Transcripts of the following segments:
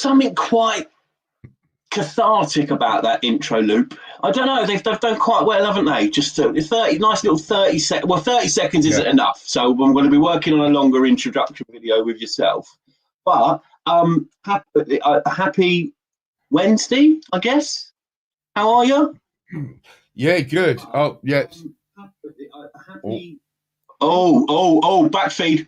something quite cathartic about that intro loop. I don't know. They've done quite well, haven't they? Just 30, nice little 30 seconds. Well, 30 seconds isn't enough. So I'm going to be working on a longer introduction video with yourself. But happy Wednesday, I guess. How are you? Yeah, good. Oh, yes. Happy. Oh!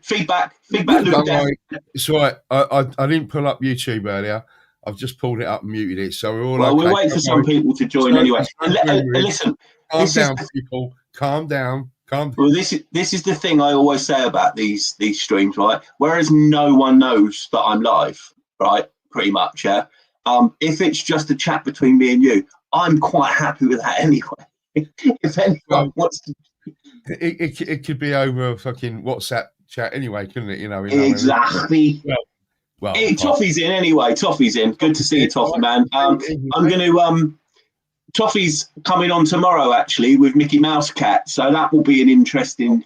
Feedback. Don't worry. It's all right. I didn't pull up YouTube earlier. I've just pulled it up and muted it, so we're all okay. We're waiting for some people to join anyway. And listen, calm down, people. Calm down. Well, this is the thing I always say about these streams, right? Whereas no one knows that I'm live, right? Pretty much, yeah. If it's just a chat between me and you, I'm quite happy with that anyway. If anyone wants to, it could be over a fucking WhatsApp chat anyway, couldn't it? Exactly. Well, Toffee's in anyway. Toffee's in. Good to see you, Toffee, man. I'm going to Toffee's coming on tomorrow actually with Mickey Mouse Cat, so that will be an interesting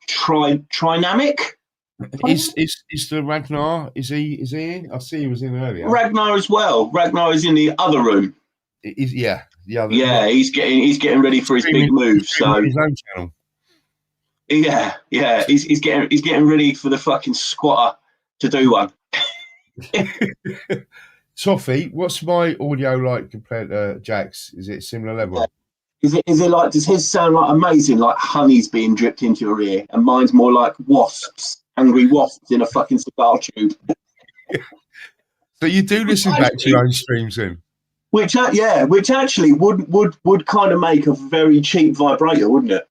trinamic. Is the Ragnar? Is he in? I see he was in earlier. Ragnar as well. Ragnar is in the other room. The other. Yeah, he's getting ready for his big move. So his own channel. Yeah, he's getting ready for the fucking squatter to do one. Toffee, what's my audio like compared to Jack's? Is it similar level? Is it like, does his sound like amazing, like honey's being dripped into your ear, and mine's more like wasps, angry wasps in a fucking cigar tube? So you do listen back to your own streams then? Which actually would kind of make a very cheap vibrator, wouldn't it?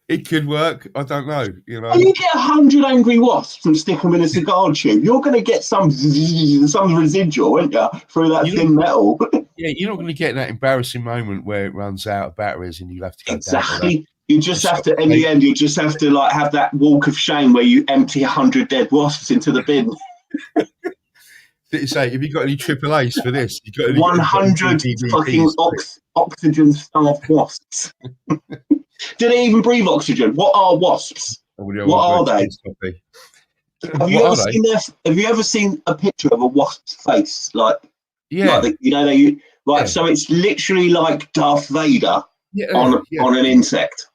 It could work. I don't know. You get 100 angry wasps and stick them in a cigar tube, you're going to get some residual, aren't you, through that thin metal? Yeah, you're not going to get that embarrassing moment where it runs out of batteries and you have to go exactly. Down. You just have to, in the end, you just have to like have that walk of shame where you empty 100 dead wasps into the bin. Did you say, have you got any triple A's for this? You got any 100 fucking oxygen-starved wasps. Do they even breathe oxygen? What are wasps? What are they? Have you ever seen a picture of a wasp's face? So it's literally like Darth Vader on an insect.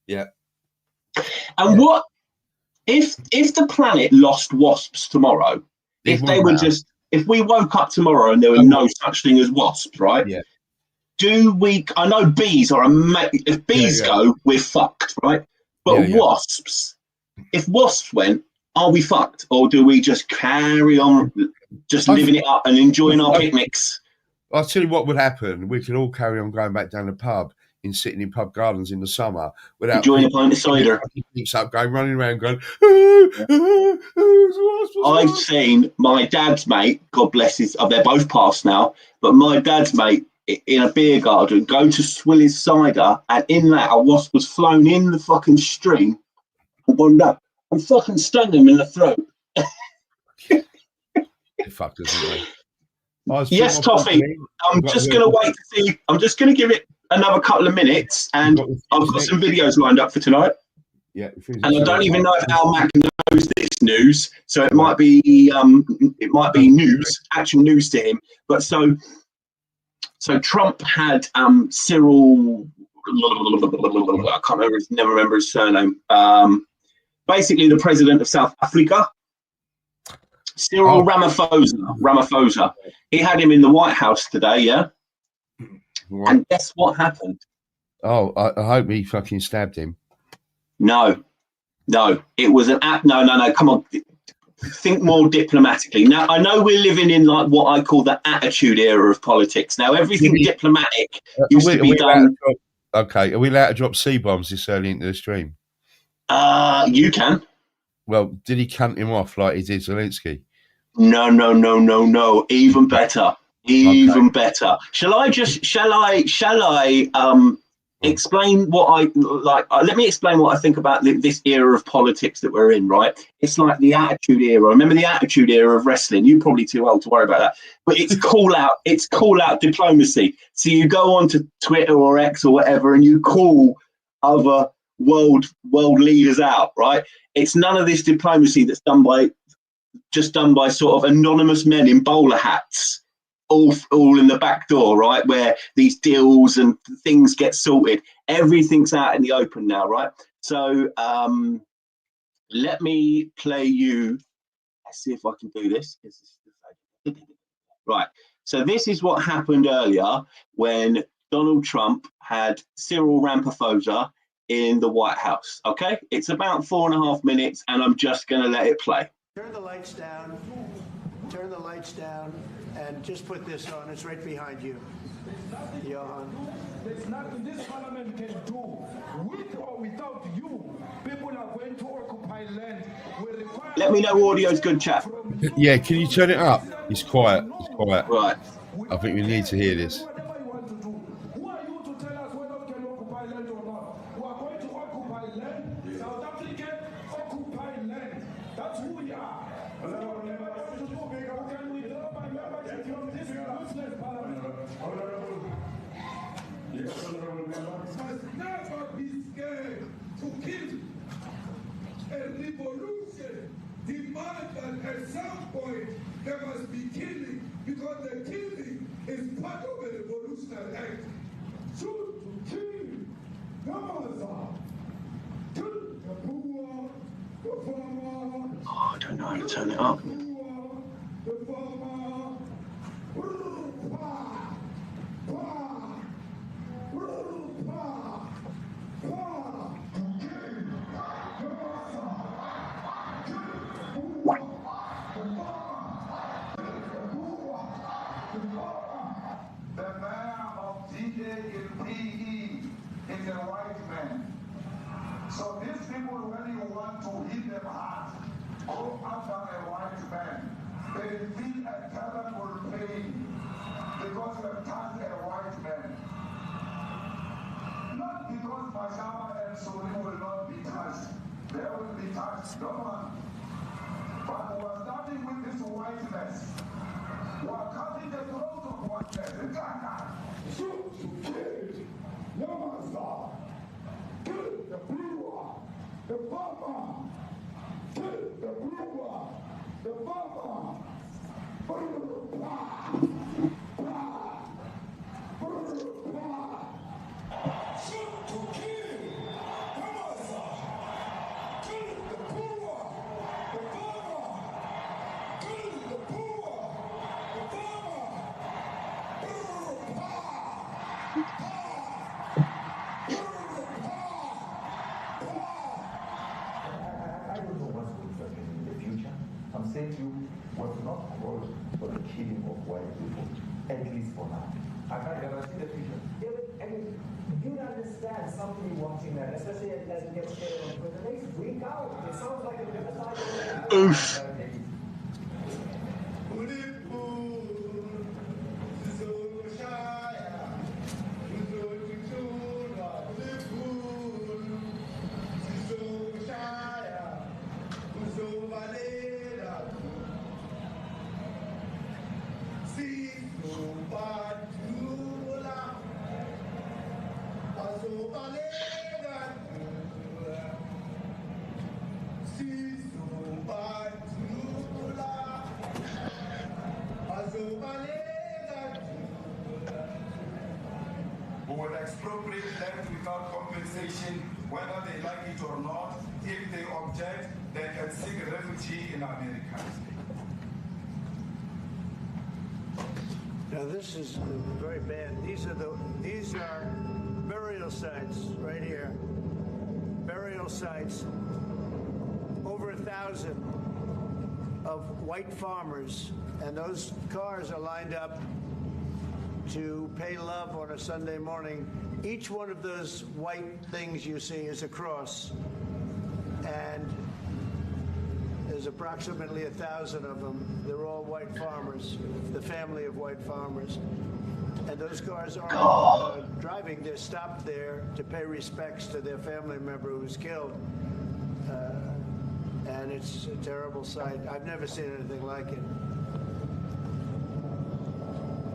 Yeah. And what if the planet lost wasps tomorrow? If we woke up tomorrow and there were no such thing as wasps, right? Yeah. I know bees are amazing. If bees go, we're fucked, right? But wasps, if wasps went, are we fucked? Or do we just carry on just living it up and enjoying our picnics? I'll tell you what would happen. We could all carry on going back down the pub and sitting in pub gardens in the summer without enjoying a pint of cider. Running around going, I've seen my dad's mate, God bless his, they're both passed now, but my dad's mate in a beer garden go to swill his cider, and in that a wasp was flown in the fucking stream and wound up and fucking stung him in the throat. Fuckers, yes, Toffee. I'm just going to wait to see. I'm just going to give it another couple of minutes, and I've got some videos lined up for tonight. Yeah, and I don't even know if Al Mac knows this news, so it might be actual news to him. But so Trump had Cyril. I can't remember his surname. Basically, the president of South Africa. Cyril Ramaphosa. He had him in the White House today, yeah? Right. And guess what happened? Oh, I hope he fucking stabbed him. No. It was an act. No. Come on. Think more diplomatically. Now, I know we're living in like what I call the attitude era of politics. Now, everything diplomatic used to be done. Okay, are we allowed to drop C-bombs this early into the stream? You can. Well, did he cunt him off like he did Zelensky? No. Even better. Even better. Shall I explain what I like? Let me explain what I think about this era of politics that we're in, right? It's like the attitude era. Remember the attitude era of wrestling? You're probably too old to worry about that. But it's call out diplomacy. So you go on to Twitter or X or whatever and you call other world leaders out, right? It's none of this diplomacy that's done by sort of anonymous men in bowler hats, all in the back door, right? Where these deals and things get sorted. Everything's out in the open now, right? So let me play you. Let's see if I can do this. Right. So this is what happened earlier when Donald Trump had Cyril Ramaphosa in the White House. Okay, it's about 4.5 minutes, and I'm just going to let it play. Turn the lights down. Turn the lights down, and just put this on. It's right behind you, Johan. There's nothing this parliament can do. With or without you, people are going to occupy land. Let me know audio's good, chat. Yeah, can you turn it up? It's quiet. It's quiet. Right. I think we need to hear this. Whatever you want to do. Who are you to tell us whether we can occupy land or not? We are going to occupy land. South African occupy land. That's who we are. How can we drop our membership from this useless parliament? Must never be scared to kill. A revolution demands that at some point there must be killing, because the killing is part of a revolutionary act. Shoot to kill, Gaza, kill the poor, the farmer. Oh, I don't know how to turn it up. The farmer. The man of D-Day in PE is a white man. So these people, when you want to hit them hard, go after a white man. They feel a terrible pain because you have touched a white man. Not because Mashaba and Suri will not be touched. They will be touched, no one. But we're starting with this whiteness. We're cutting the throat of whiteness. Shoot to kill, Yamasa. Kill the brewer, the farmer. Kill the brewer, the farmer. Shoot to kill, Yamasa. Kill the brewer, the farmer. Kill the brewer, the farmer. I don't know what's going to happen in the future. I'm saying to you, was not called for the killing of white people, at least for now. I can't guarantee the future. Yeah, but, I mean, you'd understand somebody watching that, especially as it gets shared, but they freak out. It sounds like a genocide. Oof. Who will expropriate land without compensation, whether they like it or not. If they object, they can seek refugee in America. Now this is very bad. These are burial sites right here. Burial sites. Over 1,000 of white farmers, and those cars are lined up to pay love on a Sunday morning. Each one of those white things you see is a cross, and there's approximately 1,000 of them. They're all white farmers, the family of white farmers. And those cars aren't driving, they're stopped there to pay respects to their family member who was killed. And it's a terrible sight. I've never seen anything like it.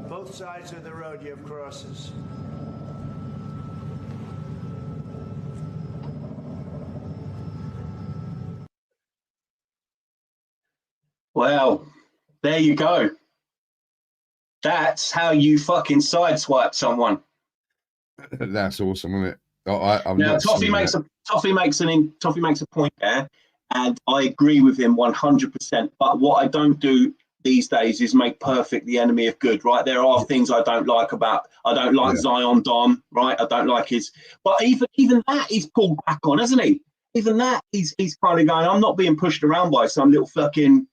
Both sides of the road, you have crosses. Well, there you go. That's how you fucking sideswipe someone. That's awesome, isn't it? I'm Now, not Toffee makes a point there, and I agree with him 100%. But what I don't do these days is make perfect the enemy of good. Right? There are things I don't like about. I don't like Zion Don. Right? I don't like his. But even that he's pulled back on, hasn't he? Even that he's kind of going. I'm not being pushed around by some little fucking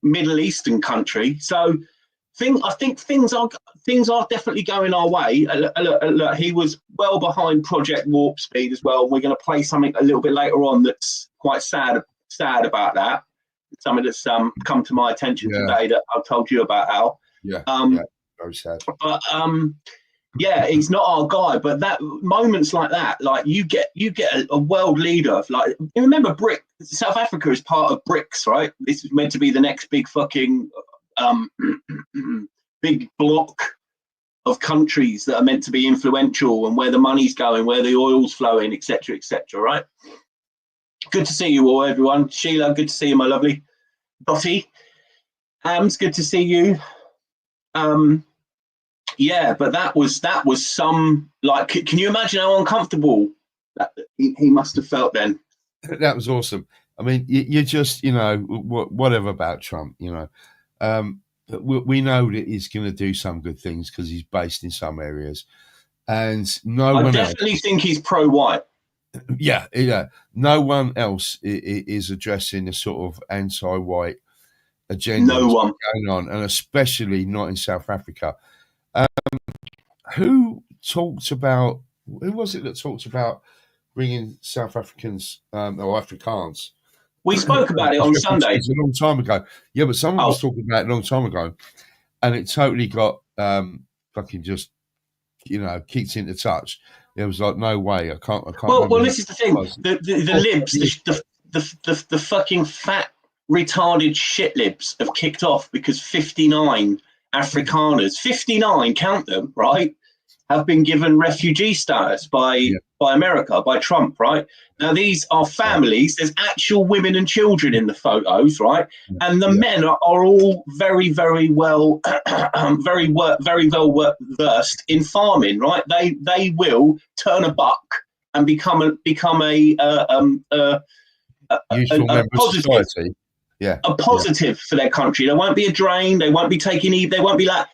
Middle Eastern country. So. I think things are definitely going our way. Look, he was well behind Project Warp Speed as well. We're going to play something a little bit later on that's quite sad about that. Something that's come to my attention today that I've told you about, Al. Yeah, very sad. But yeah, he's not our guy. But that moments like that, like you get a world leader. Like you remember, South Africa is part of BRICS, right? This is meant to be the next big fucking. Big block of countries that are meant to be influential and where the money's going, where the oil's flowing, etc., right? Good to see you all, everyone. Sheila, good to see you, my lovely. Dottie, Hams, good to see you. Yeah, but that was some, like, can you imagine how uncomfortable he must have felt then? That was awesome. I mean, you just, whatever about Trump, we know that he's going to do some good things because he's based in some areas, and I definitely think he's pro-white. Yeah. No one else is addressing the sort of anti-white agenda no one going on, and especially not in South Africa. Who was it that talked about bringing South Africans or Afrikaans? We spoke about it on Sunday. It's a long time ago. Yeah, but someone was talking about it a long time ago, and it totally got fucking just kicked into touch. It was like, no way, I can't. Well, this is the thing. The libs, the fucking fat, retarded shit libs have kicked off because 59 Afrikaners, 59, count them, right, have been given refugee status by America, by Trump, right? Now, these are families. There's actual women and children in the photos, right? And the men are all very, very well, very well versed in farming, right? They will turn a buck and become a positive, a positive for their country. They won't be a drain. They won't be taking. They won't be like,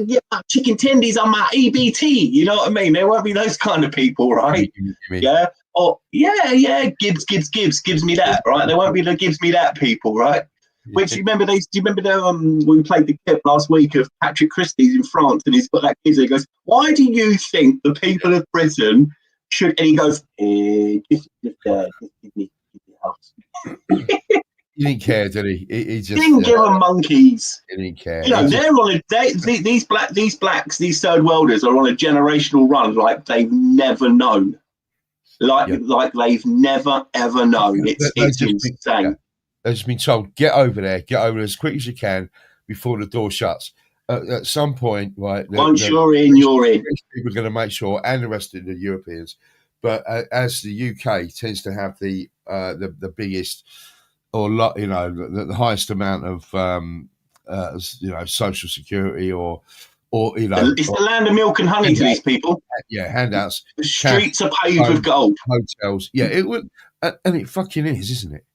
yeah, chicken tendies on my EBT. You know what I mean? They won't be those kind of people, right? Yeah. Or Gibbs me that, right? They won't be the Gibbs me that people, right? Which do you remember we played the clip last week of Patrick Christie's in France, and he's got that kid. He goes, "Why do you think the people of Britain should?" And he goes, "Just give me house." He didn't care, did he? He just didn't give them monkeys. He didn't care. They're on these blacks, these third worlders are on a generational run like they've never known. Like they've never ever known. It's insane. They've just been told, get over there as quick as you can before the door shuts. At some point, right? Once you're in, you're in. People are going to make sure, and the rest of the Europeans. But as the UK tends to have the biggest, or the highest amount of social security, or it's the land of milk and honey to these people. Yeah, handouts. The streets are paved with gold. Hotels. Yeah, it would, and it fucking is, isn't it?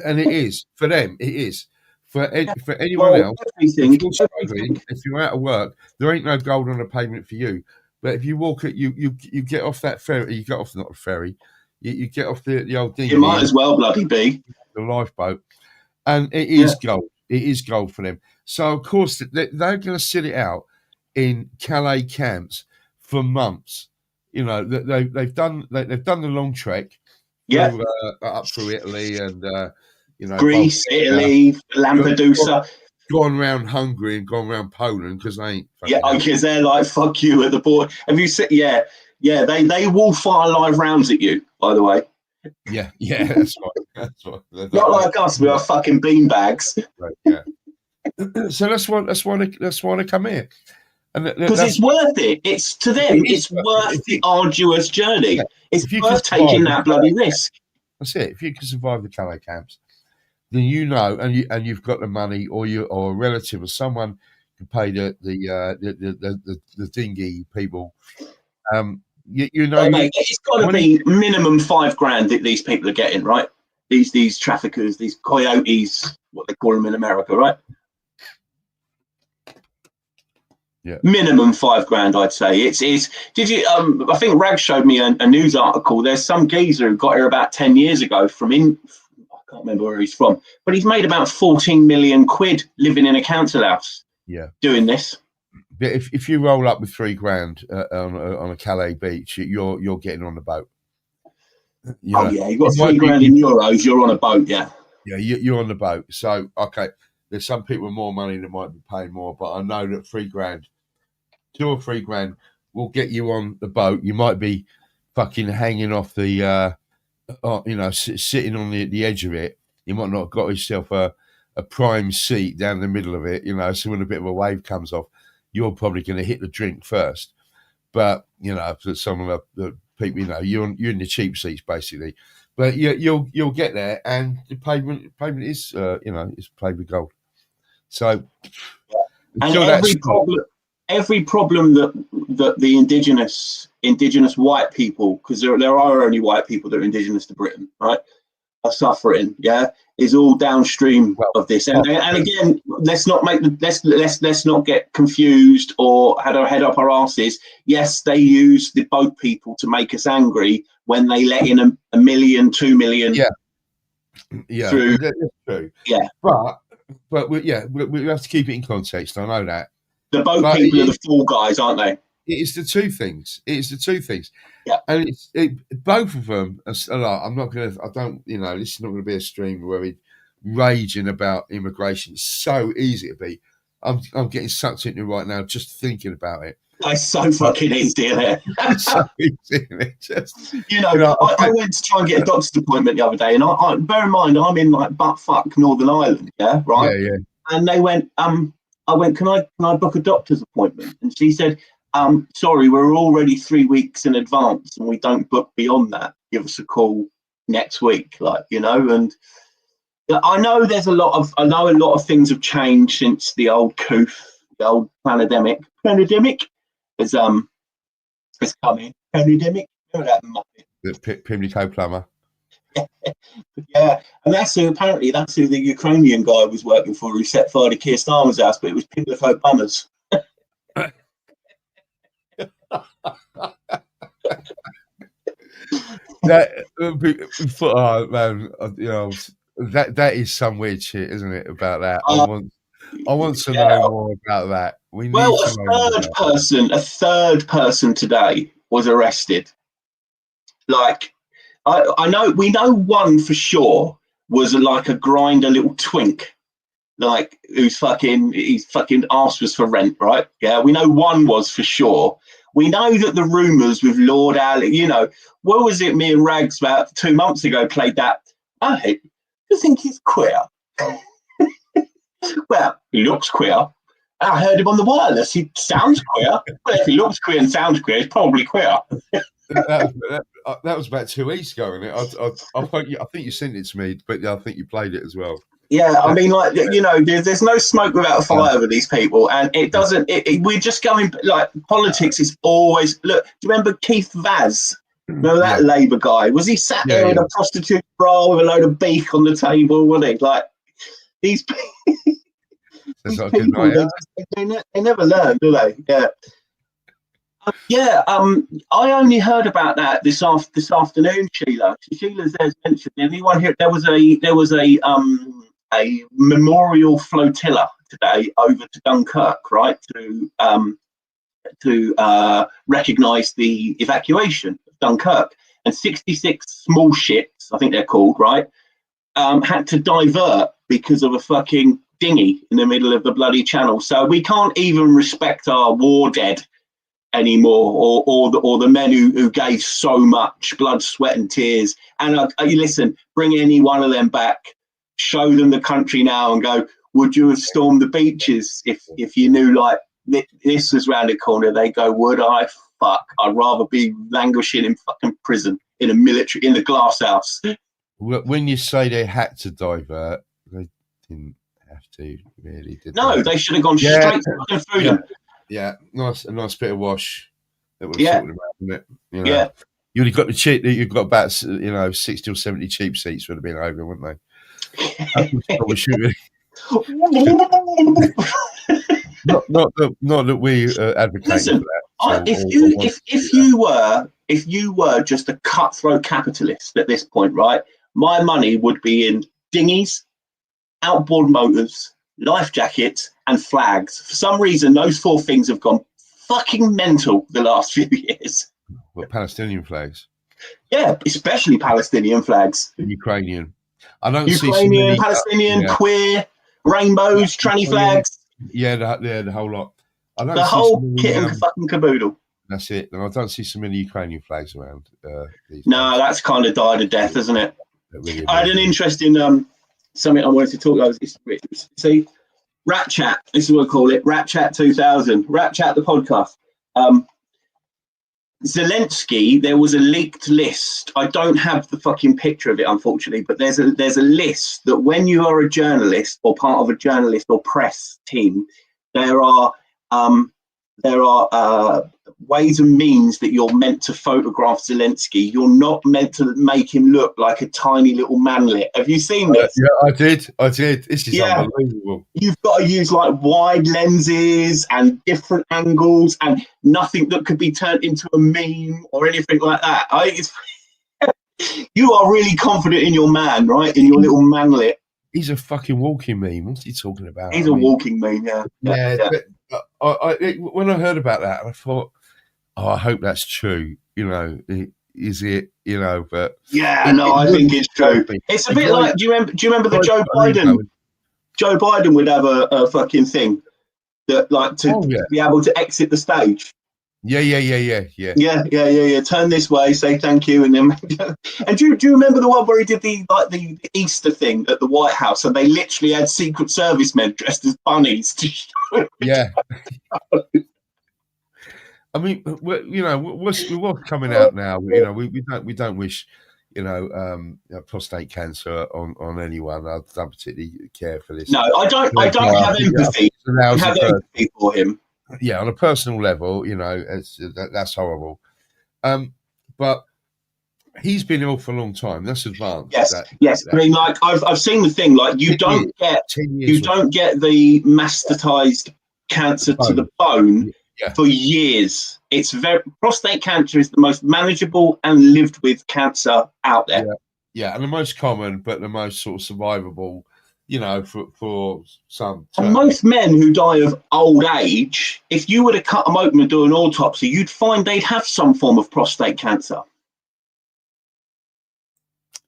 And it is for them. It is for anyone else. If you're out of work, there ain't no gold on the pavement for you. But if you walk it, you get off that ferry. You get off not a ferry. You get off the old dinghy. You might as well bloody be the lifeboat, and it is gold. It is gold for them. So of course they're going to sit it out in Calais camps for months. They've done the long trek. Through, up through Italy and Greece, Italy, Lampedusa. Gone around Hungary and gone around Poland because they ain't. Because they're like, fuck you at the border. Have you seen? Yeah. They will fire live rounds at you. By the way. Yeah, that's right. Not like us with our fucking beanbags. Right, yeah. So that's why they come here. Because it's worth it. It's to them. It's worth the arduous journey. Yeah. It's worth taking that bloody risk. That's it. If you can survive the Calais camps, then you know, and you've got the money, or a relative or someone can pay the dinghy people. You know, Mate, it's got to be minimum $5,000 that these people are getting, right? These traffickers, these coyotes, what they call them in America, right? Yeah. Minimum $5,000, I'd say. It's. Did you? I think Rag showed me a news article. There's some geezer who got here about 10 years ago from I can't remember where he's from, but he's made about 14 million quid living in a council house. Yeah. Doing this. But if you roll up with $3,000 on a Calais beach, you're getting on the boat. You got $3,000 in euros. You're on a boat, yeah. Yeah, you're on the boat. So okay, there's some people with more money that might be paying more, but I know that $3,000, $2,000 or $3,000 will get you on the boat. You might be fucking hanging off the, sitting on the edge of it. You might not have got yourself a prime seat down the middle of it. So when a bit of a wave comes off, you're probably going to hit the drink first. But for some of the people, you're in the cheap seats basically. But you'll get there, and the pavement is is paved with gold. So, and every problem that the indigenous white people, because there are only white people that are indigenous to Britain, right, are suffering, is all downstream of this. And again, let's not get confused or had our head up our asses. Yes, they use the boat people to make us angry when they let in a million, 2 million. Yeah, through, that's true. Yeah, but we have to keep it in context. I know that the boat people are the fall guys, aren't they? It's the two things. Yeah, and both of them. I'm not going to. I don't. This is not going to be a stream where we're raging about immigration. It's so easy to be. I'm getting sucked into it right now just thinking about it. It's so fucking easy, isn't it? It's so easy. I went to try and get a doctor's appointment the other day, and I bear in mind I'm in like buttfuck Northern Ireland, right? Yeah. And they went, I went, can I book a doctor's appointment? And she said, sorry, we're already 3 weeks in advance, and we don't book beyond that. Give us a call next week, And I know a lot of things have changed since the old coof, the old pandemic has come in. Pandemic, remember that muppet? The Pimlico plumber. Yeah, and that's who the Ukrainian guy was working for, who set fire to Keir Starmer's house, but it was Pimlico plumbers. That is some weird shit, isn't it? About that, I want to know more about that. A third person today was arrested. Like, we know one for sure was like a grinder little twink, like he's fucking asked was for rent, right? Yeah, we know one was for sure. We know that the rumours with Lord Alec, what was it? Me and Rags about 2 months ago played that. I think he's queer. Well, he looks queer. I heard him on the wireless. He sounds queer. Well, if he looks queer and sounds queer, he's probably queer. that was about 2 weeks ago, isn't it? I think you sent it to me, but I think you played it as well. Yeah, I mean, there's no smoke without a fire with these people, and it doesn't. We're just going like politics is always. Look, do you remember Keith Vaz? Remember that Labour guy? Was he sat there in a prostitute bra with a load of beef on the table? Wasn't he? Like these people, they never learn, do they? Yeah. I only heard about that this afternoon, Sheila. Sheila's there's mentioned. Anyone here? There was a memorial flotilla today over to Dunkirk, right, to recognise the evacuation of Dunkirk, and 66 small ships, I think they're called, right, had to divert because of a fucking dinghy in the middle of the bloody channel. So we can't even respect our war dead anymore, or the men who gave so much blood, sweat, and tears. And listen, bring any one of them back, show them the country now, and go, would you have stormed the beaches if you knew like this was round the corner? They go, would I? Fuck, I'd rather be languishing in fucking prison in the glass house. When you say they had to divert, didn't have to really, did No, they should have gone straight through them. Yeah, a nice bit of wash that would have sorted them out, wouldn't it? You know? Yeah. You'd have got the cheap. You've got about 60 or 70 cheap seats would have been over, wouldn't they? not that we advocate Listen, for that. If you were just a cutthroat capitalist at this point, right? My money would be in dinghies, outboard motors, life jackets, and flags. For some reason, those 4 things have gone fucking mental the last few years. Well, Palestinian flags. Yeah, especially Palestinian flags. Ukrainian. I don't Ukrainian, see so many, Palestinian, queer, rainbows, tranny flags. Yeah, the whole lot. I don't the see whole so many, kit and fucking caboodle. That's it. And I don't see so many Ukrainian flags around these No, days. that's kind of died a death, isn't it? Really I had an interesting something I wanted to talk about. See, Rat Chat. This is what I call it. Rat Chat 2000. Rat Chat, the podcast. Zelensky. There was a leaked list. I don't have the fucking picture of it, unfortunately, but there's a list that when you are a journalist or part of a journalist or press team, there are ways and means that you're meant to photograph Zelensky. You're not meant to make him look like a tiny little manlet. Have you seen this? Yeah, I did. This is unbelievable. You've got to use like wide lenses and different angles and nothing that could be turned into a meme or anything like that. I think it's you are really confident in your man, right? In your little manlet. He's a fucking walking meme. What's he talking about? He's a walking meme, yeah. But when I heard about that, I thought, I hope that's true. You know, is it? You know, but I think it's true. It's a bit like, do you remember the Joe Biden? Joe Biden would have a fucking thing that like to be able to exit the stage. Yeah. Turn this way, say thank you, and then. And do you remember the one where he did the Easter thing at the White House, and they literally had Secret Service men dressed as bunnies to show I mean, what's coming out now? You know, we don't wish, prostate cancer on anyone. I don't particularly care for this. No, I don't have empathy. I have empathy for him. Yeah, on a personal level, that's horrible. But he's been ill for a long time. That's advanced. Yes. I mean, like I've seen the thing. Like you don't get the mastocytized cancer to the bone for years. It's prostate cancer is the most manageable and lived with cancer out there. Yeah, and the most common, but the most sort of survivable. For some. And most men who die of old age, if you were to cut them open and do an autopsy, you'd find they'd have some form of prostate cancer.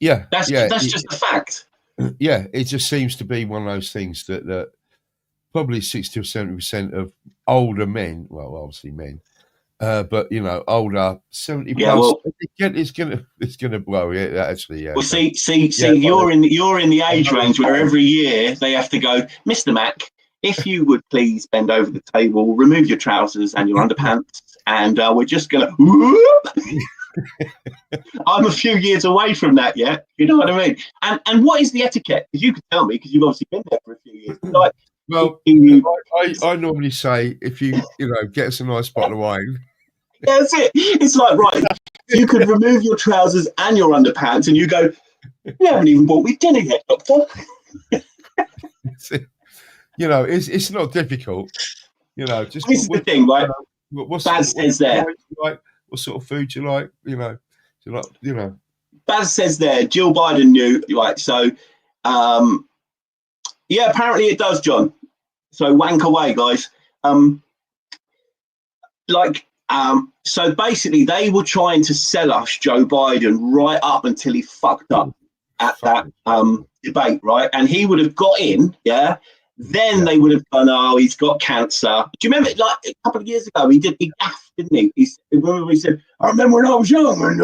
Yeah, that's just a fact. Yeah, it just seems to be one of those things that probably 60 or 70% of older men, well, obviously men, but older 70 plus, it's gonna blow. Yeah, actually, yeah. Well, see, you're in the age range where every year they have to go, Mr. Mac, if you would please bend over the table, remove your trousers and your underpants, and we're just gonna. I'm a few years away from that yet. You know what I mean? And what is the etiquette? Because you could tell me, because you've obviously been there for a few years. Like, well, I normally say if you get us a nice bottle of wine. Yeah, that's it. It's like, right, you could remove your trousers and your underpants, and you go, "We haven't even bought me dinner yet, doctor." It's not difficult. Just this is the thing, right? Baz says there. What sort of food you like? Baz says there. Jill Biden knew, right? So, apparently it does, John. So wank away, guys. So basically, they were trying to sell us Joe Biden right up until he fucked up at that debate, right? And he would have got in, Then they would have gone, oh, he's got cancer. Do you remember, like a couple of years ago, he gaffed, didn't he? He said, I remember when I was young and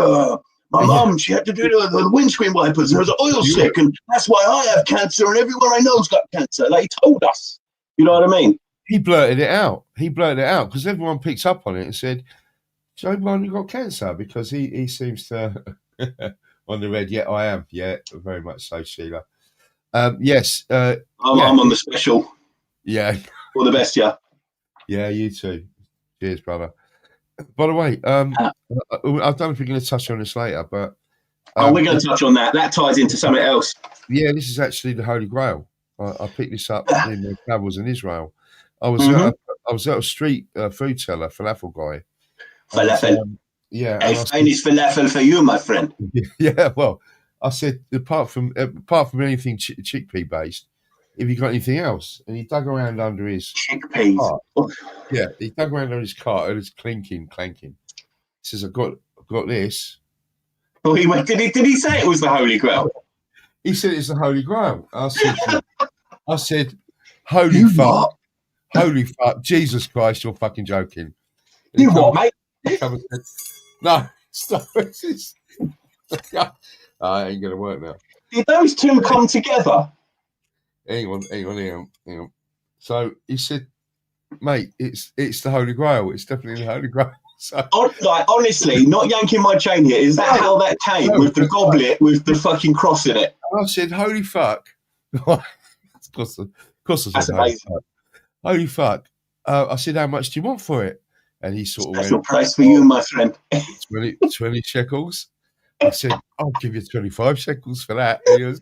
my mum, she had to do the windscreen wipers and there was an oil slick and that's why I have cancer and everyone I know's got cancer. Like he told us, you know what I mean? He blurted it out because everyone picks up on it and said, Joe Biden, you got cancer, because he seems to on the red. Yeah, I am. Yeah, very much so, Sheila. Yes. I'm Yeah. on the special. Yeah. All the best, yeah. Yeah, you too. Cheers, brother. By the way, I don't know if we're going to touch on this later, but we're going to touch on that. That ties into something else. Yeah, this is actually the Holy Grail. I picked this up in my travels in Israel. I was at a street food seller, falafel guy. Falafel. Yeah, a Spanish falafel for you, my friend. Yeah, well, I said apart from anything chickpea based, have you got anything else? And he dug around under his chickpeas. Cart. Yeah, he dug around under his cart and it's clanking. He says, "I've got this." Well, did he say it was the Holy Grail? He said it's the Holy Grail. I said, holy fuck. Holy fuck. Jesus Christ, you're fucking joking. You what, mate? No, stop. It ain't going to work now. Did those two come together? Hang on. So he said, mate, it's the Holy Grail. It's definitely the Holy Grail. So, honestly, not yanking my chain here. Is that how that came with the goblet with the fucking cross in it? I said, holy fuck. Of course that's amazing. Holy fuck. I said, how much do you want for it? And he sort of Special went, price for you, my friend. 20 shekels. I said, I'll give you 25 shekels for that. And he goes,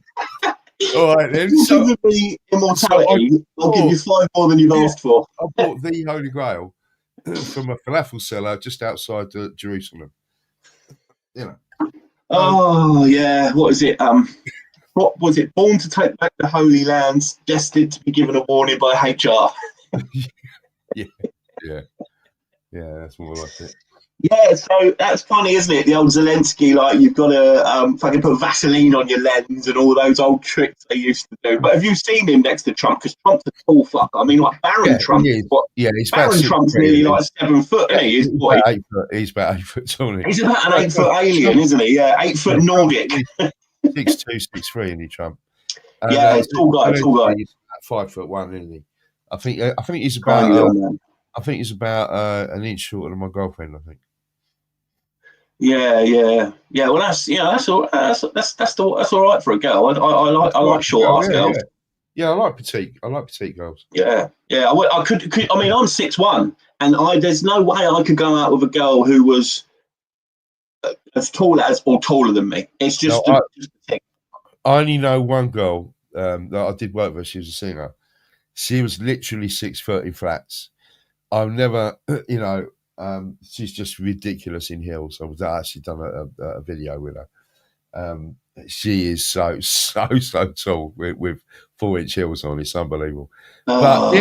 all right then. So, give me immortality. I'll give you 5 more than you've asked for. I bought the Holy Grail from a falafel seller just outside Jerusalem. You know. Oh yeah, what is it? What was it? Born to take back the Holy Lands, destined to be given a warning by HR. Yeah, that's more like it. Yeah, so that's funny, isn't it? The old Zelensky, like you've got to fucking put Vaseline on your lens and all those old tricks they used to do. But have you seen him next to Trump? Because Trump's a tall fuck. I mean, like Baron Trump. Baron Trump's nearly like 7 foot, isn't he? He's about 8 foot. He's about 8 foot tall. He's about an 8 foot alien, isn't he? Yeah, 8 foot Nordic. 6'2", 6'3", isn't he, Trump? Yeah, tall guy. He's about 5'1", isn't he? I think he's about. I think he's about an inch shorter than my girlfriend. I think. Yeah. Well, that's all right for a girl. I like short ass girls. Yeah, I like petite girls. Yeah. I could. I mean, I'm 6'1", and there's no way I could go out with a girl who was as tall as or taller than me. It's just a thing. I only know one girl that I did work with. She was a singer. She was literally 6 foot in flats. I've never, she's just ridiculous in heels. I've actually done a video with her. She is so tall with 4-inch heels on. It's unbelievable. But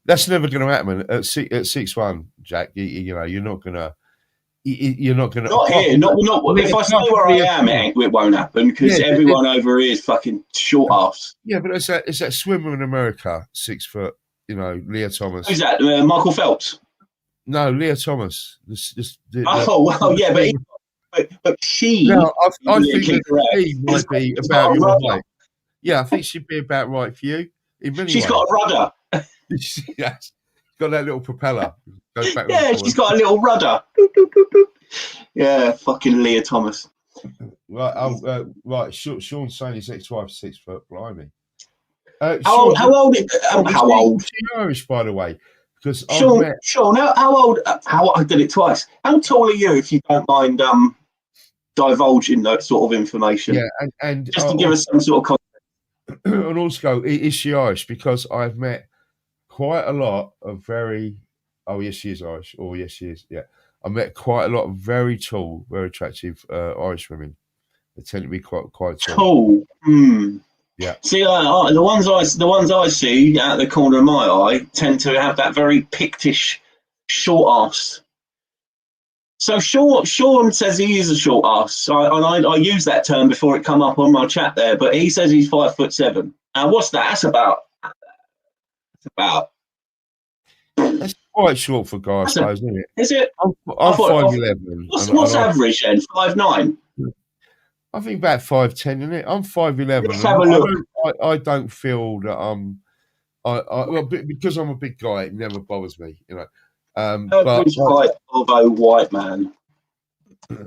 that's never going to happen at 6'1", Jack. You're not going to. You're not going to. Not here. Not. If I stay where I am, it won't happen because everyone over here is fucking short ass. Yeah, but it's that swimmer in America, 6 foot. Leah Thomas. Who's that? Michael Phelps. No, Leah Thomas. But she. No, I think that she might be about your height. Yeah, I think she'd be about right for you. She's got a rudder. Yes. Got that little propeller. Goes back she's got a little rudder. Yeah, fucking Leah Thomas. Right, right. Sean's saying his ex-wife's 6 foot. Blimey. How old? How old? She's Irish, by the way. Because Sean, how old? I did it twice. How tall are you, if you don't mind divulging that sort of information? Yeah, and just to give us some sort of context. And also, is she Irish? Because I've met quite a lot of very. Oh yes, she is Irish. Oh yes, she is. Yeah, I met quite a lot of very tall, very attractive Irish women. They tend to be quite tall. Yeah. See, the ones I see out the corner of my eye tend to have that very Pictish short ass. So Sean says he is a short ass. I use that term before it come up on my chat there, but he says he's 5'7". What's that? That's about. That's quite short for guys, isn't it? Is it? I'm 5'11". What's average then? 5'9". I think about 5'10", isn't it? I'm 5'11". Let's have a look. I don't feel that because I'm a big guy, it never bothers me, Average height of a white man.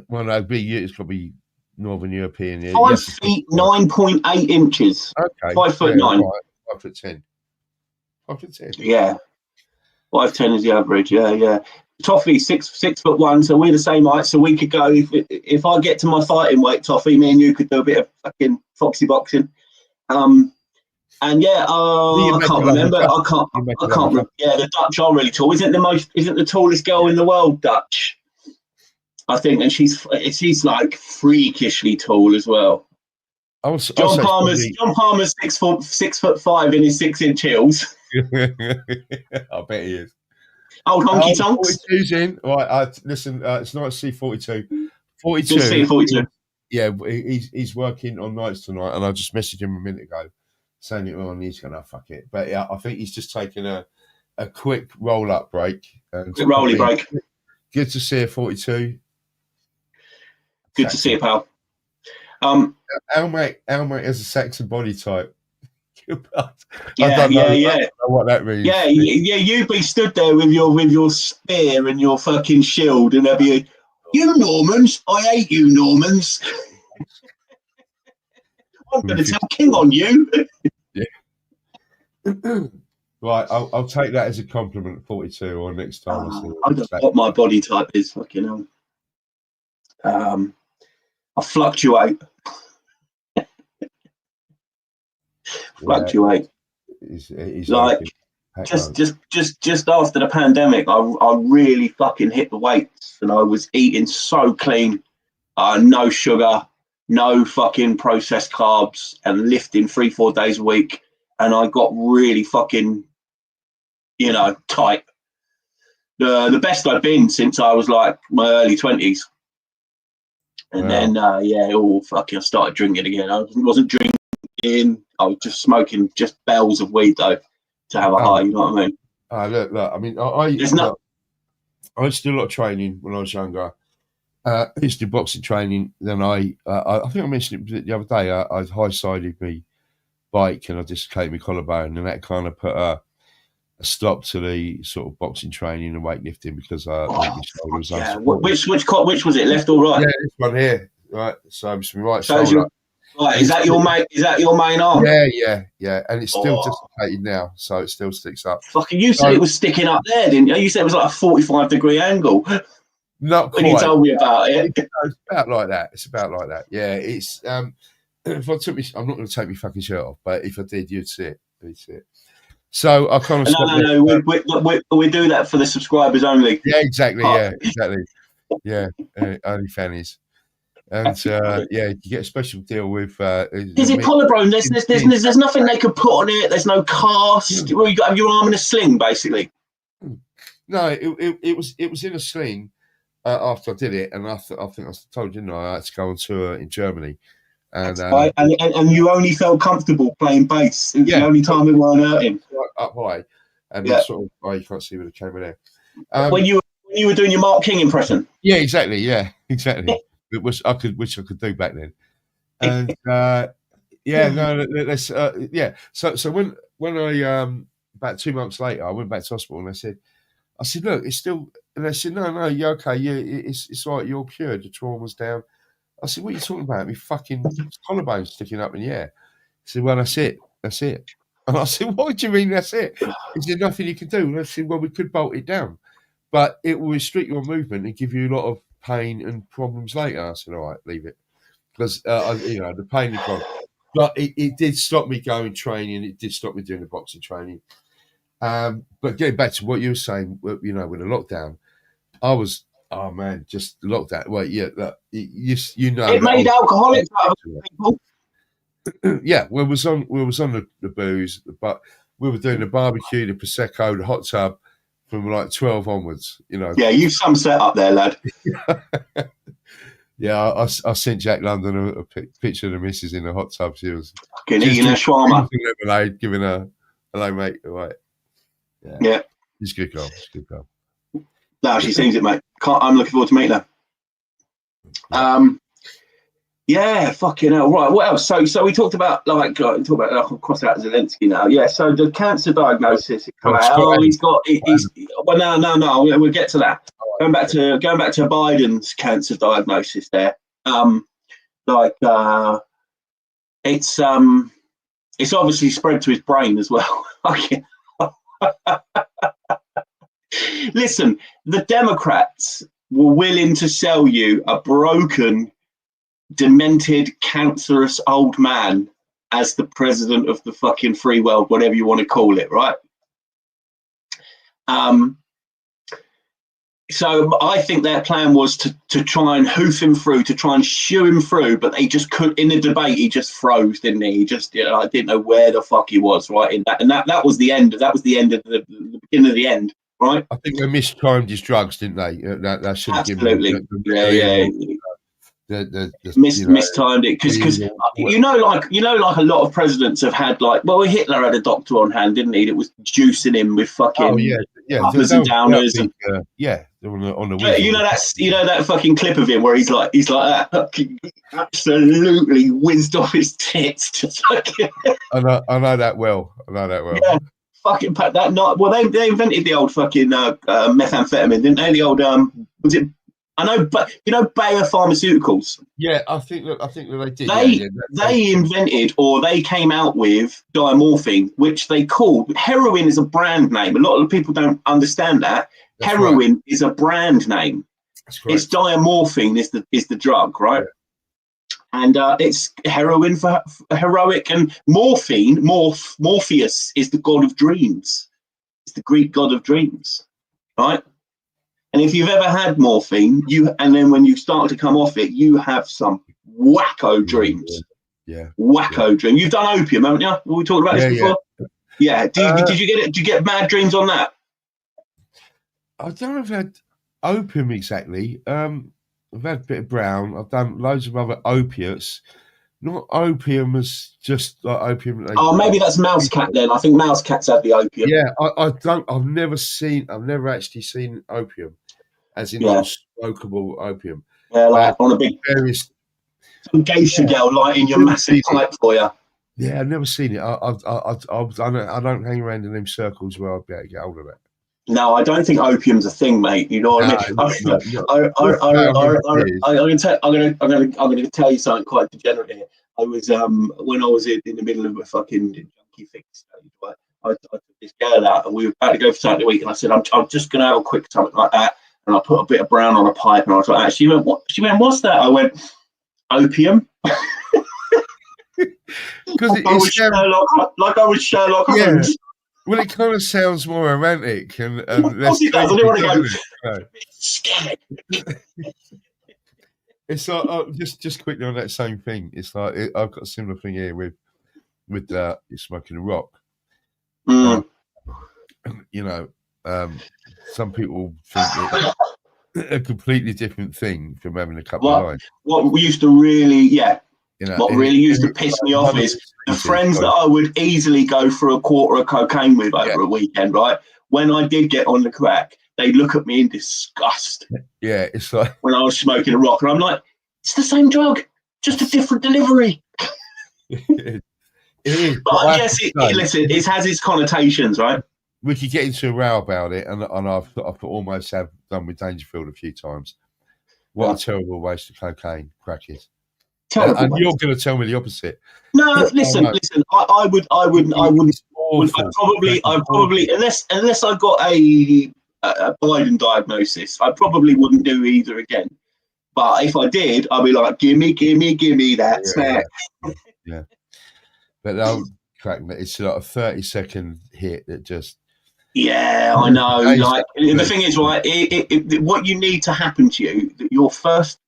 Well, no, it's got to be Northern European. 5 feet 9.8 inches. Okay. 5'9". Right. 5'10". 5'10". Yeah. 5'10" is the average. Yeah. Toffee 6'1", so we're the same height. So we could go if I get to my fighting weight, Toffee, me and you could do a bit of fucking foxy boxing. And yeah, I can't remember. I can't. Yeah, the Dutch are really tall. Isn't the tallest girl in the world Dutch? I think, and she's like freakishly tall as well. John Palmer's 6'5" in his 6-inch heels. I bet he is. Old honky tonks. 42's in. Right, listen, it's not C42. 42. Just C42. Yeah, he's working on nights tonight, and I just messaged him a minute ago saying it on. He's going to fuck it. But yeah, I think he's just taking a quick roll-up break. Quick rolly break. Good to see you, 42. Good to see you, pal. Our mate has a Saxon body type. Yeah. I don't know what that means. Yeah. You'd be stood there with your spear and your fucking shield, and there'd be you Normans. I hate you Normans. I'm going to tell King on you. Yeah. Right, I'll take that as a compliment. 42, or next time I see it. I don't know what my body type is. Fucking hell. I fluctuate. Fluctuate. He's like just after the pandemic, I really fucking hit the weights, and I was eating so clean, no sugar, no fucking processed carbs, and lifting 3-4 days a week, and I got really fucking, tight. The best I've been since I was like my early 20s. And then, I started drinking again. I wasn't drinking. I was just smoking just bells of weed, though, to have a high, you know what I mean? Look, I mean, I used to do a lot of training when I was younger. I used to do boxing training. Then I think I mentioned it the other day, I high-sided my bike and I dislocated my collarbone, and that kind of put a stop to the sort of boxing training and weightlifting because my shoulder was unsupported. Which was it, left or right? Yeah, this one here, right. So it's my right shoulder. Right, is that your main arm? Yeah, and it's still dislocated now, so it still sticks up. Fucking, you said it was sticking up there, didn't you? You said it was like a 45-degree angle. Not quite. When you told me about it. It's about like that. Yeah, it's if I took I'm not going to take my fucking shirt off, but if I did, you'd see it. So I kind of no. We do that for the subscribers only. Yeah, exactly. Yeah, only fannies. And you get a special deal with. Is it collarbone? There's nothing they could put on it. There's no cast. Well, you got your arm in a sling, basically. No, it was in a sling after I did it, and I think I told you, I had to go on tour in Germany. And you only felt comfortable playing bass. It was the only time it weren't hurting. Up high, and sort of you can't see with the camera there. When you were doing your Mark King impression. Yeah, exactly. It was which I could do back then. And So when I about 2 months later, I went back to hospital and I said, look, it's still. And they said, no, you're okay. It's all right. You're cured. The trauma's down. I said, what are you talking about? Me fucking collarbone sticking up in the air. He said, well, that's it. And I said, what do you mean that's it? He said, nothing you can do. And I said, well, we could bolt it down, but it will restrict your movement and give you a lot of pain and problems later. I said, all right, leave it. Because, the pain is gone. But it did stop me going training. It did stop me doing the boxing training. But getting back to what you were saying, with the lockdown, I was... Oh man, just lockdown. Well, yeah, it made alcoholics out of people. Yeah, we was on the booze, but we were doing the barbecue, the prosecco, the hot tub from like 12 onwards. Yeah, you've some set up there, lad. Yeah, I sent Jack London a picture of the missus in the hot tub. She was eating a shawarma, lemonade, giving her hello, mate. All right. Yeah. She's a good girl. No, she seems it, mate. I'm looking forward to meeting her. Yeah, fucking hell. Right, what else? So we talked about I'll cross out Zelensky now. Yeah, so the cancer diagnosis. He's got. No. We'll get to that. Going back to Biden's cancer diagnosis there. Like it's obviously spread to his brain as well. Listen, the Democrats were willing to sell you a broken, demented, cancerous old man as the president of the fucking free world, whatever you want to call it, right? So I think their plan was to try and hoof him through, to try and shoo him through, but they just couldn't. In the debate, he just froze, didn't he? He just, I didn't know where the fuck he was, right? In that, and that was the end. That was the end of the beginning of the end, right? I think they mistimed his drugs, didn't they? That should have given absolutely, mistimed it because like a lot of presidents have had well, Hitler had a doctor on hand, didn't he? That was juicing him with fucking uppers and downers and on the that fucking clip of him where he's like that, fucking absolutely whizzed off his tits. Just fucking. I know that well. Yeah, fucking pack that night. Well, they invented the old fucking methamphetamine, didn't they? The old was it? I know, but Bayer Pharmaceuticals. Yeah, I think that they did. They invented, or they came out with diamorphine, which they called heroin. Is a brand name. A lot of people don't understand that. That's heroin right. Is a brand name. It's diamorphine is the drug, right? Yeah. And it's heroin for heroic, and morphine, Morpheus is the god of dreams. It's the Greek god of dreams, right? And if you've ever had morphine, and then when you start to come off it, you have some wacko dreams. Yeah. Wacko dream. You've done opium, haven't you? We talked about this before. Yeah. Did you get it? Did you get mad dreams on that? I don't know if I've had opium exactly. I've had a bit of brown. I've done loads of other opiates. Not opium as just like opium. Maybe that's mouse cat then. I think mouse cats have the opium. Yeah, I've never actually seen opium, as in smokable opium. Yeah, like on a big some geisha girl lighting your massive pipe for you. Yeah, I've never seen it. I don't hang around in them circles where I'd be able to get hold of it. No, I don't think opium's a thing, mate. You know what I mean? I'm gonna tell you something quite degenerate here. I was when I was in the middle of a fucking junkie fix stage, right? I took this girl out and we were about to go for something to eat, and I said, I'm just gonna have a quick something like that, and I put a bit of brown on a pipe, and I was like, she went, what? She went, what's that? I went, opium. Because I was Sherlock Holmes. Well, it kind of sounds more romantic and less. It does. I don't want to go. Scared. It's like just quickly on that same thing. It's like I've got a similar thing here with smoking a rock. Some people think it's a completely different thing from having a couple of lines. What we used to really, really used to piss me off is the friends that I would easily go for a quarter of cocaine with over a weekend, right? When I did get on the crack, they'd look at me in disgust. Yeah, it's like when I was smoking a rock, and I'm like, it's the same drug, just a different delivery. It is. But I guess it has its connotations, right? We could get into a row about it, and I've almost have done with Dangerfield a few times. What a terrible waste of cocaine crack is. And you're going to tell me the opposite. No, listen. I wouldn't. I'd probably, unless I got a Biden diagnosis, I probably wouldn't do either again. But if I did, I'd be like, gimme that snack. Yeah. But that crack, it's like a 30-second hit that just. Yeah, I know. Like the thing is, right? What you need to happen to you, your first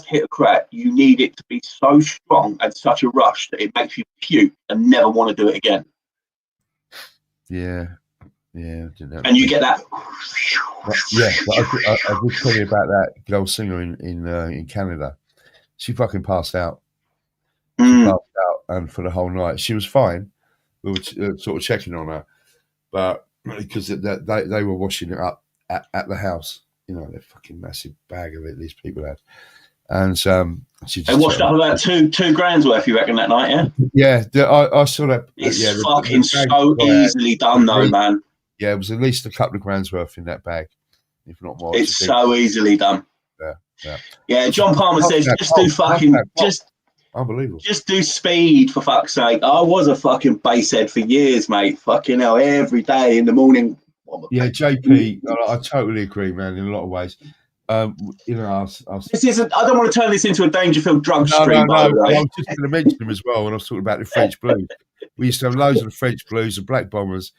hit of crack, you need it to be so strong and such a rush that it makes you puke and never want to do it again. Yeah. And you get that. Yeah, I will tell you about that girl singer in Canada. She fucking passed out. She passed out, and for the whole night she was fine. We were sort of checking on her, but because they were washing it up at the house, their fucking massive bag of it these people had, and she just washed up about two grand's worth. You reckon that night? Yeah, I saw that. It's fucking so easily done, though, man. Yeah, it was at least a couple of grand's worth in that bag, if not more. It's so easily done. Yeah, Yeah, John Palmer says just unbelievable. Just do speed for fuck's sake. I was a fucking basehead for years, mate. Fucking hell, every day in the morning. Yeah, JP, I totally agree, man. In a lot of ways, you know, this isn't. I don't want to turn this into a Dangerfield drug no, stream. no, by the way. I was just going to mention them as well when I was talking about the French Blues. We used to have loads of the French Blues, the Black Bombers.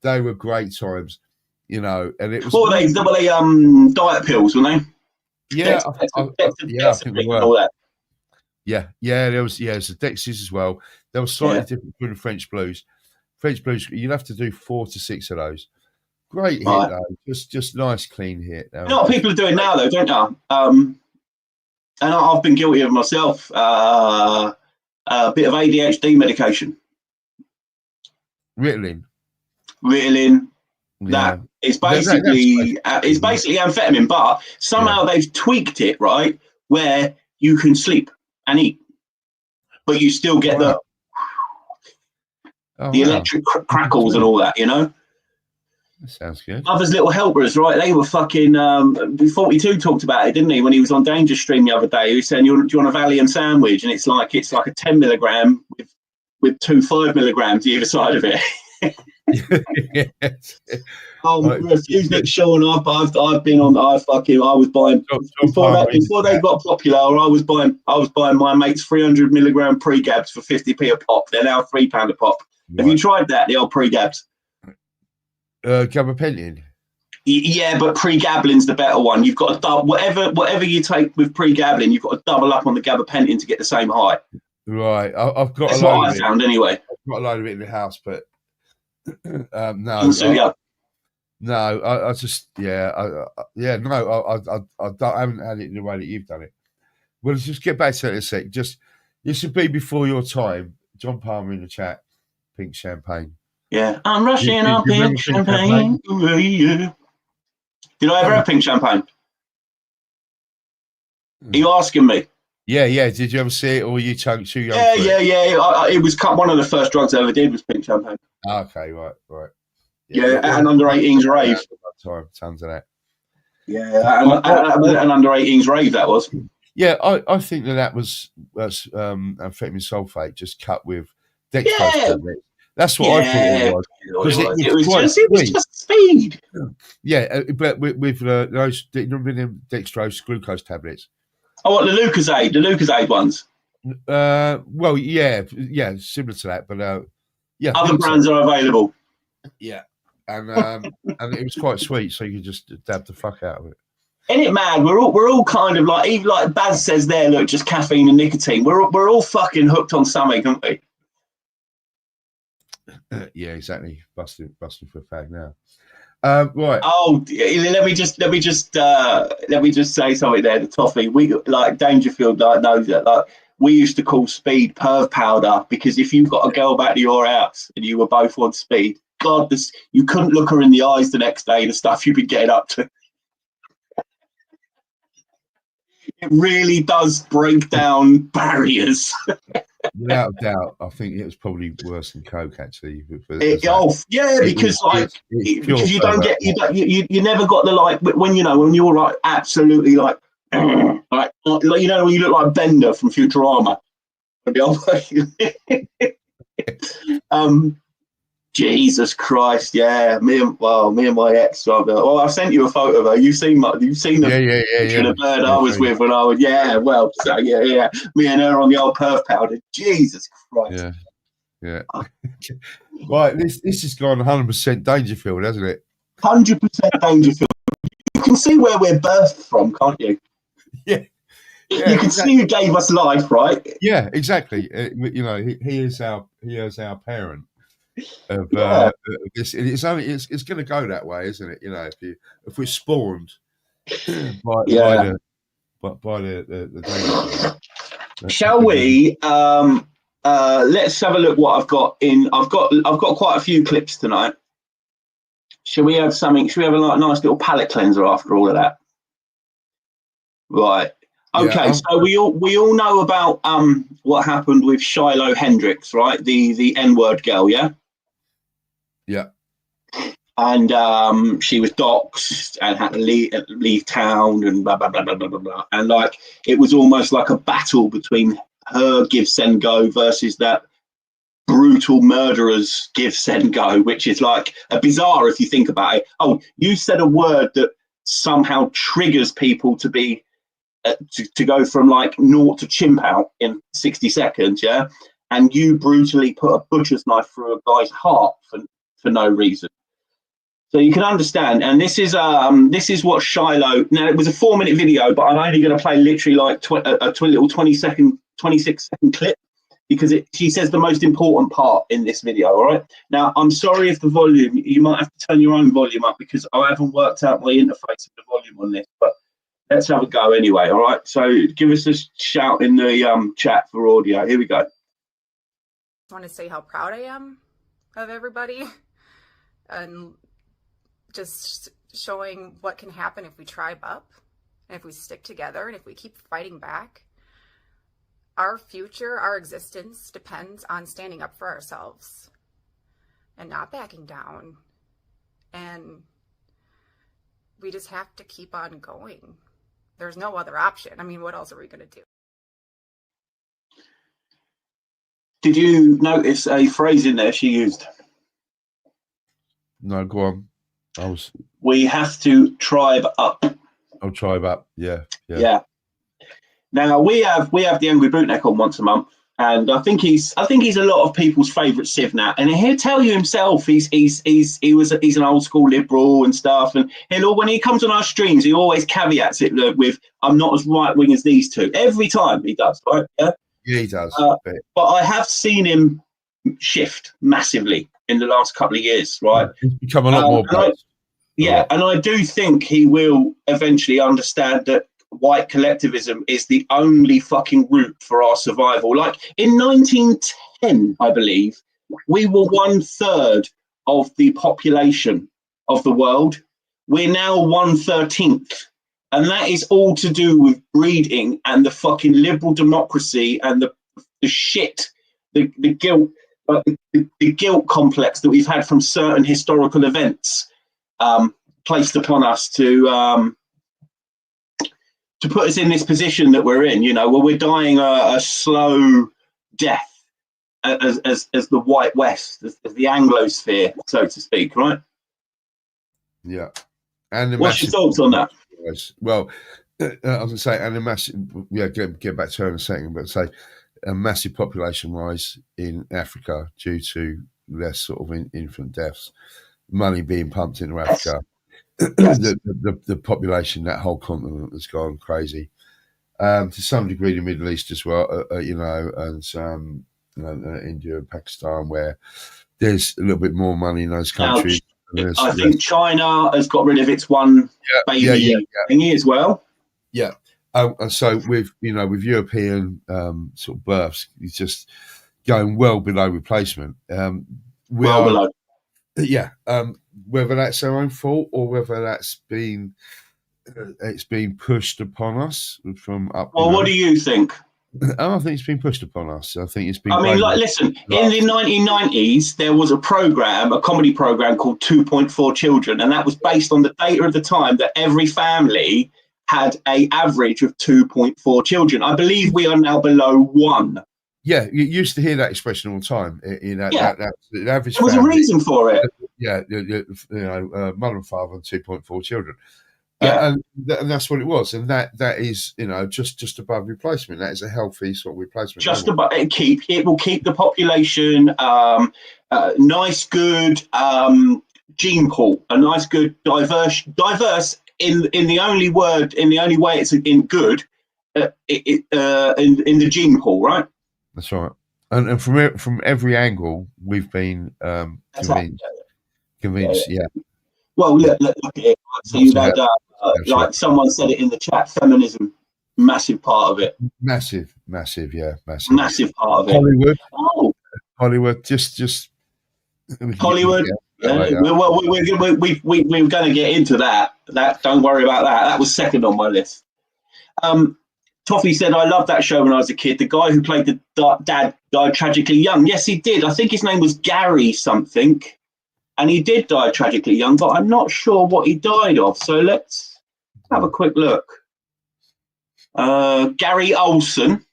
They were great times, you know. And it was. What were they? Were they diet pills? Weren't they? Yeah, I think they were. All that. Yeah, there was the Dexys as well. They were slightly different from the French Blues. French Blues, you'd have to do 4 to 6 of those. Great hit though, just nice clean hit. You know what people are doing now though, don't you? And I've been guilty of myself. A bit of ADHD medication. Ritalin. That is basically it's basically amphetamine, but somehow they've tweaked it right where you can sleep and eat, but you still get the electric crackles and all that, you know. That sounds good. Others little helpers, right? They were fucking 42 talked about it, didn't he, when he was on Danger Stream the other day? He was saying, do you want a Valium sandwich? And it's like a 10 milligram with 2 5 milligrams either side of it. Yes. Refuse Nick Sean. I've been on. I was buying before they got popular. I was buying my mates 300 milligram pre-gabs for 50p a pop. They're now £3 a pop. Right. Have you tried that? The old pre-gabs? Gabapentin. Yeah, but pre-gablin's the better one. You've got to double whatever you take with pre-gablin. You've got to double up on the gabapentin to get the same high. Right. I've got. That's what I found anyway. I've got a load of it in the house, but. No, I just I haven't had it in the way that you've done it. Well, let's just get back to it in a sec. Just this should be before your time. John Palmer in the chat, pink champagne. Yeah, I'm rushing on pink champagne. Yeah. Did I ever have pink champagne? Are you asking me? Yeah. Did you ever see it, or were you too young? Yeah. It was one of the first drugs I ever did was pink champagne. Okay, right. Yeah, at an under 18s rave. Tons of that. Yeah, an under 18s rave that was. Yeah, I think that was amphetamine sulfate just cut with dextrose. Yeah. That's what I thought it was. It was just speed. Yeah, but with those dextrose glucose tablets. Oh, what, the Lucozade ones? Well, yeah, similar to that, but other brands are available. Yeah, and it was quite sweet, so you could just dab the fuck out of it. Isn't it mad? We're all kind of like, even like Baz says there, look, just caffeine and nicotine. We're all fucking hooked on something, aren't we? Yeah, exactly. Busting for a fag now. Right. Oh, let me just say something there. The toffee, we like Dangerfield knows that. Like we used to call speed perv powder because if you got a girl back to your house and you were both on speed, God, you couldn't look her in the eyes the next day. The stuff you'd be getting up to. It really does break down barriers. Without a doubt, I think it was probably worse than coke actually. Because you don't get you never got the like when you're like absolutely like like when you look like Bender from Futurama. Jesus Christ, yeah. Me and my ex. Well, I've sent you a photo of her. You've seen the bird I was with when I was. Yeah, well, so yeah. Me and her on the old perf powder. Jesus Christ. Yeah. Right, this has gone 100% Dangerfield, hasn't it? 100% Dangerfield. You can see where we're birthed from, can't you? Yeah. You can see who gave us life, right? Yeah, exactly. He is our parent. Of this, it's going to go that way, isn't it? If we're spawned by the Shall we? Let's have a look what I've got in. I've got quite a few clips tonight. Shall we have something? Shall we have a nice little palate cleanser after all of that? Right. Okay, so we all know about what happened with Shiloh Hendricks, right? The N-word girl, yeah. Yeah. and she was doxxed and had to leave town and blah blah blah blah blah blah blah. And like it was almost like a battle between her give send go versus that brutal murderers give send go, which is like a bizarre if you think about it. Oh, you said a word that somehow triggers people to be to go from like naught to chimp out in 60 seconds, yeah, and you brutally put a butcher's knife through a guy's heart for no reason. So you can understand, and this is what Shiloh. Now it was a 4-minute video, but I'm only going to play literally like a little 26-second clip because she says the most important part in this video. All right. Now I'm sorry if the volume, you might have to turn your own volume up because I haven't worked out my interface of the volume on this, but let's have a go anyway. All right. So give us a shout in the chat for audio. Here we go. I want to say how proud I am of everybody and just showing what can happen if we tribe up and if we stick together and if we keep fighting back. Our future, our existence depends on standing up for ourselves and not backing down. And we just have to keep on going. There's no other option. I mean, what else are we going to do? Did you notice a phrase in there she used? No, go on. We have to tribe up. I'll tribe up. Yeah. Now we have the Angry Bootneck on once a month, and I think he's a lot of people's favourite civ now. And he'll tell you himself he's an old school liberal and stuff. And when he comes on our streams, he always caveats it with "I'm not as right wing as these two." Every time he does, right? Yeah, he does. But I have seen him shift massively in the last couple of years, right? He's become a lot more based. And I do think he will eventually understand that white collectivism is the only fucking route for our survival. Like in 1910, I believe, we were 1/3 of the population of the world. We're now 1/13. And that is all to do with breeding and the fucking liberal democracy and the shit, the guilt, the guilt complex that we've had from certain historical events placed upon us to put us in this position that we're in, where we're dying a slow death as the white West, as the Anglosphere, so to speak, right? Yeah. And what's your thoughts on that? Well, I was going to say, and a massive, get back to her in a second, but say a massive population rise in Africa due to less sort of infant deaths, money being pumped into Africa. Yes. The population, that whole continent has gone crazy. To some degree, the Middle East as well, and some, India and Pakistan, where there's a little bit more money in those countries. I think China has got rid of its one baby thingy as well. Yeah. And so with European sort of births, it's just going well below replacement. Below. Yeah. Whether that's our own fault or whether that's it's been pushed upon us from up. Well, what do you think? I think it's been pushed upon us. I think it's been. Listen. In the 1990s, there was a comedy program called 2.4 Children, and that was based on the data of the time that every family had an average of 2.4 children. I believe we are now below 1. Yeah, you used to hear that expression all the time. That the average. There was a reason for it. Yeah, mother and father and 2.4 children. Yeah. And that's what it was, and that is just above replacement. That is a healthy sort of replacement. Just above it will keep the population nice, good gene pool, a nice, good, diverse in the only way it's in good in the gene pool, right? That's right. And from every angle, we've been convinced. Yeah. Well, look at it. So you've had, like someone said it in the chat, feminism, massive part of it. Massive part of it. Hollywood, just Hollywood. Yeah. We're going to get into that. Don't worry about that. That was second on my list. Toffee said, I loved that show when I was a kid. The guy who played the dad died tragically young. Yes, he did. I think his name was Gary something. And he did die tragically young, but I'm not sure what he died of. So let's have a quick look. Gary Olson.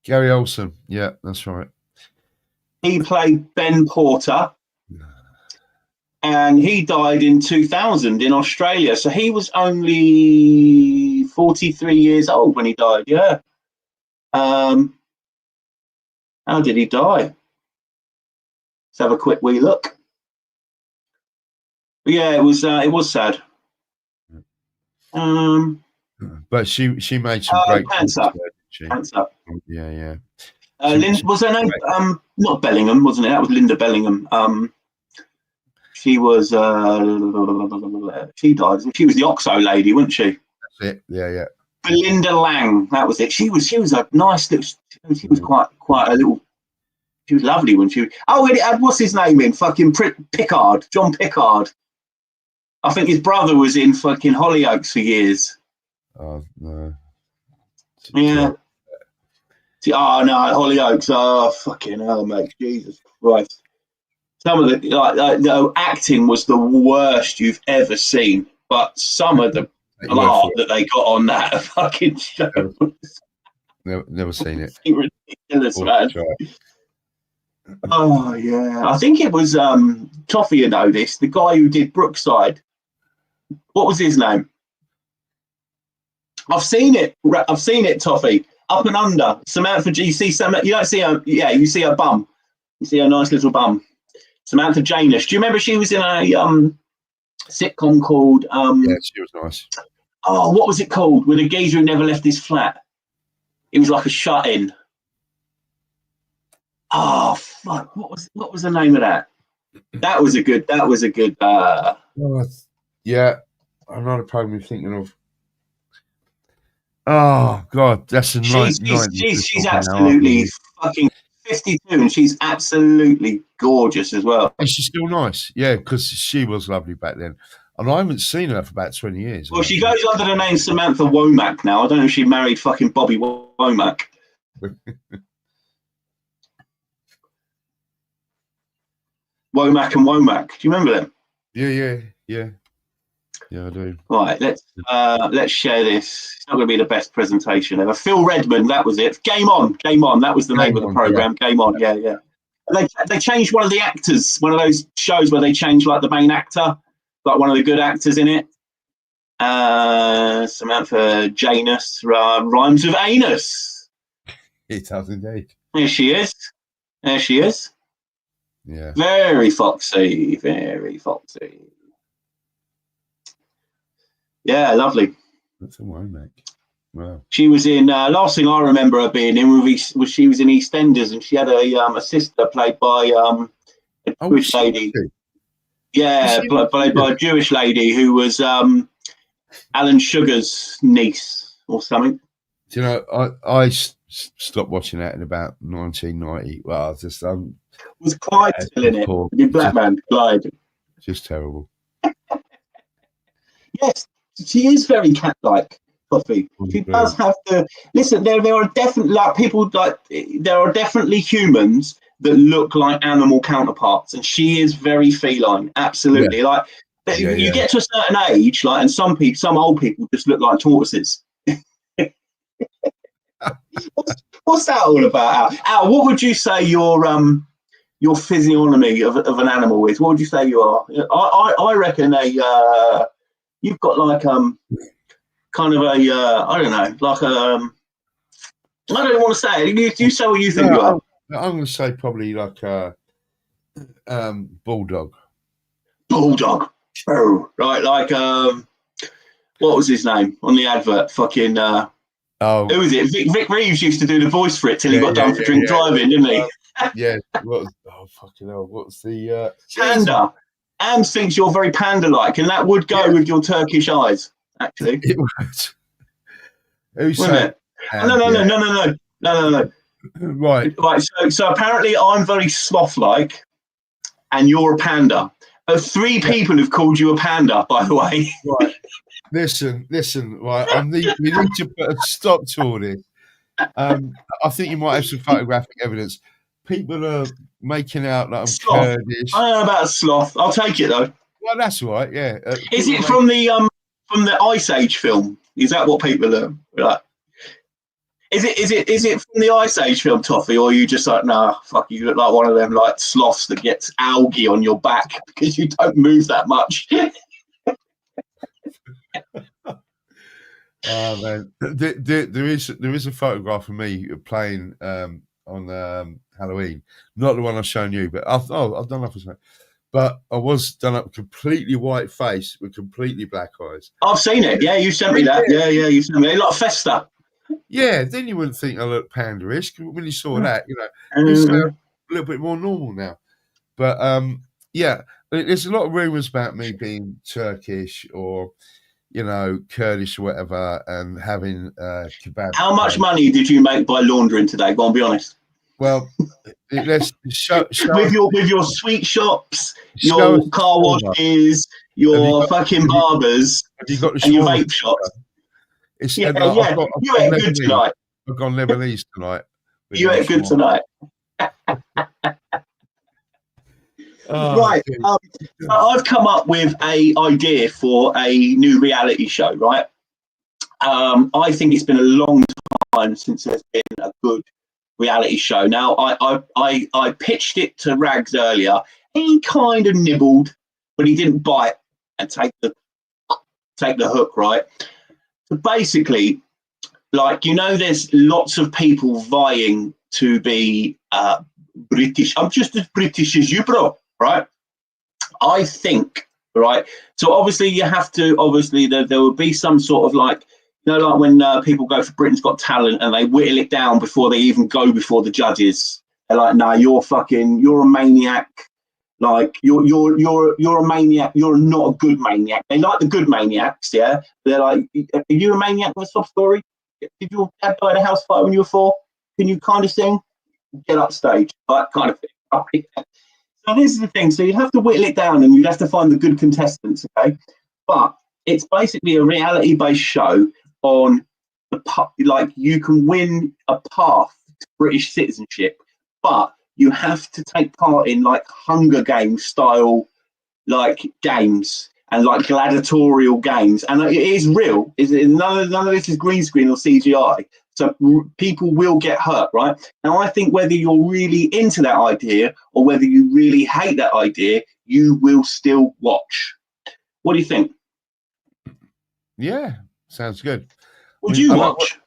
Gary Olson. Yeah, that's right. He played Ben Porter. And he died in 2000 in Australia. So he was only 43 years old when he died. Yeah. How did he die? Let's have a quick wee look. But yeah, it was sad. But she made some great cancer. She? Cancer. Yeah. Was her name not Bellingham, wasn't it? That was Linda Bellingham. She was she died. She was the Oxo lady, wasn't she? That's it. Yeah. Belinda Lang, that was it. She was a nice little. She was quite a little. She was lovely when she. Oh, it had what's his name in fucking Pickard, John Pickard. I think his brother was in fucking Hollyoaks for years. Oh no. Yeah. Oh no, Hollyoaks. Oh fucking hell, mate. Jesus Christ. Some of the acting was the worst you've ever seen, but some of the art that they got on that fucking show. Never seen it. Ridiculous, man. Oh yeah, I think it was Toffee. You know this, the guy who did Brookside. What was his name? I've seen it, Toffee. Up and Under. Samantha G. You don't see her. Yeah, you see her bum. You see her nice little bum. Samantha Janish. Do you remember she was in a sitcom called? Yeah, she was nice. Oh, what was it called? With a geezer who never left his flat. It was like a shut-in. Oh fuck! What was the name of that? That was a good. Yeah, another program you're thinking of. Oh God, that's a nice. She's absolutely fucking 52, and she's absolutely gorgeous as well. And she's still nice, yeah, because she was lovely back then. And I haven't seen her for about 20 years. Well, she goes under the name Samantha Womack now. I don't know if she married fucking Bobby Womack. Womack and Womack. Do you remember them? Yeah, I do. Right, let's share this. It's not going to be the best presentation ever. Phil Redmond, that was it. Game On. That was the name of the program. Yeah. Game On. Yeah. They changed one of the actors. One of those shows where they changed like the main actor, like one of the good actors in it. Samantha Janus rhymes with anus. It does indeed. There she is. Yeah. Very foxy. Yeah, lovely. That's a Womack. Wow. She was in. Last thing I remember her being in was she was in EastEnders, and she had a sister played by a Jewish lady. Yeah, played by a Jewish lady who was Alan Sugar's niece or something. Do you know, I stopped watching that in about 1990. Well, I just was Clyde still in it? The black man, Clyde. Just terrible. Yes, she is very cat-like. Coffee. She does have to listen. There are definitely there are definitely humans that look like animal counterparts, and she is very feline. Absolutely, you get to a certain age, and some old people just look like tortoises. What's that all about, Al? What would you say your physiognomy of an animal is? What would you say you are? I reckon you've got like kind of a I don't know, like I don't want to say it. You say what you think you are. I'm going to say probably like a bulldog. Bulldog. Oh, right, like what was his name on the advert? Fucking who was it? Vic Reeves used to do the voice for it till he got done for drink driving, didn't he? Yeah. Fucking hell! What's the panda? Ams thinks you're very panda-like, and that would go with your Turkish eyes. Actually, it would. Who said? No. Right. So apparently, I'm very sloth-like, and you're a panda. 3 people have called you a panda, by the way. Right. Listen. Right. We need to put a stop to all this. I think you might have some photographic evidence. people are making out that I'm Sloth. Kurdish. I don't know about a sloth. I'll take it though. Well, that's all right. Yeah. Is People it from the Ice Age film? Is that what people are like? Is it from the Ice Age film, Toffee, or are you just like, nah, fuck, you look like one of them like sloths that gets algae on your back because you don't move that much? Oh man, there is a photograph of me playing on Halloween. Not the one I've shown you, but I've done up as well. But I was done up completely white face with completely black eyes. I've seen it. Yeah, you sent me that. Yeah, you sent me a lot of festa. Yeah, then you wouldn't think I look panda-ish when you saw that. You know, it's a little bit more normal now. But yeah, there's a lot of rumours about me being Turkish or, you know, Kurdish or whatever, and having kebab. How much money did you make by laundering today? Go on, be honest. Well, let's show with your sweet shops, your car washes, your fucking barbers, you got the and your vape shops. You ate good tonight. I've gone Lebanese tonight. You ate good tonight. Right. I've come up with an idea for a new reality show, right? I think it's been a long time since there's been a good reality show. Now, I pitched it to Rags earlier. He kind of nibbled, but he didn't bite and take the hook, right? So basically, like, you know, there's lots of people vying to be British. I'm just as British as you, bro, right? I think, right? So obviously you have to, there will be some sort of like, you know, like when people go for Britain's Got Talent and they whittle it down before they even go before the judges. They're like, nah, you're a maniac. Like you're a maniac. You're not a good maniac. They like the good maniacs, yeah. They're like, are you a maniac with a soft story? Did your dad die in a house fire when you were 4? Can you kind of sing? Get up stage, that kind of thing. So this is the thing. So you'd have to whittle it down and you'd have to find the good contestants, okay? But it's basically a reality-based show on like you can win a path to British citizenship, but you have to take part in like Hunger Games style like games and like gladiatorial games, and it is real. None of this is green screen or CGI. So people will get hurt, right? Now, I think whether you're really into that idea or whether you really hate that idea, you will still watch. What do you think? Yeah, sounds good. Would you watch?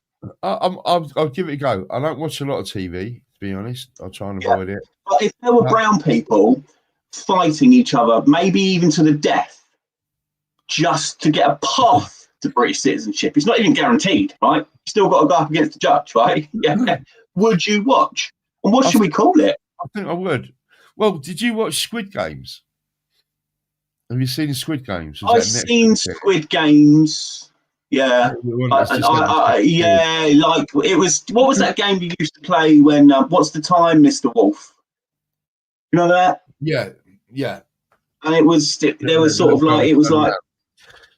I'll give it a go. I don't watch a lot of TV, to be honest. I'll try and avoid it. But if there were brown people fighting each other, maybe even to the death, just to get a path to British citizenship, it's not even guaranteed, right? You still got to go up against the judge, right? Yeah. Would you watch? And what should we call it? I think I would. Well, did you watch Squid Games? Have you seen Squid Games? I've seen Squid Games. Yeah. Like it was. What was that game you used to play when? What's the time, Mr. Wolf? You know that? Yeah. And it was. There was sort of like it was like.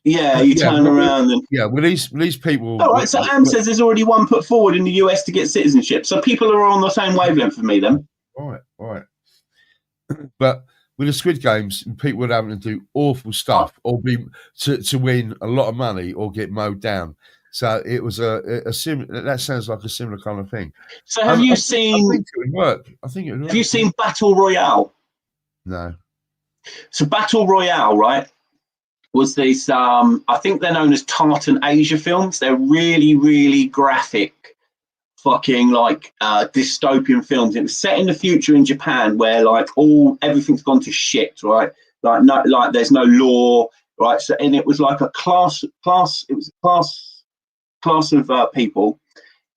Yeah, you turn around and. Yeah, well, these people. All right, so Am says there's already one put forward in the US to get citizenship. So people are on the same wavelength with me then. All right. But with the Squid Games, people were having to do awful stuff or be to win a lot of money or get mowed down. So it was a similar. That sounds like a similar kind of thing. So have you seen? I think it would work. Have you seen Battle Royale? No. So Battle Royale, right? Was this? I think they're known as Tartan Asia films. They're really, really graphic, fucking like dystopian films. It was set in the future in Japan, where like everything's gone to shit, right? Like there's no law, right? So and it was like a class. It was a class of people,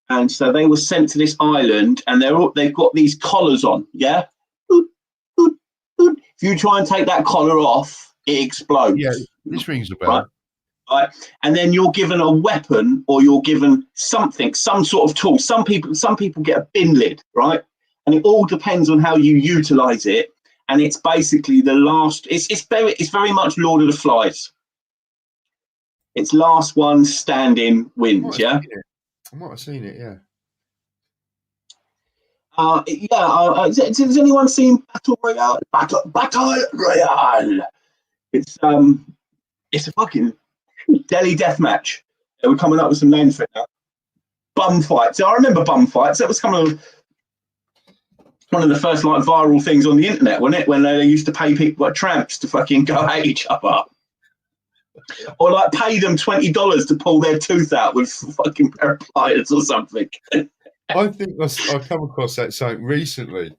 and so they were sent to this island, and they've got these collars on, yeah. If you try and take that collar off, it explodes. Yeah, this rings a bell. Right? And then you're given a weapon, or you're given something, some sort of tool. Some people get a bin lid, right? And it all depends on how you utilize it. And it's basically the last. It's very much Lord of the Flies. It's last one standing wins. Yeah, I might have seen it. Yeah. Has anyone seen Battle Royale? Battle Royale. It's a fucking Delhi deathmatch. We're coming up with some names for it now. Bum fights. I remember bum fights. That was kind of one of the first like viral things on the internet, wasn't it? When they used to pay people like tramps to fucking go at each other, or like pay them $20 to pull their tooth out with fucking pair of pliers or something. I think I come across that something recently,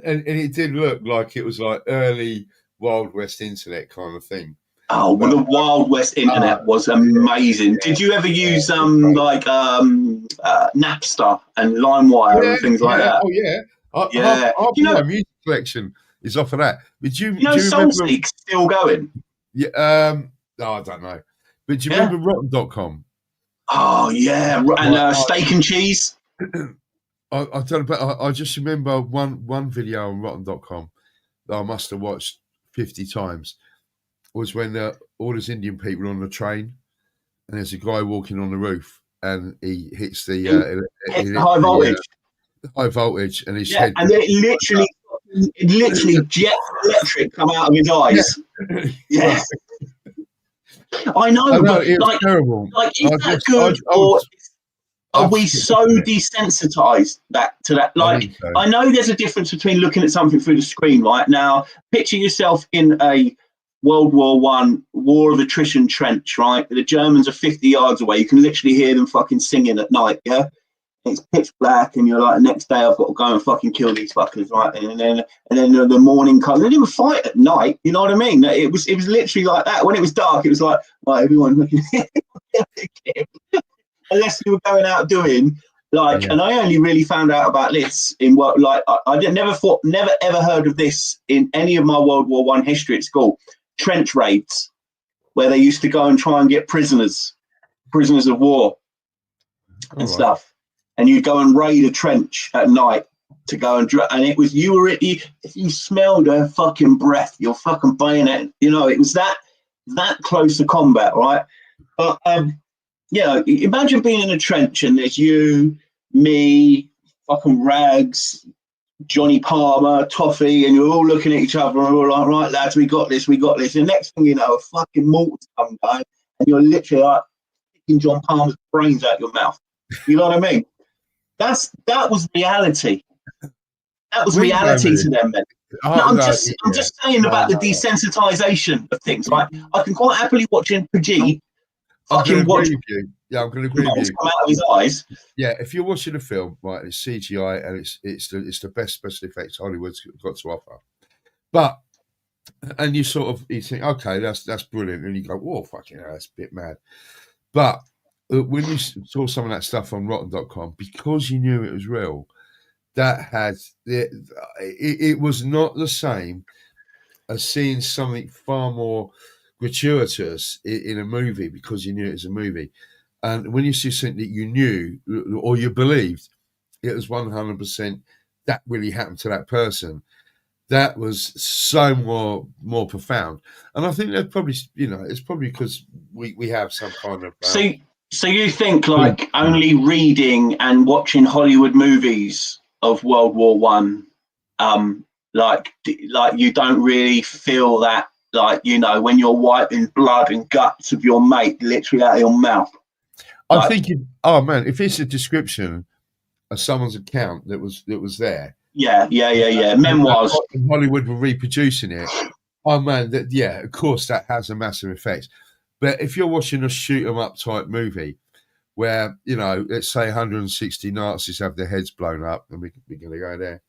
and it did look like it was like early Wild West internet kind of thing. Oh, well, the Wild West internet was amazing. Yeah. Did you ever use Napster and LimeWire and things like that? Oh yeah. Half my music collection is off of that. But do you SoulSeek's still going? Yeah. No, I don't know. But do you remember Rotten.com? Oh yeah, and Steak and Cheese. I don't know, but I just remember one video on Rotten.com that I must have watched 50 times. Was when all those Indian people are on the train, and there's a guy walking on the roof, and he hits the high voltage. High voltage, and his head. And it literally jet electric come out of his eyes. Yeah. I know, but it was terrible. Like, is that good, or are we so desensitized to that? Like, I know there's a difference between looking at something through the screen. Right now, picture yourself in a World War I war of attrition trench, right? The Germans are 50 yards away. You can literally hear them fucking singing at night, yeah? It's pitch black, and you're like, the next day I've got to go and fucking kill these fuckers, right? And then the morning comes. They didn't fight at night, you know what I mean? It was literally like that. When it was dark, it was like, right, everyone looking unless you were going out doing like, and I only really found out about this in what, like, I never ever heard of this in any of my World War I history at school. Trench raids, where they used to go and try and get prisoners of war and stuff, and you'd go and raid a trench at night to go and it was if you smelled her fucking breath, your fucking bayonet, you know, it was that close to combat, right? But imagine being in a trench and there's you, me, fucking Rags, Johnny Palmer, Toffee, and you're all looking at each other and we're like, right, lads, we got this. And the next thing you know, a fucking mortar's come down and you're literally like picking John Palmer's brains out your mouth. You know what I mean? That was reality. That was reality to them, men. I'm just saying about the desensitization of things. Like, I can quite happily watch in Pajit. I'm going to agree with you. Yeah, I'm going to agree with you. Come out of his eyes. Yeah, if you're watching a film, right, it's CGI and it's the best special effects Hollywood's got to offer. But and you think, okay, that's brilliant, and you go, oh, fucking hell, that's a bit mad. But when you saw some of that stuff on Rotten.com, because you knew it was real, it was not the same as seeing something far more gratuitous in a movie because you knew it was a movie. And when you see something that you knew or you believed it was 100% that really happened to that person, that was so more profound. And I think that probably, it's probably because we have some kind of so you think like only reading and watching Hollywood movies of World War I, like you don't really feel that, like, you know, when you're wiping blood and guts of your mate literally out of your mouth. I think, if it's a description of someone's account that was there. Yeah. Memoirs. And Hollywood were reproducing it. Oh man, of course that has a massive effect. But if you're watching a shoot 'em up type movie where, you know, let's say 160 Nazis have their heads blown up, and we're going to go there.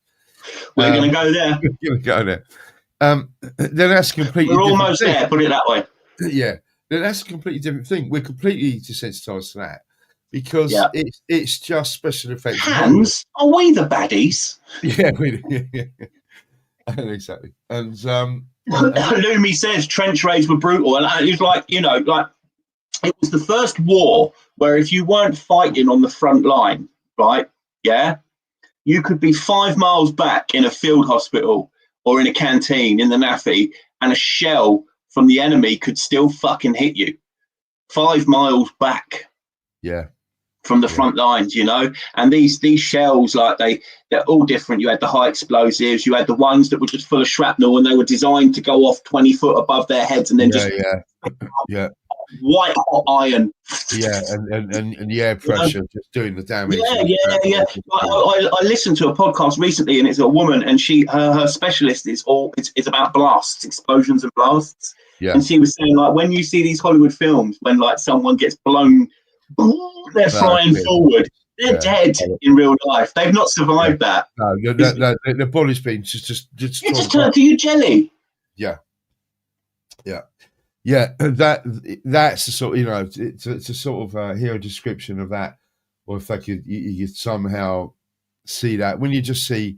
We're going to go there. We're going to go there. Then that's completely. We're almost there. Put it that way. Yeah, then that's a completely different thing. We're completely desensitized to that because it's just special effects. Hands, are we the baddies? Yeah, exactly. And Lumi says trench raids were brutal, and it was like, you know, like it was the first war where if you weren't fighting on the front line, right? Yeah, you could be 5 miles back in a field hospital or in a canteen in the NAFI, and a shell from the enemy could still fucking hit you 5 miles back. Yeah. from the front lines, you know. And these shells, like they're all different. You had the high explosives, you had the ones that were just full of shrapnel, and they were designed to go off 20 foot above their heads, and then white hot iron. Yeah, and the air pressure just doing the damage. Yeah. I listened to a podcast recently, and it's a woman, and her specialist is about blasts, explosions and blasts. Yeah. And she was saying, like, when you see these Hollywood films, when like someone gets blown, they're flying forward. They're dead in real life. They've not survived that. No, the body's been just turned to you jelly. Yeah. That's the sort, you know, to sort of hear a description of that, or if they could you somehow see that when you just see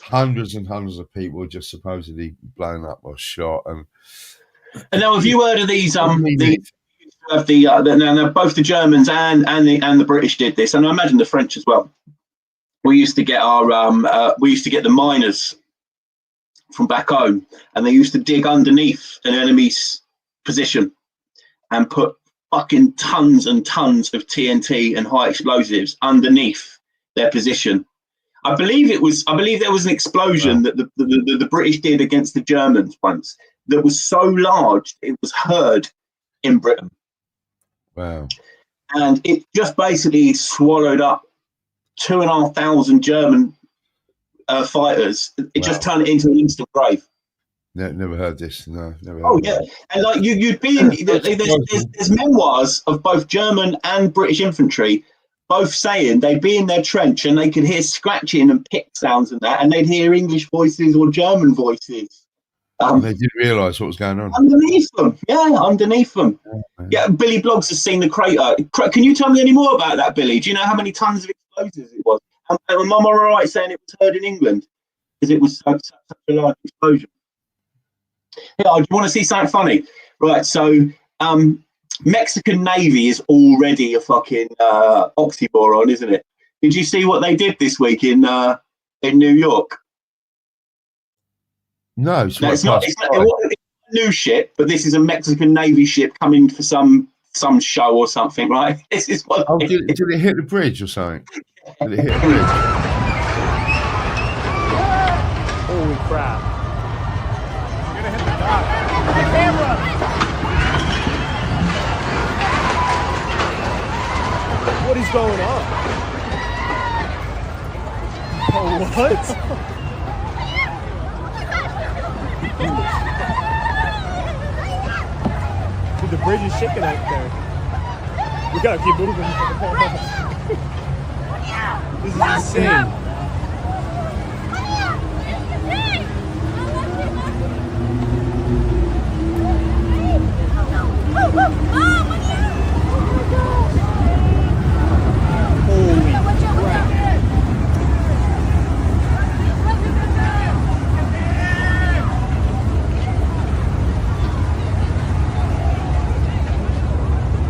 hundreds and hundreds of people just supposedly blown up or shot. And now, have you heard of these? Now, both the Germans and the British did this, and I imagine the French as well. We used to get the miners from back home, and they used to dig underneath an enemy's position and put fucking tons and tons of TNT and high explosives underneath their position. I believe there was an explosion that the British did against the Germans once that was so large it was heard in Britain. Wow. And it just basically swallowed up 2,500 German fighters. It just turned it into an instant grave. Never heard this. No, never. Oh yeah, and like you'd be in. There's memoirs of both German and British infantry, both saying they'd be in their trench and they could hear scratching and pick sounds and that, and they'd hear English voices or German voices. They didn't realise what was going on underneath them. Yeah, Billy Bloggs has seen the crater. Can you tell me any more about that, Billy? Do you know how many tons of explosives it was? Am I right saying it was heard in England because it was such a large explosion? Yeah, do you want to see something funny? Right, so Mexican Navy is already a fucking oxymoron, isn't it? Did you see what they did this week in New York? No, it's not a new ship, but this is a Mexican Navy ship coming for some show or something, right? This is what. Did it hit the bridge or something? Did it hit the bridge? Holy crap! You're gonna hit the dock. The camera. What is going on? Oh, what? Dude, the bridge is shaking out there. We gotta keep moving. This is insane. Holy crap.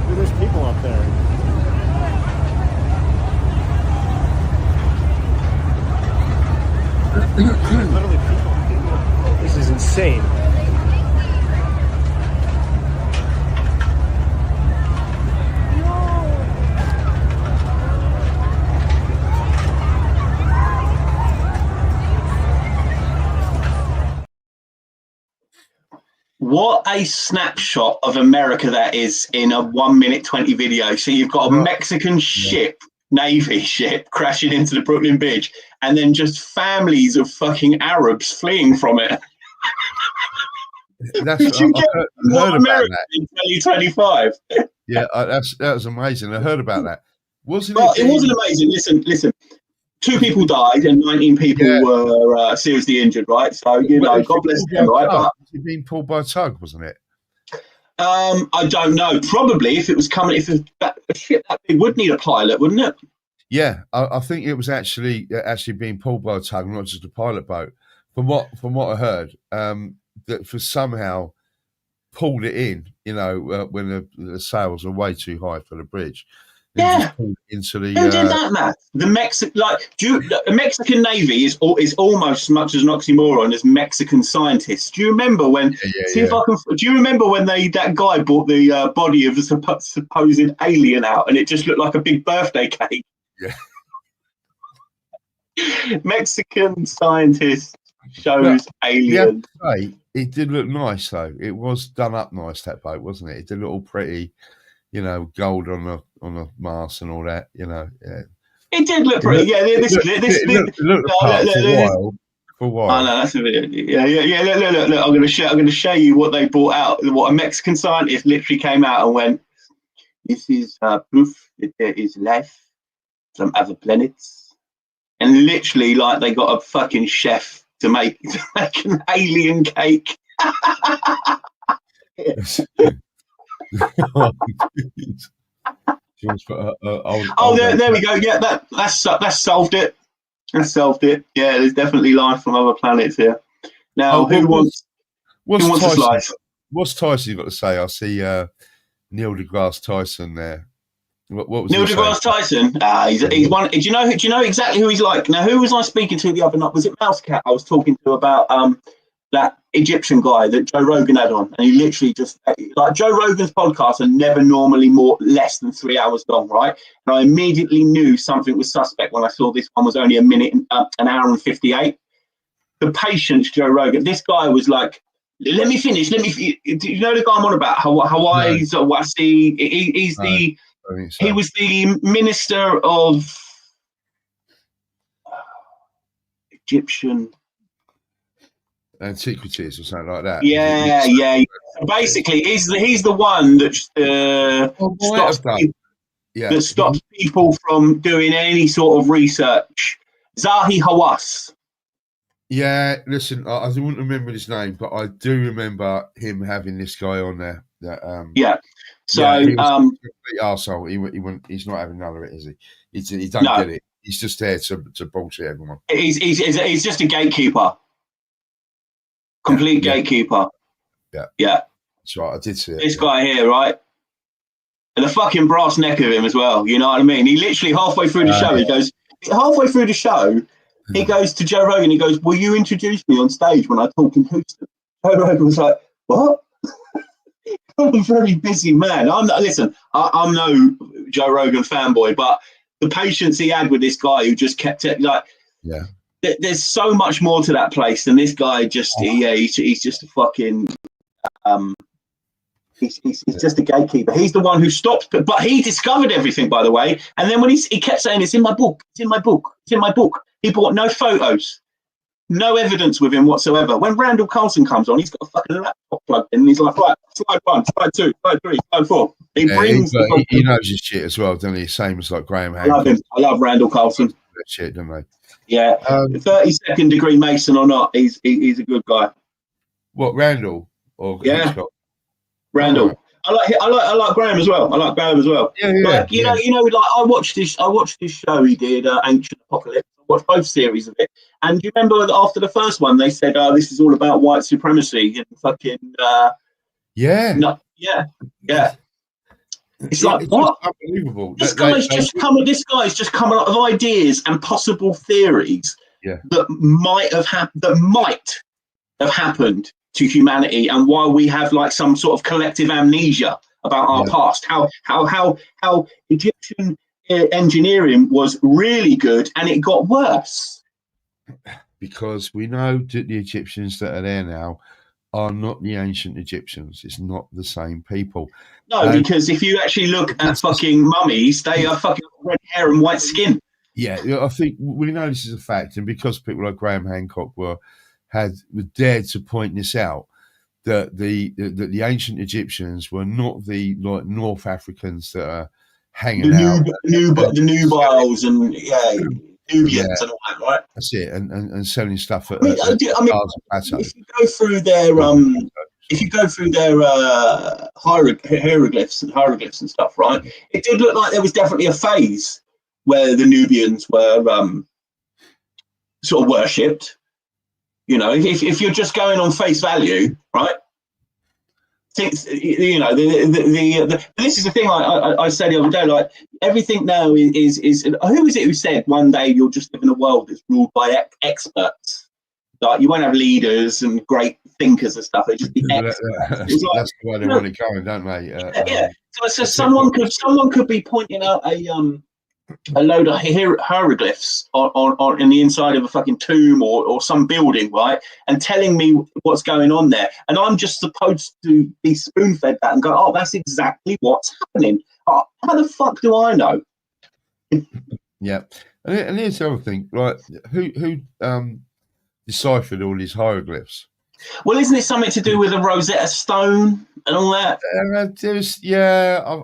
Dude, there's people up there. Literally people. This is insane. What a snapshot of America that is in a 1 minute 20 video. So you've got a Mexican ship, Navy ship, crashing into the Brooklyn Bridge, and then just families of fucking Arabs fleeing from it. That's I heard about that in 2025. Yeah, that was amazing. I heard about that. It wasn't amazing. Listen. 2 people died and 19 people were seriously injured, right? So, God bless them, right? But it being pulled by a tug, wasn't it? I don't know. Probably if a ship that big would need a pilot, wouldn't it? Yeah, I think it was actually being pulled by a tug, not just a pilot boat. From what I heard, that for somehow pulled it in, when the sails are way too high for the bridge. Yeah. Into the Who did that, man? The Mexican Navy is almost as much as an oxymoron as Mexican scientists. Do you remember when? Do you remember when that guy brought the body of the supposed alien out, and it just looked like a big birthday cake? Yeah. Mexican scientist shows alien. Say, it did look nice though. It was done up nice, that boat, wasn't it? It did look all pretty, gold on the mast and all that. Yeah. It did look pretty. It looked apart for a while. Oh no, that's a video. Yeah. Look. I'm going to show you what they brought out. What a Mexican scientist literally came out and went, "This is proof that there is life from other planets." And literally, like, they got a fucking chef to make an alien cake. There we go. Yeah, that's solved it. That's solved it. Yeah, there's definitely life from other planets here. Now, who wants Tyson, a slice? What's Tyson got to say? I see Neil deGrasse Tyson there. What was Neil deGrasse Tyson? He's one. Do you know exactly who he's like? Now, who was I speaking to the other night? Was it Mousecat? I was talking to about that Egyptian guy that Joe Rogan had on, and he literally just like Joe Rogan's podcasts are never normally less than 3 hours long, right? And I immediately knew something was suspect when I saw this one was only an hour and 58. The patience, Joe Rogan. This guy was like, "Let me finish. Do you know the guy I'm on about? Hawaii's Wasi. He was the minister of Egyptian antiquities or something like that. Yeah. Basically, he's the one that stops people from doing any sort of research. Zahi Hawass. Yeah, listen, I wouldn't remember his name, but I do remember him having this guy on there. So he was a complete arsehole. He's not having none of it, is he? He don't get it. He's just there to bullshit everyone. He's just a gatekeeper. Complete gatekeeper. Yeah. That's right. I did see it. This guy here, right? And the fucking brass neck of him as well. You know what I mean? He literally halfway through the show, he goes to Joe Rogan. He goes, "Will you introduce me on stage when I talk in Houston?" Joe Rogan was like, "What?" I'm a very busy man. I'm no Joe Rogan fanboy, but the patience he had with this guy who just kept it like, there's so much more to that place than this guy. He's just a fucking, he's just a gatekeeper. He's the one who stops, but he discovered everything, by the way. And then when he kept saying, "It's in my book, it's in my book, it's in my book," he brought no photos. No evidence with him whatsoever. When Randall Carlson comes on, he's got a fucking laptop plugged in, and he's like, "Right, slide 1, slide 2, slide 3, slide 4." He knows his shit as well, doesn't he? Same as like Graham Hancock. I love him. I love Randall Carlson. Shit, don't they? Yeah, 32nd degree Mason or not, he's a good guy. What, Randall or Hitchcock? Randall. I like Graham as well. Like you know, like I watched this show he did, Ancient Apocalypse. I watched both series of it. And do you remember that after the first one, they said, "This is all about white supremacy and fucking." It's like, what? Unbelievable. This guy's just coming up with ideas and possible theories that might have happened to humanity, and why we have like some sort of collective amnesia about our past. How Egyptian engineering was really good, and it got worse. Because we know that the Egyptians that are there now are not the ancient Egyptians. It's not the same people. No, because if you actually look at fucking mummies, they are fucking red hair and white skin. Yeah, I think we know this is a fact, and because people like Graham Hancock were dared to point this out, that the ancient Egyptians were not the like North Africans that are hanging out. The Nubiles and Nubians and all that, right? That's it, and selling stuff at if you go through their hieroglyphs and stuff, right? It did look like there was definitely a phase where the Nubians were sort of worshipped. You know, if you're just going on face value, right? Since you know this is the thing I said the other day, like everything now is who is it who said one day you'll just live in a world that's ruled by experts, like you won't have leaders and great thinkers and stuff, it'll just be experts. That's the way they want it going, don't they? Yeah. So someone could be pointing out a load of hieroglyphs on in the inside of a fucking tomb or some building, right? And telling me what's going on there. And I'm just supposed to be spoon-fed that and go, oh, that's exactly what's happening. Oh, how the fuck do I know? Yeah. And here's the other thing, like who deciphered all these hieroglyphs? Well, isn't it something to do with a Rosetta Stone and all that?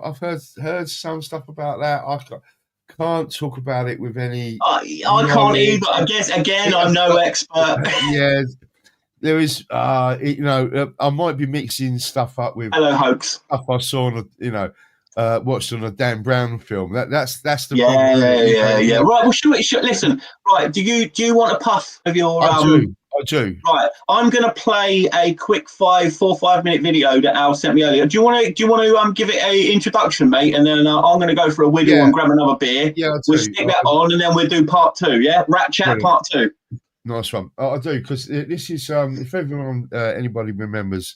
I've heard some stuff about that. I can't talk about it with any. I can't either. I guess again, I'm no expert. Yeah, there is. I might be mixing stuff up with hoax stuff I saw on watched on a Dan Brown film. That's the problem. Yeah. Right. Well, should listen. Right. Do you want a puff of your? I do. Right, I'm going to play a quick 4-5 minute video that Al sent me earlier. Do you want to give it a introduction, mate? And then I'm going to go for a wiggle and grab another beer. Yeah, we'll stick that on, and then we'll do part 2. Yeah, Rat Chat part 2. Nice one. I do, because this is if everyone anybody remembers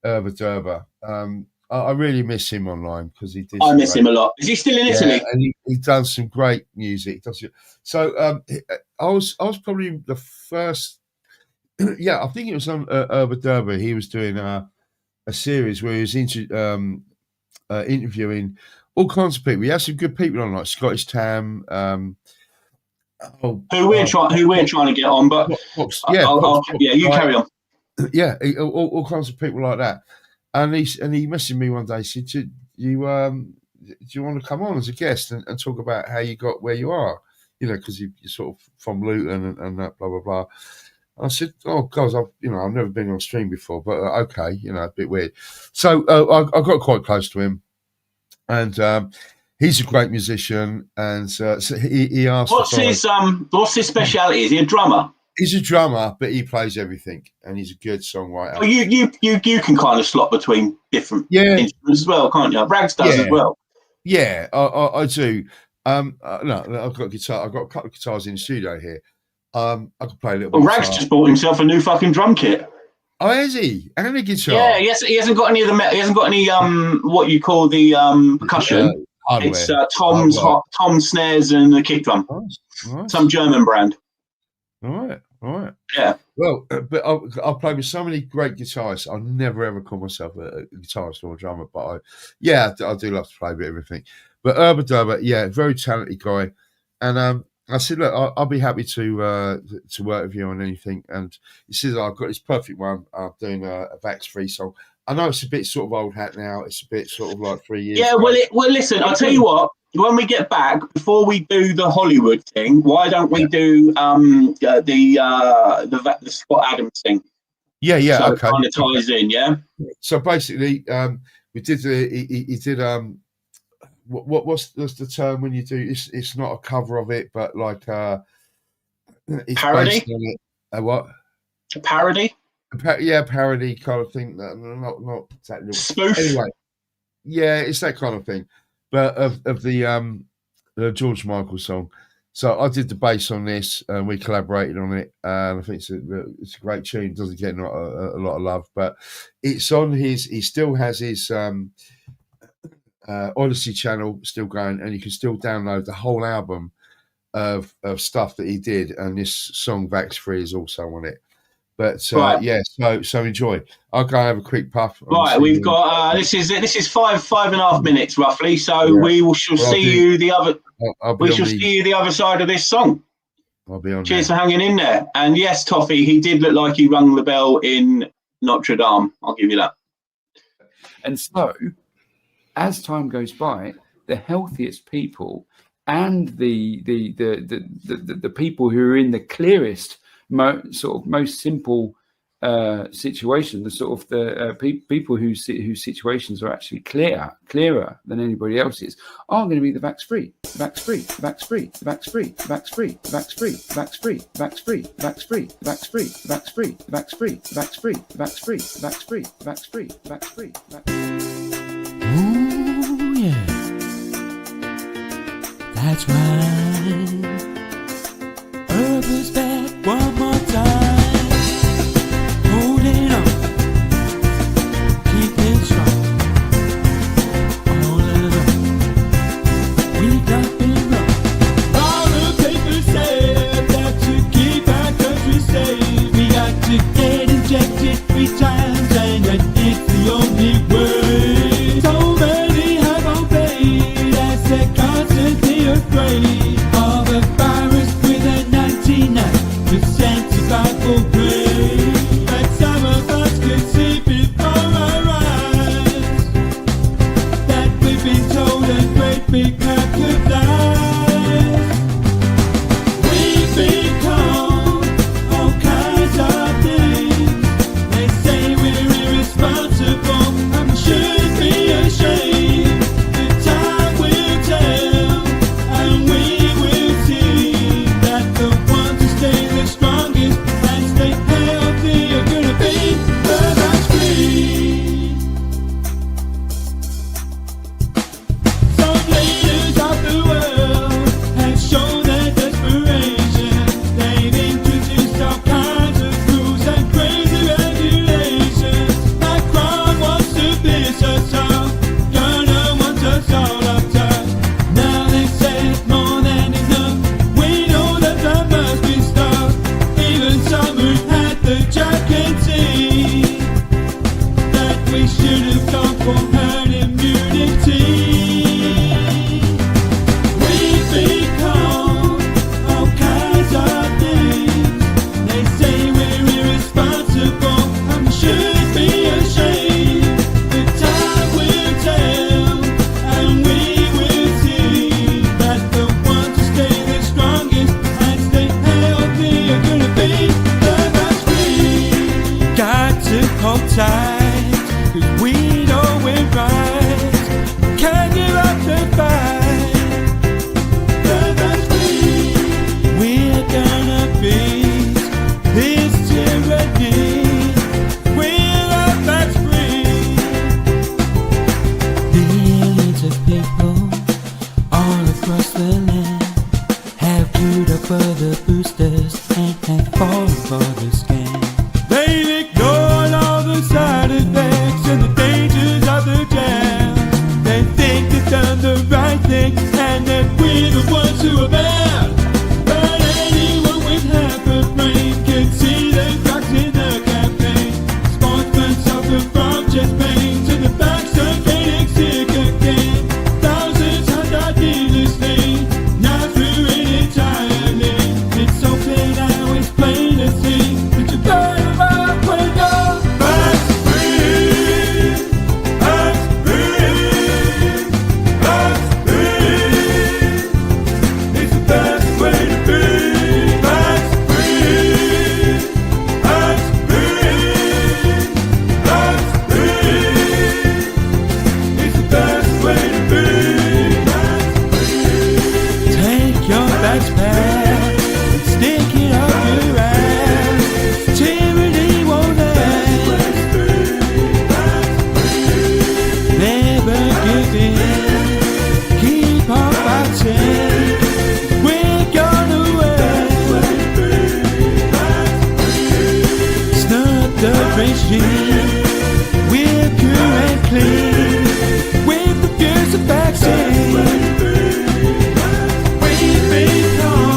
Herbert Derber, I really miss him online because he did. I miss him a lot. Is he still in Italy? And he done some great music. So I was probably the first. Yeah, I think it was on Herbert Derber. He was doing a series where he was interviewing all kinds of people. He had some good people on, like Scottish Tam. Who we're trying to get on, but you carry on. Yeah, all kinds of people like that. And he messaged me one day. He said, "Do you want to come on as a guest and talk about how you got where you are? You know, because you're sort of from Luton and that blah blah blah." I said, "Oh, God, I've never been on stream before, but okay, a bit weird." So I got quite close to him, and he's a great musician. And so he asked, "What's his speciality? Is he a drummer?" He's a drummer, but he plays everything, and he's a good songwriter. Well, you can kind of slot between different instruments as well, can't you? Rags does as well. Yeah, I do. No, I've got a guitar. I've got a couple of guitars in the studio here. I can play a little bit. Well, Rags just bought himself a new fucking drum kit. Oh, has he? And a guitar. Yeah, he hasn't got any of the. He hasn't got any what you call the percussion. It's Tom's snares and the kick drum. Nice. Some German brand. All right. Yeah. Well, but I've played with so many great guitarists. I never ever call myself a guitarist or a drummer, but I do love to play with everything. But Herbert Derber, very talented guy, and I said, look, I'll be happy to work with you on anything. And he says, I've got this perfect one. I'm doing a Vax-free song. I know it's a bit sort of old hat now. It's a bit sort of like 3 years. Yeah, well, listen, I'll tell you what. When we get back, before we do the Hollywood thing, why don't we do the Scott Adams thing? Yeah, so okay. It kind of ties in, yeah. So basically, we did he did what's the term when you do it's not a cover of it, but like it's parody? Based on it. What? A parody? Parody kind of thing. Not exactly. Spoof. Anyway, yeah, it's that kind of thing. But of the George Michael song. So I did the bass on this, and we collaborated on it. And I think it's a great tune. It doesn't get a lot of love, but it's on his. He still has his Odyssey channel still going, and you can still download the whole album of stuff that he did. And this song Vax Free is also on it. But so enjoy. I'll go have a quick puff. Right, we've got this is 5.5 minutes roughly. So we shall see you the other. See you the other side of this song. I'll be on. Cheers for hanging in there. And yes, Toffee, he did look like he rung the bell in Notre Dame. I'll give you that. And so, as time goes by, the healthiest people and the people who are in the clearest, most simple situation, the sort of the people whose situations are actually clearer than anybody else's, are going to be the vax-free, vax-free, vax-free, vax-free, vax-free, vax-free, vax-free, vax-free, vax-free, vax-free, vax-free, vax-free, vax-free, vax-free, vax-free, vax-free, vax-free, vax-free. Ooh, yeah. That's right. Earth is back one more time. Holding on, keeping strong. All alone, we got been wrong. All the papers say that to keep our country safe, we got to get injected 3 times, and that it's the only way. So many have obeyed as they're constantly afraid of a virus with a 99% survival rate. But some of us can see before our eyes that we've been told a great big pack of lies. We've been called all kinds of things. They say we're irresponsible and we should be ashamed. The time will tell, and we will see that the ones who stay the strongest and stay healthy are gonna be the vax-free. Some leaders of the world have shown their desperation. They've introduced all kinds of rules and crazy regulations. Macron wants to piss us off, gonna want us all uptight. Now they said more than enough. We know that that must be stopped. Even some who had the jack can see that we should have gone for herd immunity. We've been called all kinds of things. They say we're irresponsible and we should be ashamed. The time will tell, and we will see that the ones who stay the strongest and stay healthy are gonna be the vax-free. Got to hold tight, 'cause we know we're right. Can't give up the fight. The vax-free. We're gonna beat this tyranny. We're the vax-free. Millions of people all across the land have queued up for the boosters and have fallen for the scam. They've ignored all the side effects and the dangers of the jam. They think they've done the right thing and that we're the ones who are bad. But anyone with half a brain can see the cracks in the campaign. Sportsmen suffer from chest pains and the backs are getting sick again. Thousands have died needlessly, now through it entirely. It's so clear now, it's plain to see that you better run when you're vax-free. Vax-free. Vax-free. It's the best way to be. Vax-free. Vax-free. Vax-free. It's the best way to be. Vax-free. Take your vax pack and stick it up your ass. Tyranny won't last. Never give in. Keep on fighting. We're gonna win. Snub the regime. We're pure and clean. With the fears of vaccine. We've been called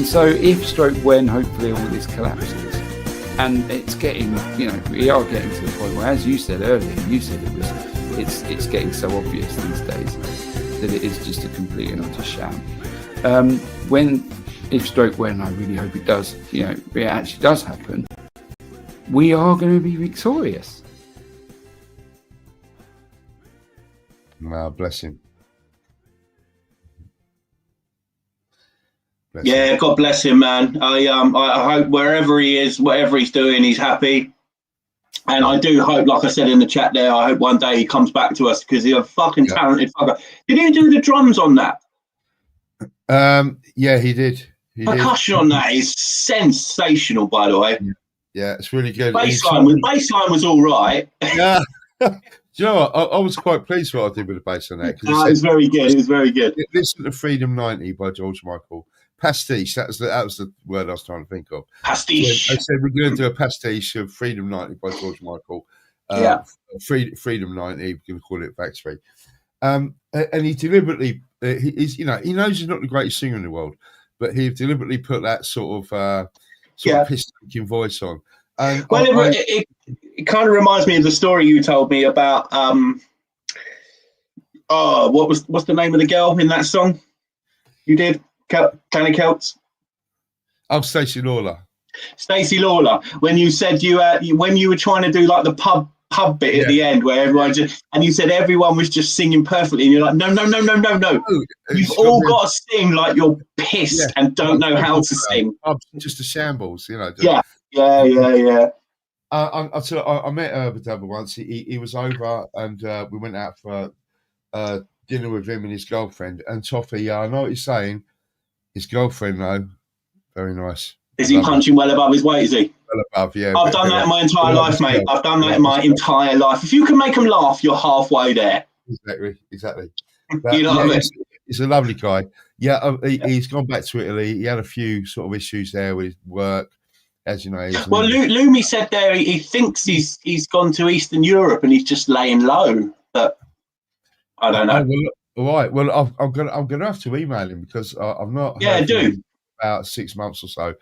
so if stroke when hopefully all this collapses, and it's getting, we are getting to the point where, as you said earlier, it's getting so obvious these days that it is just a complete and utter sham. If stroke when, I really hope it does, it actually does happen, we are going to be victorious. Wow, bless him. Yeah, God bless him, man. I hope wherever he is, whatever he's doing, he's happy. And I do hope, like I said in the chat there, I hope one day he comes back to us because he's a fucking talented fucker. Did he do the drums on that? Yeah, he did. Percussion on that is sensational, by the way. Yeah, it's really good. Bassline was all right. Yeah. Do you know what? I was quite pleased with what I did with the bass on that. It was very good. It was very good. Listen to Freedom 90 by George Michael. Pastiche. That was the word I was trying to think of. Pastiche. So I said we're going to do a pastiche of Freedom 90 by George Michael. Freedom 90. We're going to call it Backstreet. And he deliberately, he knows he's not the greatest singer in the world, but he deliberately put that sort of piss-taking voice on. And it kind of reminds me of the story you told me about. What's the name of the girl in that song you did? Canny Celts. Oh, Stacey Lawler. Stacey Lawler. When you said when you were trying to do like the pub bit at the end where everyone and you said everyone was just singing perfectly, and you're like, no. You've all got to sing like you're pissed and don't know how to sing. Just a shambles, Yeah. I met Herbert Dubber once. He was over and we went out for dinner with him and his girlfriend. And Toffee, I know what he's saying. His girlfriend, though, very nice. Is he punching well above his weight, is he? Well above, yeah. I've done that in my entire life, mate. I've done that in my entire life. If you can make them laugh, you're halfway there. Exactly. But, you know what I mean? He's a lovely guy. Yeah, he's gone back to Italy. He had a few sort of issues there with work. As you know, well, Lumi said there he thinks he's gone to Eastern Europe and he's just laying low, but I don't know. All right. Well, I'm gonna have to email him because I've not. Yeah, do about 6 months or so.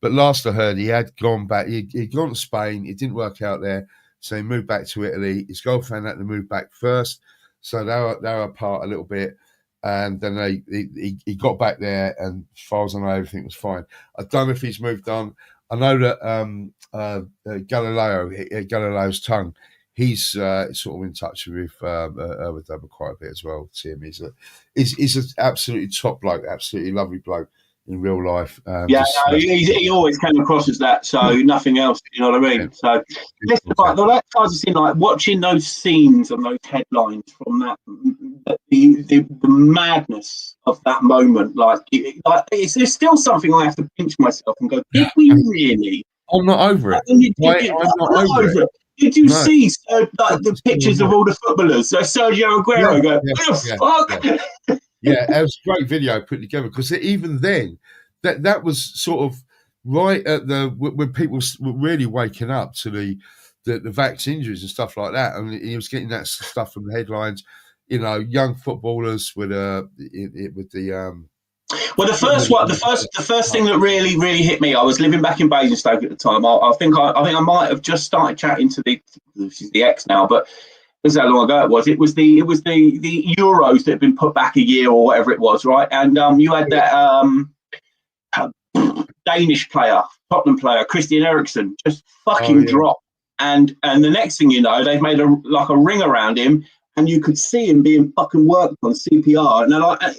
But last I heard, he had gone back. He'd gone to Spain. It didn't work out there, so he moved back to Italy. His girlfriend had to move back first, so they were apart a little bit. And then he got back there, and as far as I know, everything was fine. I don't know if he's moved on. I know that Galileo's tongue, he's sort of in touch with Dubber quite a bit as well. Tim, he's an absolutely top bloke, absolutely lovely bloke in real life. He always came across as that, so nothing else. You know what I mean? Yeah. So listen, that ties us in, like watching those scenes and those headlines from that, the madness of that moment. It's still something I have to pinch myself and go, did we really? I'm not over it. I'm not over it. Did you see the pictures of all the footballers? So Sergio Aguero fuck. Yeah, it was a great video put together because even then, that was sort of right at when people were really waking up to the vax injuries and stuff like that, and he was getting that stuff from the headlines. Young footballers with the. Well, the first thing that really hit me, I was living back in Basingstoke at the time. I think I might have just started chatting to the ex now, but this is how long ago it was. It was the Euros that had been put back a year or whatever it was, right? And you had that Danish player, Tottenham player, Christian Eriksen, just fucking drop. And the next thing you know, they've made a ring around him, and you could see him being fucking worked on CPR. And they're like, this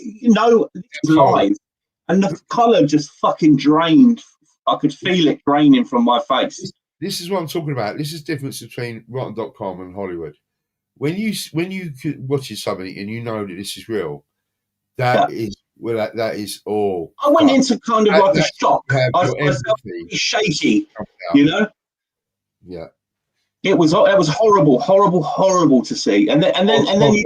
is live. And the colour just fucking drained. I could feel it draining from my face. This is what I'm talking about. This is the difference between Rotten.com and Hollywood. When you watch something and you know that this is real, that is all. I went into kind of like a shock. I felt shaky, Yeah. It was horrible to see. And then the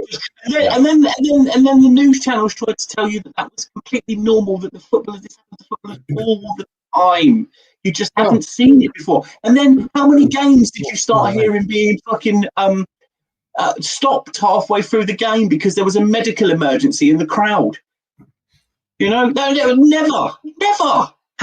news channels tried to tell you that was completely normal, that the footballers all the time. You just haven't seen it before. And then how many games did you start hearing being fucking stopped halfway through the game because there was a medical emergency in the crowd? Never.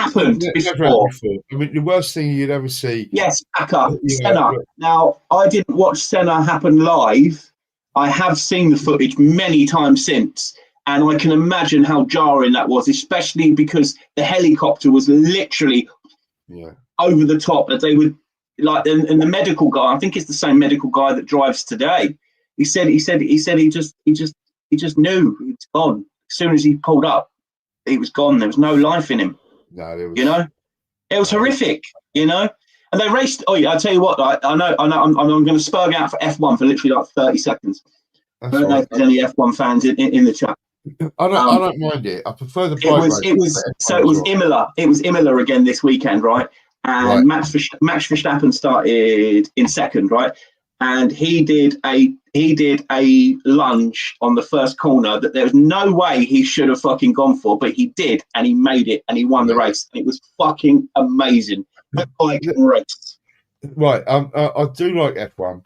happened Never before. I mean, the worst thing you'd ever see. Yes, Aka, Yeah, Senna. yeah. Now, I didn't watch Senna happen live. I have seen the footage many times since, and I can imagine how jarring that was, especially because the helicopter was literally over the top. That they would like, and the medical guy. I think it's the same medical guy that drives today. He said he just knew he was gone as soon as he pulled up. He was gone. There was no life in him. No, there was. You know, it was horrific. You know. And they raced. Oh yeah, I tell you what. I know. I'm going to spurg out for F1 for literally like 30 seconds. I don't know if there's any F1 fans in the chat. I don't mind it. I prefer the bike race. It was Imola. It was Imola again this weekend, right? And Max Verstappen started in second, right? And he did a lunge on the first corner that there was no way he should have fucking gone for, but he did, and he made it, and he won the race. It was fucking amazing. Race. Right, I do like F1,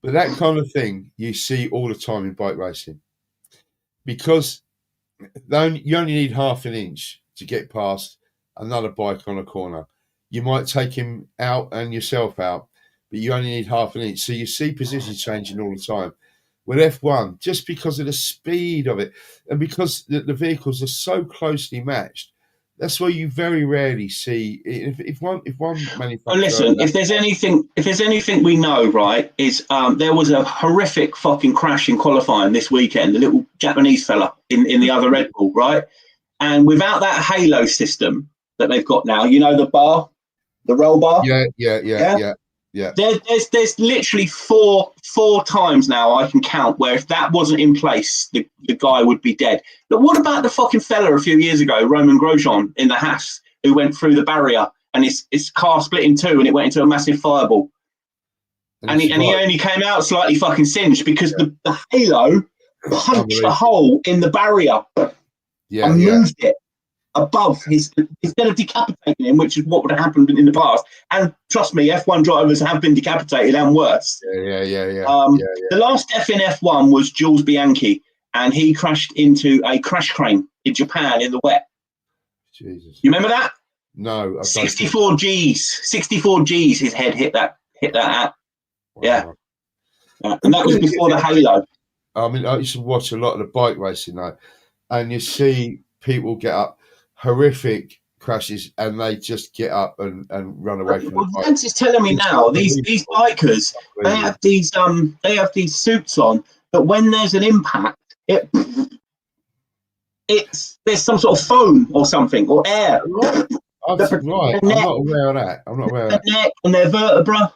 but that kind of thing you see all the time in bike racing, because you only need half an inch to get past another bike on a corner. You might take him out and yourself out, but you only need half an inch. So you see positions changing all the time. With F1, just because of the speed of it, and because the vehicles are so closely matched, that's why you very rarely see if one manufacturer. Well, listen, if there's anything we know, right, is there was a horrific fucking crash in qualifying this weekend. The little Japanese fella in the other Red Bull, right, and without that halo system that they've got now, you know, the roll bar. Yeah. There's literally four times now I can count where if that wasn't in place, the guy would be dead. But what about the fucking fella a few years ago, Roman Grosjean in the Haas, who went through the barrier and his car split in two and it went into a massive fireball. And he only came out slightly fucking singed because the halo punched a hole in the barrier and moved it above his, instead of decapitating him, which is what would have happened in the past. And trust me, F1 drivers have been decapitated and worse. The last F in F1 was Jules Bianchi, and he crashed into a crash crane in Japan in the wet. Jesus. You remember that? No. 64 Gs. His head hit that at. Wow. Yeah. And that was before the halo. I mean, I used to watch a lot of the bike racing though, and you see people get up horrific crashes and they just get up and run away from the bike. Vance is telling me now these bikers, they have these suits on, but when there's an impact, there's some sort of foam or something or air. I'm not aware of that. The neck and their vertebra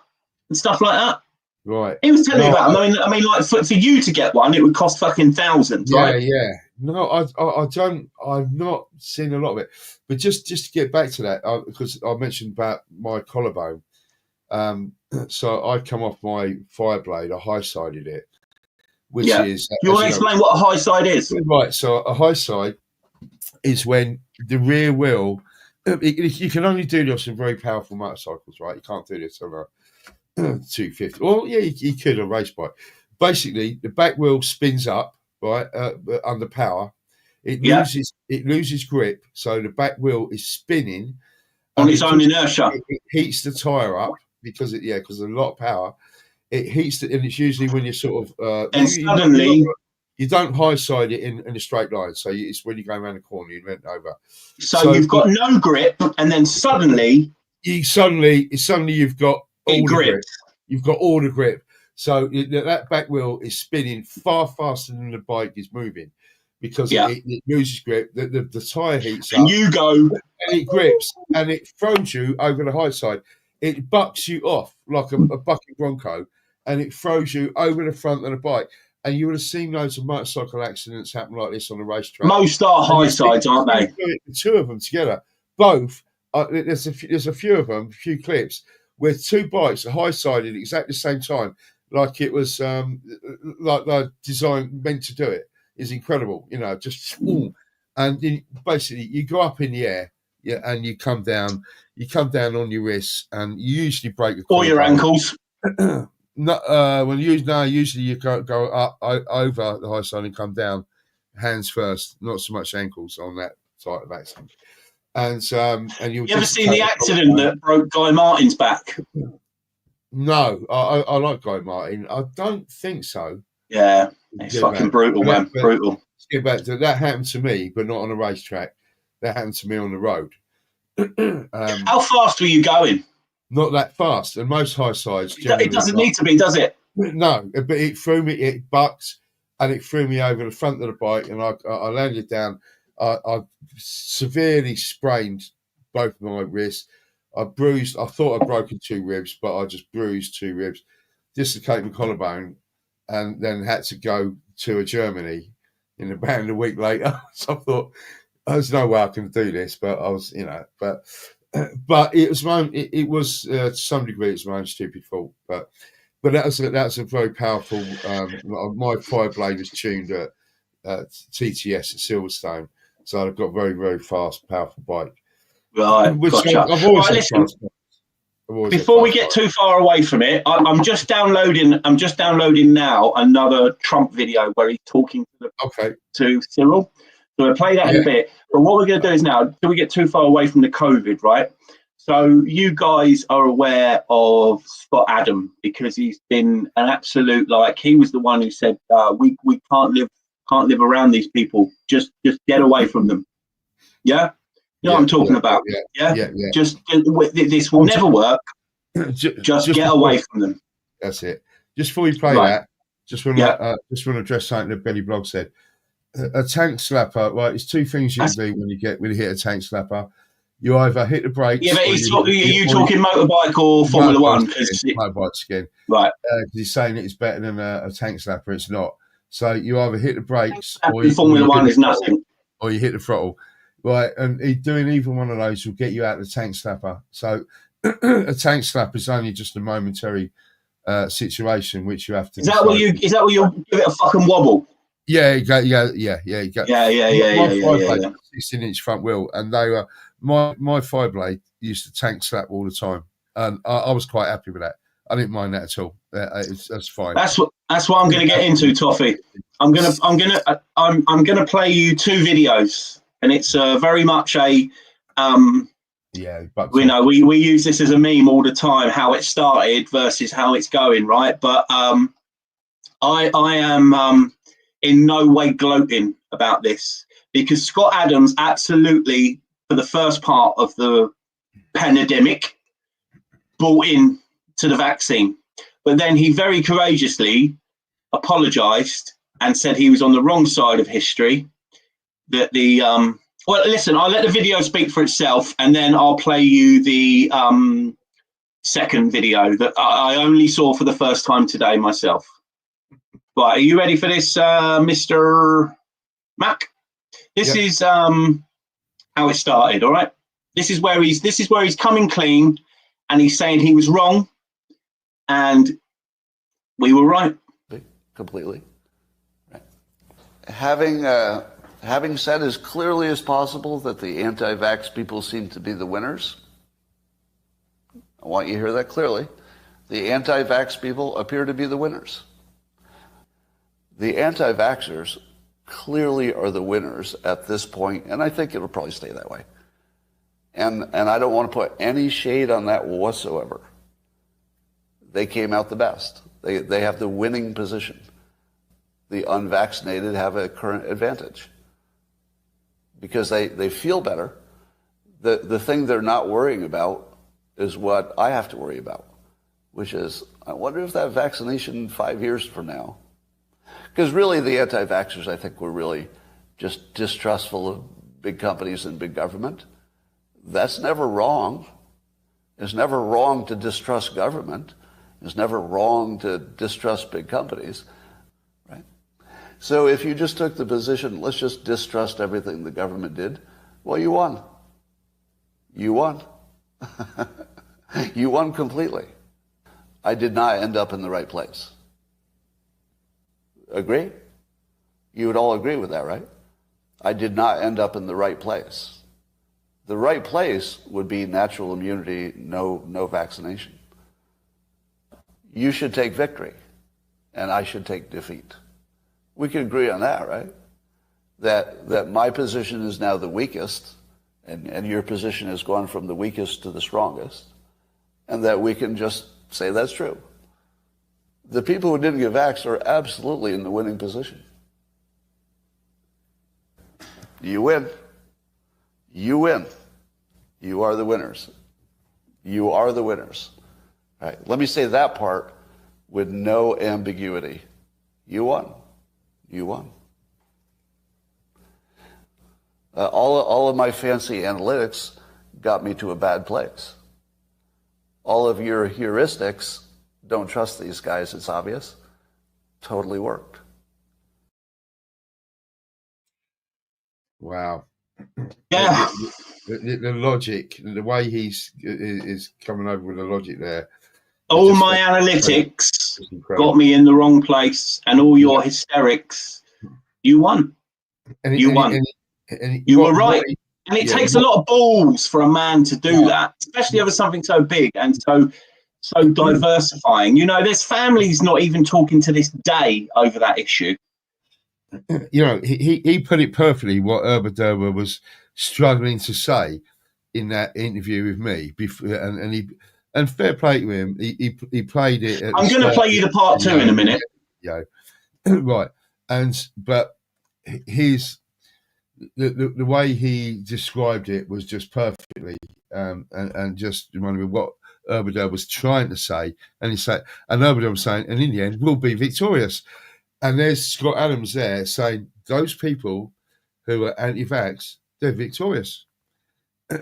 and stuff like that. Right. He was telling me about them. I mean, like for you to get one, it would cost fucking thousands, right? Yeah. No, I don't. I've not seen a lot of it. But just to get back to that, because I mentioned about my collarbone. So I come off my Fireblade. I high-sided it, which is. You want to explain what a high side is? Right. So a high side is when the rear wheel. You can only do this on very powerful motorcycles, right? You can't do this on a 250. Well, yeah, you could on a race bike. Basically, the back wheel spins up, right, under power. It loses grip, so the back wheel is spinning on its own inertia. It heats the tire up because of a lot of power. It heats and it's usually when you're sort of and suddenly you don't high side it in a straight line. So it's when you go around the corner, you bend over. So you've got no grip, and then suddenly you've got all the grip. You've got all the grip. So that back wheel is spinning far faster than the bike is moving because it loses grip. The tyre heats up. And you go. And it grips and it throws you over the high side. It bucks you off like a bucket bronco and it throws you over the front of the bike. And you would have seen loads of motorcycle accidents happen like this on the racetrack. Most are high sides, aren't they? The two of them together. Both. There's a few of them, a few clips, where two bikes are high-sided at exactly the same time, like it was like they're designed, meant to do it. Is incredible, just and basically you go up in the air, and you come down on your wrists, and you usually break or your ankles. Usually you go up over the high side and come down, hands first, not so much ankles on that type of accident. and you'll You ever seen dislocate the a accident collarbone. that broke Guy Martin's back? No, I like Guy Martin. I don't think so. Yeah, it's Get fucking back. brutal, But- man. but Brutal. let's get back to that. Happened to me, but not on a racetrack. That happened to me on the road. How fast were you going? Not that fast, and most high sides It generally doesn't not. need to be, does it? No, but it threw me. It bucked, and it threw me over the front of the bike, and I landed down. I severely sprained both my wrists. I bruised. I thought I'd broken 2 ribs, but I just bruised 2 ribs, dislocated my collarbone, and then had to go to Germany in about a week later. So I thought, there's no way I can do this, but I was, but it was my, it was to some degree it's my own stupid fault, but that's a very powerful. My fire blade was tuned at TTS at Silverstone, so I've got very, very fast, powerful bike. Right, Which gotcha. I've always Right, had listen, fast bikes. I've always had before we fast get bikes. too far away from it, I'm just downloading. I'm just downloading now another Trump video where he's talking to Cyril. So we'll play that in a bit. But what we're going to do is now, till we get too far away from the COVID, right? So you guys are aware of Scott Adam because he's been an absolute, like, he was the one who said we can't live around these people. Just get away from them. Yeah. You know what I'm talking about? Yeah. Just this will never work. Just get away from them. That's it. Just before we play that, just want to address something that Benny Blog said. A tank slapper, right? It's 2 things you can do when you hit a tank slapper. You either hit the brakes. Yeah, but are you talking motorbike or Formula One? Motorbike again. Right. He's saying that it's better than a tank slapper. It's not. So you either hit the brakes Formula One is nothing. Or you hit the throttle. Right, and doing either one of those will get you out of the tank slapper. So a tank slapper is only just a momentary situation which you have to. Is that where you give it a fucking wobble? Yeah, you got. Yeah. My 16-inch front wheel, and they were my fire blade used to tank slap all the time, and I was quite happy with that. I didn't mind that at all. That's fine. That's what I'm going to get into, Toffee. I'm gonna play you 2 videos, and it's very much a we know we use this as a meme all the time, how it started versus how it's going, right? But I am in no way gloating about this because Scott Adams absolutely, for the first part of the pandemic, bought in to the vaccine, but then he very courageously apologized and said he was on the wrong side of history. That the well, listen, I'll let the video speak for itself, and then I'll play you the second video that I only saw for the first time today myself. Right, are you ready for this, Mr. Mac? This is how it started. All right, this is where he's coming clean, and he's saying he was wrong, and we were right. Completely. Right. Having said as clearly as possible that the anti-vax people seem to be the winners, I want you to hear that clearly. The anti-vax people appear to be the winners. The anti-vaxxers clearly are the winners at this point, and I think it'll probably stay that way. And I don't want to put any shade on that whatsoever. They came out the best. They have the winning position. The unvaccinated have a current advantage because they feel better. The thing they're not worrying about is what I have to worry about, which is, I wonder if that vaccination 5 years from now, because really the anti-vaxxers, I think, were really just distrustful of big companies and big government. That's never wrong. It's never wrong to distrust government. It's never wrong to distrust big companies, right? So if you just took the position, let's just distrust everything the government did, well, you won. You won. You won completely. I did not end up in the right place. Agree? You would all agree with that, right? I did not end up in the right place. The right place would be natural immunity, no vaccination. You should take victory, and I should take defeat. We can agree on that, right? That my position is now the weakest, and your position has gone from the weakest to the strongest, and that we can just say that's true. The people who didn't get vaxxed are absolutely in the winning position. You win. You win. You are the winners. You are the winners. All right, let me say that part with no ambiguity. You won. You won. All of my fancy analytics got me to a bad place. All of your heuristics, don't trust these guys, it's obvious, totally worked. Wow. Yeah. The logic, the way is coming over with the logic there. All my analytics got me in the wrong place, and all your hysterics, you won. You won. You were right. And it takes a lot of balls for a man to do that, especially over something so big and so diversifying. You know, there's families not even talking to this day over that issue. You know, he put it perfectly what Derber was struggling to say in that interview with me before, and fair play to him. He played it. I'm going to play you the part 2 in a minute. Yeah, right. But his the way he described it was just perfectly, and just reminded me what Derber was trying to say, and Derber was saying, and in the end, we'll be victorious. And there's Scott Adams there saying those people who are anti-vax, they're victorious,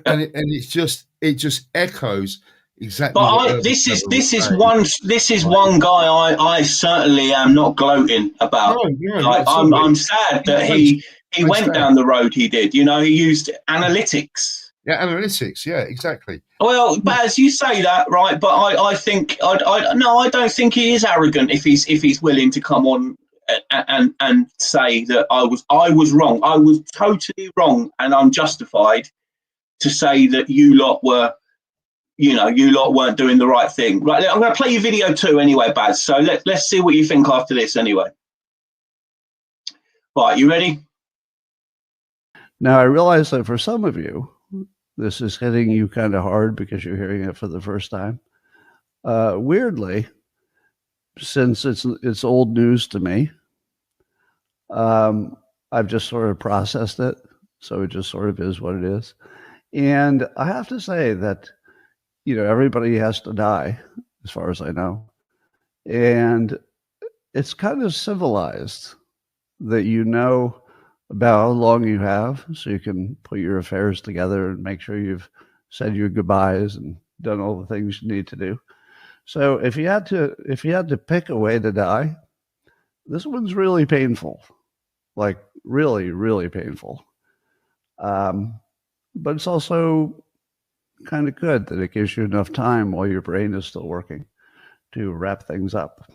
and it just echoes exactly. But this is one guy I certainly am not gloating about. I'm sad that he went down the road he did. You know, he used analytics. Yeah, analytics. Yeah, exactly. Well, but as you say that, right? But I think I don't think he is arrogant if he's willing to come on and say that I was wrong. I was totally wrong, and I'm justified to say that you lot weren't doing the right thing. Right, I'm going to play you video 2 anyway, Baz. So let's see what you think after this anyway. Right, you ready? Now, I realize that for some of you, this is hitting you kind of hard because you're hearing it for the first time. Weirdly, since it's old news to me, I've just sort of processed it. So it just sort of is what it is. And I have to say that, you know, everybody has to die, as far as I know. And it's kind of civilized that you know about how long you have, so you can put your affairs together and make sure you've said your goodbyes and done all the things you need to do. So if you had to pick a way to die, this one's really painful, like really, really painful. But it's also kind of good that it gives you enough time while your brain is still working to wrap things up.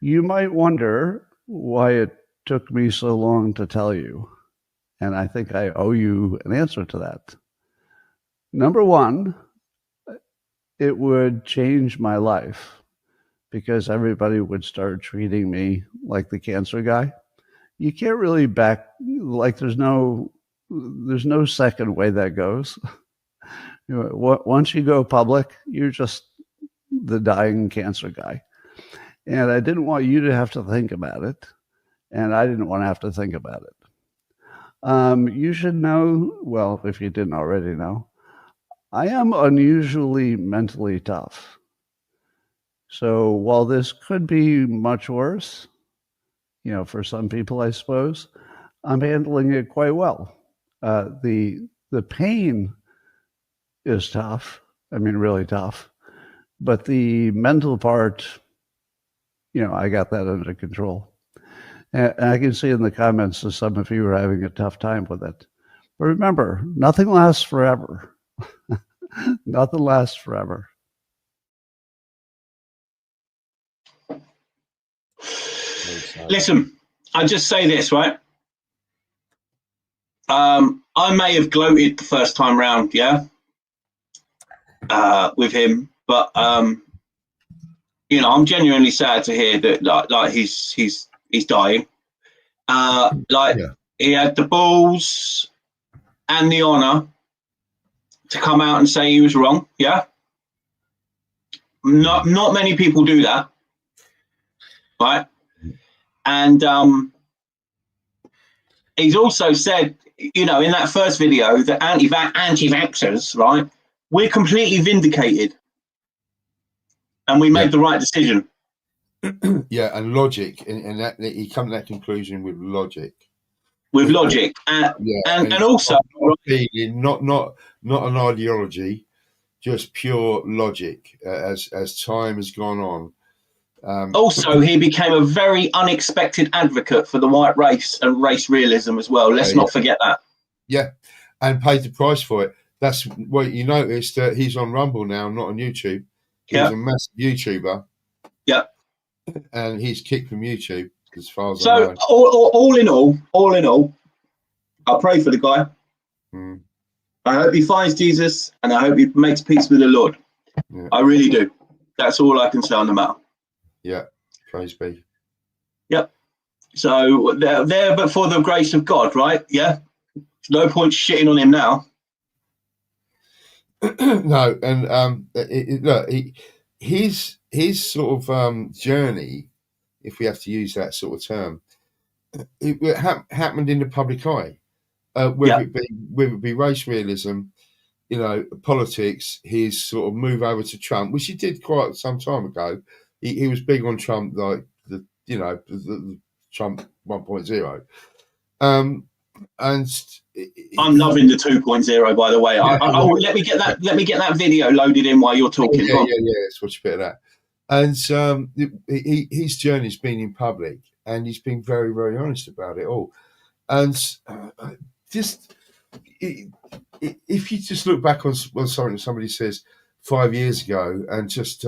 You might wonder why it took me so long to tell you, and I think I owe you an answer to that. Number one, it would change my life because everybody would start treating me like the cancer guy. You can't really there's no second way that goes. You know, once you go public, you're just the dying cancer guy. And I didn't want you to have to think about it. And I didn't want to have to think about it. You should know, well, if you didn't already know, I am unusually mentally tough. So while this could be much worse, you know, for some people, I suppose, I'm handling it quite well. The pain is tough. I mean, really tough. But the mental part, you know, I got that under control. And I can see in the comments that some of you are having a tough time with it. But remember, nothing lasts forever. Nothing lasts forever. Listen, I just say this, right? I may have gloated the first time round, yeah, with him, but you know, I'm genuinely sad to hear that like he's dying. He had the balls and the honor to come out and say he was wrong. Yeah. Not many people do that, right? And he's also said, you know, in that first video, that anti-vaxxers, right? We're completely vindicated, and we made the right decision. Yeah, and logic, and that he come to that conclusion with logic. With logic, and also not an ideology, just pure logic. As time has gone on. Also, he became a very unexpected advocate for the white race and race realism as well. Let's not forget that. Yeah, and paid the price for it. That's what you noticed, that he's on Rumble now, not on YouTube. He's a massive YouTuber. Yeah. And he's kicked from YouTube, as far as I know. So, all in all, I pray for the guy. I hope he finds Jesus, and I hope he makes peace with the Lord. Yeah. I really do. That's all I can say on the matter. Yeah, praise be. Yep. So there, but for the grace of God, right? Yeah. There's no point shitting on him now. No, and look, his sort of journey, if we have to use that sort of term, it happened in the public eye. Whether it be race realism, you know, politics, his sort of move over to Trump, which he did quite some time ago. He was big on Trump, like the Trump 1.0. And I'm loving the 2.0, by the way. Let me get that video loaded in while you're talking. Yeah. Let's watch a bit of that. And his journey's been in public, and he's been very, very honest about it all. And just if you just look back on something somebody says 5 years ago, and just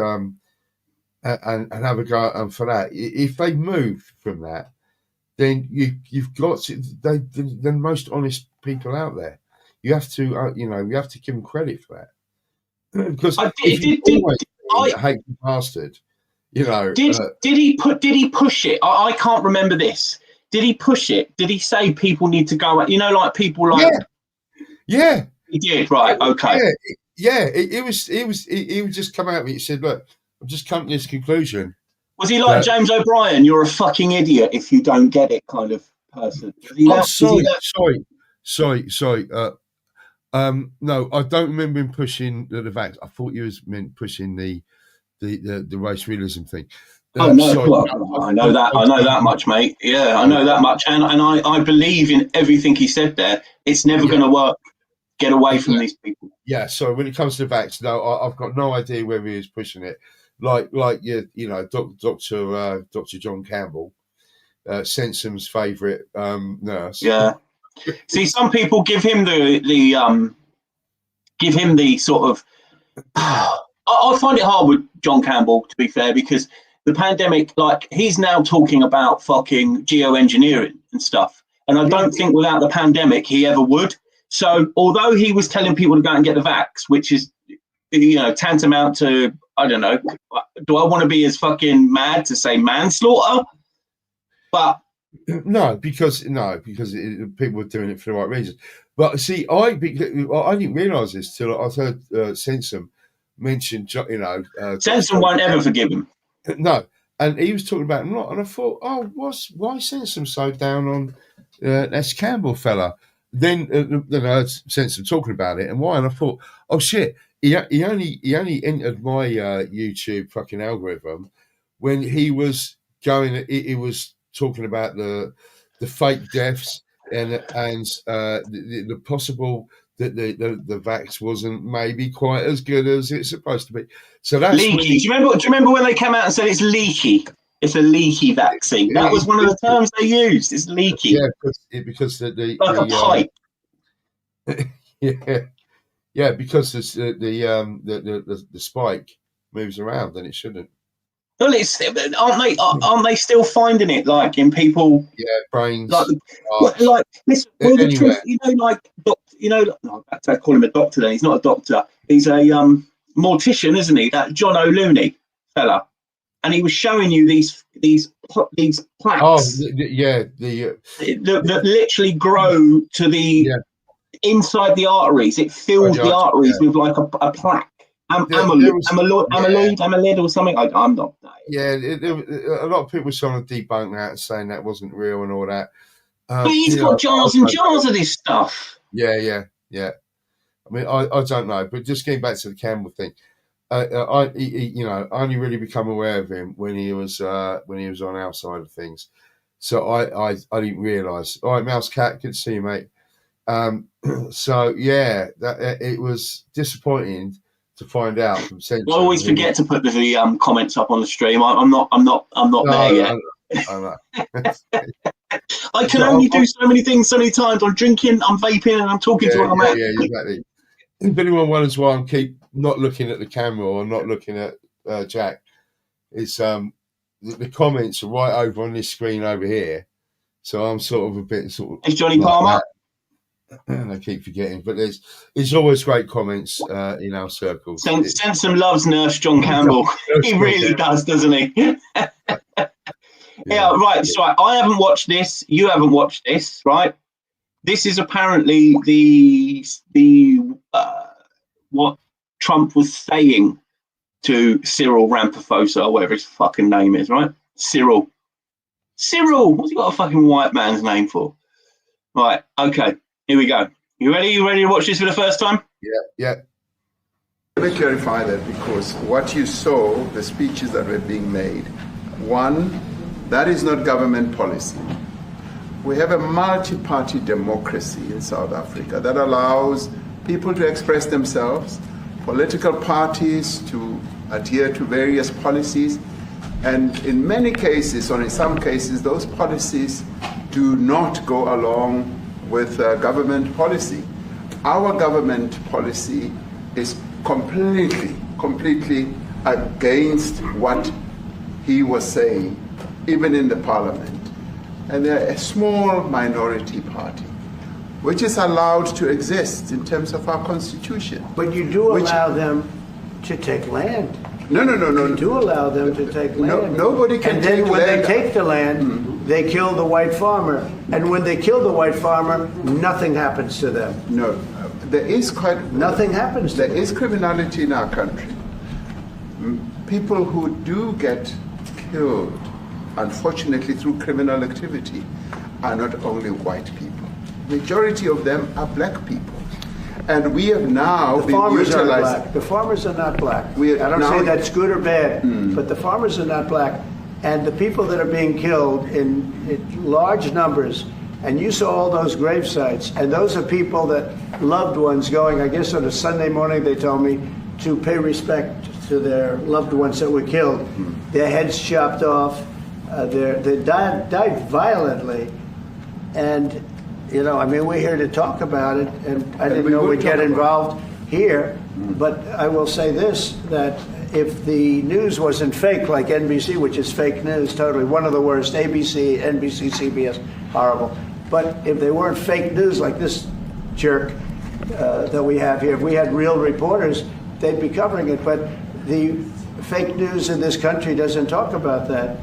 and have a go for that, if they move from that, then you've got to, they're the most honest people out there. You have to you have to give them credit for that, because if you always a hateful bastard, you know. Did he push it? I can't remember this. Did he push it? Did he say people need to go? You know, like people like. Yeah. He did, right? Okay. Yeah. It would just come out with it. He said, "Look, I've just come to this conclusion." Was he like James O'Brien? You're a fucking idiot if you don't get it, kind of person. Sorry. No, I don't remember him pushing the vax. I thought you meant pushing the race realism thing. Oh no! Well, I know that much, mate. Yeah, I know that much, and I believe in everything he said there. It's never going to work. Get away from these people. Yeah. So when it comes to vax, no, I've got no idea whether he was pushing it. Like you know, Dr. John Campbell, Sensum's favourite nurse. Yeah. See, some people give him the sort of. I find it hard with John Campbell, to be fair, because the pandemic, like, he's now talking about fucking geoengineering and stuff. And I don't think without the pandemic he ever would. So although he was telling people to go and get the vax, which is, you know, tantamount to, I don't know, do I want to be as fucking mad to say manslaughter? But no, because people were doing it for the right reasons. But see, I didn't realise this till I heard Sensum mention, you know, Sensum won't ever forgive him. No, and he was talking about not, and I thought, why Sensum so down on S. Campbell fella? Then I heard Sensum talking about it and why, and I thought, oh shit, he only entered my YouTube fucking algorithm when he was going. He was talking about the fake deaths and the possible that the vax wasn't maybe quite as good as it's supposed to be. So that's leaky. Do you remember when they came out and said it's leaky? It's a leaky vaccine. That was one of the terms they used. It's leaky. Yeah, because the like a pipe. Yeah, because the spike moves around and it shouldn't. Well, aren't they still finding it, like, in people? Yeah, brains. Like listen, well, the truth, you know, like, no, I call him a doctor. Then he's not a doctor. He's a mortician, isn't he? That John O'Looney fella, and he was showing you these plaques. Oh, yeah, that literally grow to the inside the arteries. It fills the arteries with like a plaque. Amyloid or something. I'm not. Yeah, a lot of people were trying to debunk that, saying that wasn't real and all that. But he's got jars and jars of this stuff. Yeah. I mean, I don't know, but just getting back to the Campbell thing, I only really become aware of him when he was on our side of things. So I didn't realise. All right, Mouse Cat, good to see you, mate. So yeah, it was disappointing to find out from Central. I always forget to put the comments up on the stream. I'm not there yet. I know. I can only do so many things so many times. I'm drinking, I'm vaping, and I'm talking to one man. Yeah, exactly. If anyone wonders why I keep not looking at the camera or not looking at Jack, it's the comments are right over on this screen over here. So I'm sort of a bit It's Johnny Palmer. And I keep forgetting, but there's always great comments in our circles. Send some loves, Nurse John Campbell. He really does, doesn't he? Yeah, right. So I haven't watched this. You haven't watched this, right? This is apparently the what Trump was saying to Cyril Ramaphosa, or whatever his fucking name is, right? Cyril, what's he got a fucking white man's name for? Right, okay, here we go. You ready? You ready to watch this for the first time? Yeah. Let me clarify that, because what you saw, the speeches that were being made, one, that is not government policy. We have a multi-party democracy in South Africa that allows people to express themselves, political parties to adhere to various policies, and in many cases, or in some cases, those policies do not go along with government policy. Our government policy is completely against what he was saying, even in the parliament. And they're a small minority party, which is allowed to exist in terms of our constitution. But you do allow them to take land. No. You do allow them to take land. Nobody can take land. And then when they take the land, they kill the white farmer. And when they kill the white farmer, nothing happens to them. No, there is nothing happens to them. There is criminality in our country. People who do get killed, unfortunately, through criminal activity, are not only white people. Majority of them are black people. And we have now the farmers are black. The farmers are not black. I don't say that's good or bad, but the farmers are not black. And the people that are being killed in large numbers, and you saw all those grave sites, and those are people that loved ones going, I guess on a Sunday morning, they told me, to pay respect to their loved ones that were killed. Their heads chopped off. They died violently. And, we're here to talk about it, and I didn't know we'd get involved here, but I will say this, that if the news wasn't fake, like NBC, which is fake news, totally, one of the worst, ABC, NBC, CBS, horrible, but if they weren't fake news like this jerk that we have here, if we had real reporters, they'd be covering it, but the fake news in this country doesn't talk about that.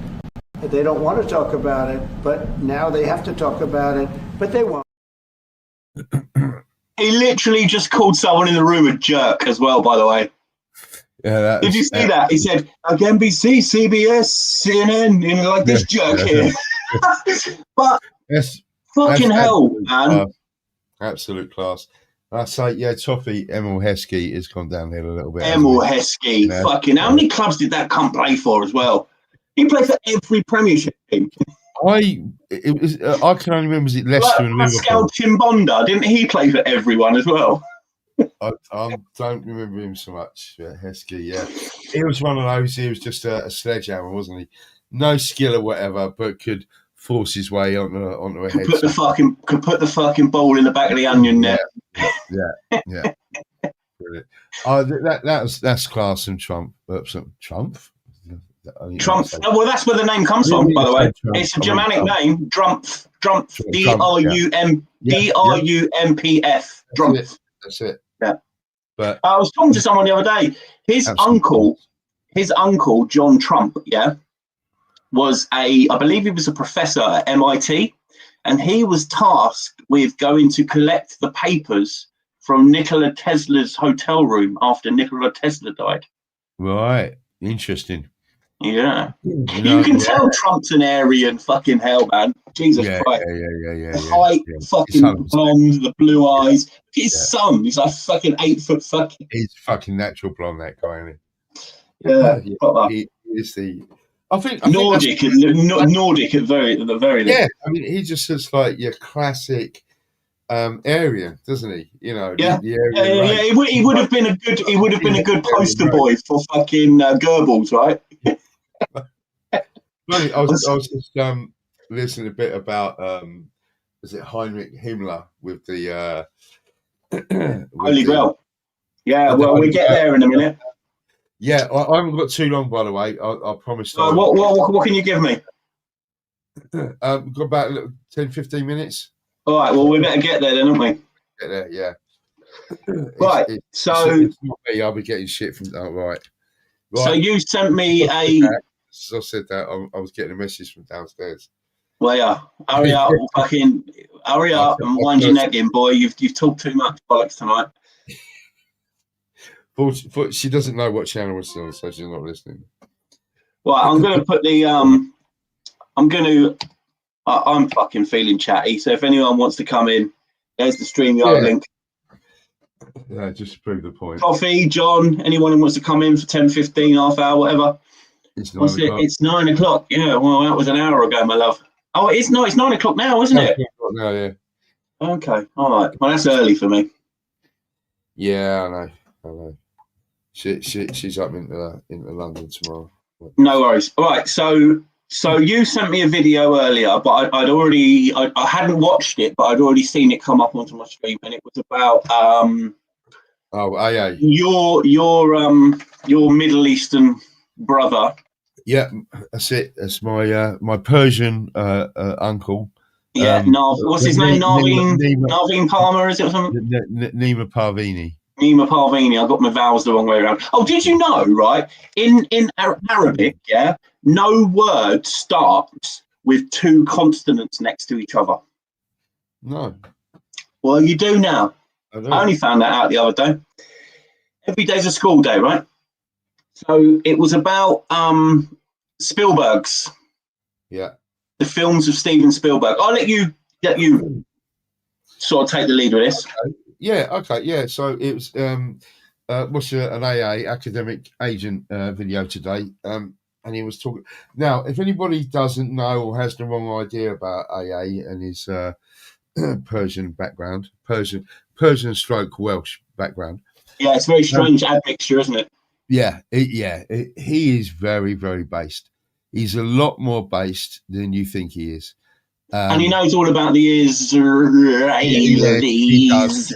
They don't want to talk about it, but now they have to talk about it, but they won't. He literally just called someone in the room a jerk as well, by the way. Yeah, did you see that? He said, like NBC, CBS, CNN, like this jerk here. But fucking hell, man. Absolute class. I say, Toffee, Emil Heskey has gone downhill a little bit. Emil Heskey, fucking, how many clubs did that cunt play for as well? He played for every Premiership team. I can only remember, was it Leicester and Pascal Liverpool? Chimbonda, didn't he play for everyone as well? I don't remember him so much. Heskey, yeah. He was one of those, he was just a sledgehammer, wasn't he? No skill or whatever, but could force his way onto a head. Could put the fucking ball in the back of the onion net. Yeah. Brilliant. That's class and Trump. Trump? Trump. Well, that's where the name comes from, by the way. It's a Germanic name. Drumpf. D-R-U-M-P-F. Drumpf. That's it. Yeah. But I was talking to someone the other day. His uncle, John Trump, was I believe he was a professor at MIT, and he was tasked with going to collect the papers from Nikola Tesla's hotel room after Nikola Tesla died. Right. Interesting. Yeah. You can tell Trump's an Aryan fucking hell, man. Jesus Christ. Yeah. The height, fucking blonde, the blue eyes. His son, he's like fucking 8 foot fucking. He's fucking natural blonde, that guy, isn't he? Yeah. He is the. I think Nordic at the very least. Yeah, I mean, he just looks like your classic Aryan, doesn't he? You know, yeah, the Aryan He would have been a good. He would have been a good poster boy for fucking Goebbels, right? Funny, I was just listening a bit about was it Heinrich Himmler with the Holy Grail? Yeah, well, we get there in a minute. Yeah, I haven't got too long, by the way. I promised. What can you give me? We've got about 10, 15 minutes. All right, well, we better get there then, don't we? Get there, yeah. Right, so it's not me. I'll be getting shit from that. Right. So you sent me As I said that, I was getting a message from downstairs. Well, yeah, hurry up, fucking hurry up and wind your neck in, boy. You've talked too much bollocks tonight. But she doesn't know what channel we're on, so she's not listening. Right, I'm going to put the I'm fucking feeling chatty. So if anyone wants to come in, there's the StreamYard link. Yeah, just to prove the point. Coffee, John, anyone who wants to come in for 10, 15, half hour, whatever. It's 9 o'clock. It's 9 o'clock. Yeah, well, that was an hour ago, my love. Oh, it's 9 o'clock now, isn't it? Now, yeah. Okay, all right. Well, that's early for me. Yeah, I know. She's up into London tomorrow. No worries. All right, so you sent me a video earlier, but I hadn't watched it, but I'd already seen it come up onto my stream, and it was about your Middle Eastern brother. Yeah, that's it. That's my Persian uncle. Yeah, what's his name? Naveen Palmer, is it or something? Nima Parvini. Nima Parvini. I got my vowels the wrong way around. Oh, did you know, right? In Arabic, no word starts with 2 consonants next to each other. No. Well, you do now. I only found that out the other day. Every day's a school day, right? So it was about Spielberg's. Yeah. The films of Steven Spielberg. I'll let you sort of take the lead with this. Okay. Yeah. So it was an AA academic agent video today, and he was talking. Now, if anybody doesn't know or has the wrong idea about AA and his Persian background, Persian stroke Welsh background. Yeah, it's very strange admixture, isn't it? Yeah, he is very, very based. He's a lot more based than you think he is. And he knows all about the Israelis.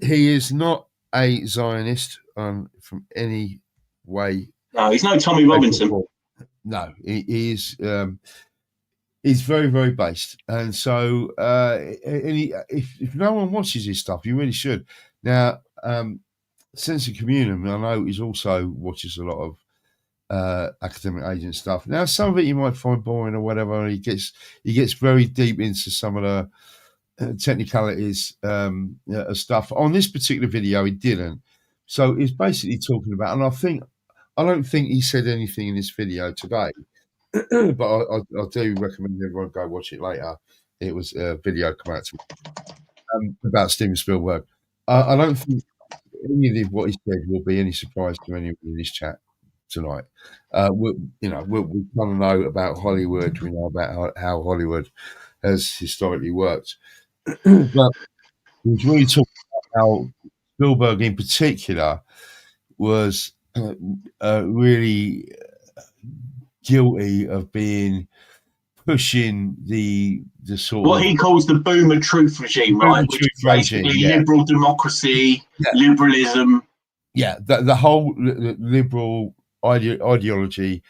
He is not a Zionist from any way. No, he's no Tommy Robinson. No, he's very, very based. And so if no one watches his stuff, you really should. Now, Sense of Communion, I know he also watches a lot of academic agent stuff. Now, some of it you might find boring or whatever. He gets very deep into some of the technicalities of stuff. On this particular video, he didn't. So he's basically talking about, and I don't think he said anything in this video today, but I do recommend everyone go watch it later. It was a video come out about Steven Spielberg. I don't think any of what he said will be any surprise to anyone in this chat tonight. We kind of know about Hollywood. We know about how Hollywood has historically worked. But he was really talking about how Spielberg in particular was really guilty of pushing the sort what he calls the boomer truth regime, right? Which is basically liberal democracy, liberalism. Yeah, the whole liberal ideology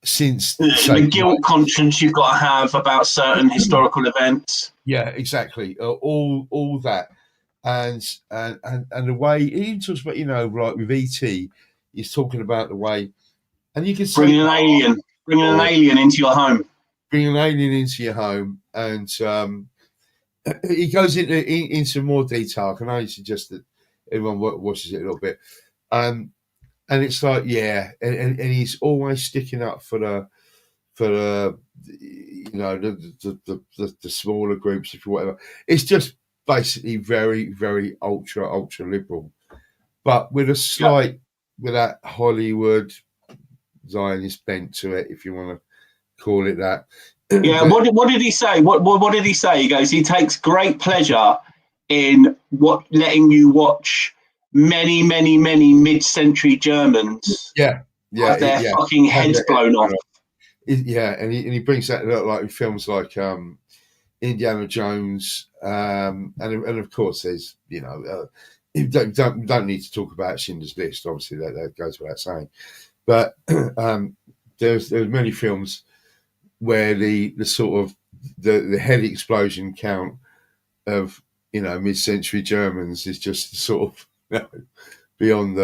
since the guilt conscience you've got to have about certain historical events. Yeah, exactly. All that, and the way he talks about, like with ET, he's talking about the way, and you can bringing an alien into your home. bring an alien into your home, and he goes into more detail. I can only suggest that everyone watches it a little bit. And it's like, yeah, and he's always sticking up for the the smaller groups, if you whatever. It's just basically very, very ultra liberal, but with a slight with that Hollywood Zionist bent to it, if you want to call it that. Yeah, what did he say? What did he say? He goes, he takes great pleasure in letting you watch many mid-century Germans. Have their fucking heads blown off. Yeah, and he brings that up like in films like Indiana Jones, and of course there's you don't need to talk about Schindler's List. Obviously that goes without saying, but there's many films where the sort of the head explosion count of mid-century Germans is just sort of beyond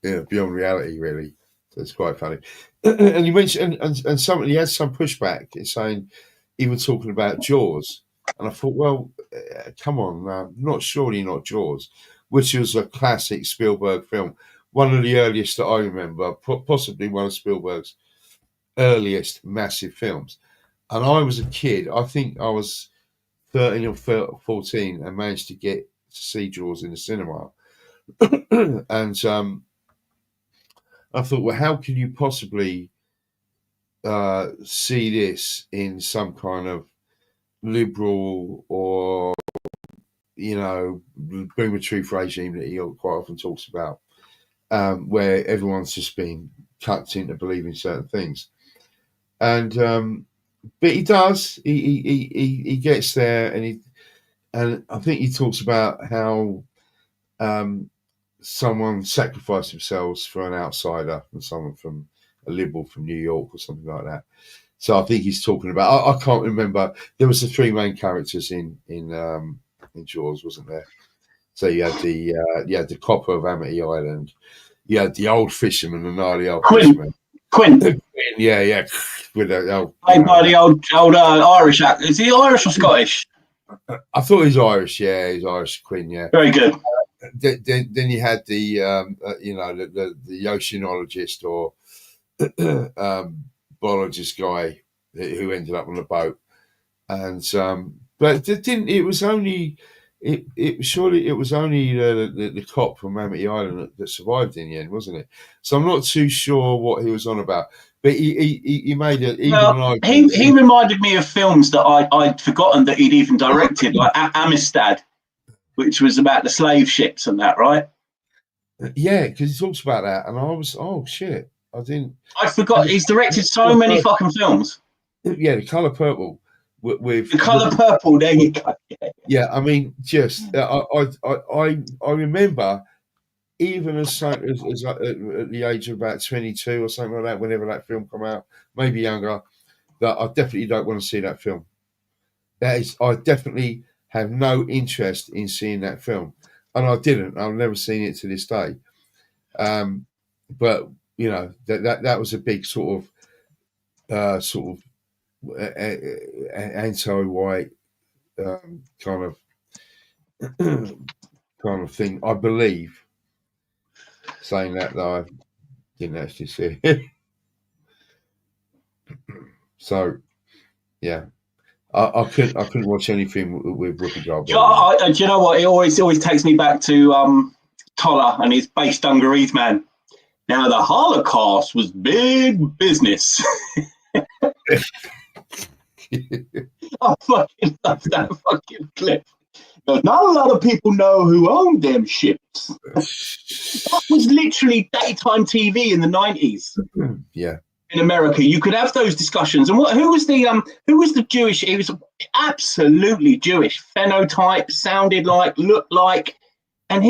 reality, really. So it's quite funny. And you mentioned and somebody he had some pushback in saying even talking about Jaws, and I thought, well, come on, not Jaws, which was a classic Spielberg film, one of the earliest that I remember, possibly one of Spielberg's earliest massive films. And I was a kid. I think I was 13 or 14 and managed to get to see Jaws in the cinema. And I thought, well, how can you possibly see this in some kind of liberal or, boom of truth regime that he quite often talks about, where everyone's just been cut into believing certain things. And but he does. He gets there, and I think he talks about how someone sacrificed themselves for an outsider, and someone from a liberal from New York or something like that. So I think he's talking about. I can't remember. There was the three main characters in Jaws, wasn't there? So you had the copper of Amity Island. You had the old fisherman, the gnarly old fisherman. Quint. Yeah. With played by the old Irish actor. Is he Irish or Scottish? I thought he was Irish. Yeah, he's Irish. Quinn. Yeah, very good. Then you had the the oceanologist or biologist guy who ended up on the boat, and but it didn't. It was only it was only the cop from Amity Island that survived in the end, wasn't it? So I'm not too sure what he was on about. But he made it. He reminded me of films that I'd forgotten that he'd even directed, like Amistad, which was about the slave ships and that, right? Yeah, because he talks about that, and I was, oh shit, I forgot. He's directed so many fucking films. Yeah, The Colour Purple. With The Colour Purple. There you go. Yeah, I mean, just I remember. Even as at the age of about 22 or something like that, whenever that film come out, maybe younger, that I definitely don't want to see that film. I definitely have no interest in seeing that film, and I didn't. I've never seen it to this day. But that was a big sort of anti-white kind of thing, I believe. Saying that, though, I didn't actually see it. So, yeah, I couldn't watch anything with Whoopi Goldberg. Do you know what? It always takes me back to Toller and his base dungarees man. Now, the Holocaust was big business. I fucking love that fucking clip. Not a lot of people know who owned them ships. That was literally daytime TV in the 90s. Yeah. In America, you could have those discussions. And who was the Jewish? He was absolutely Jewish phenotype, sounded like, looked like, and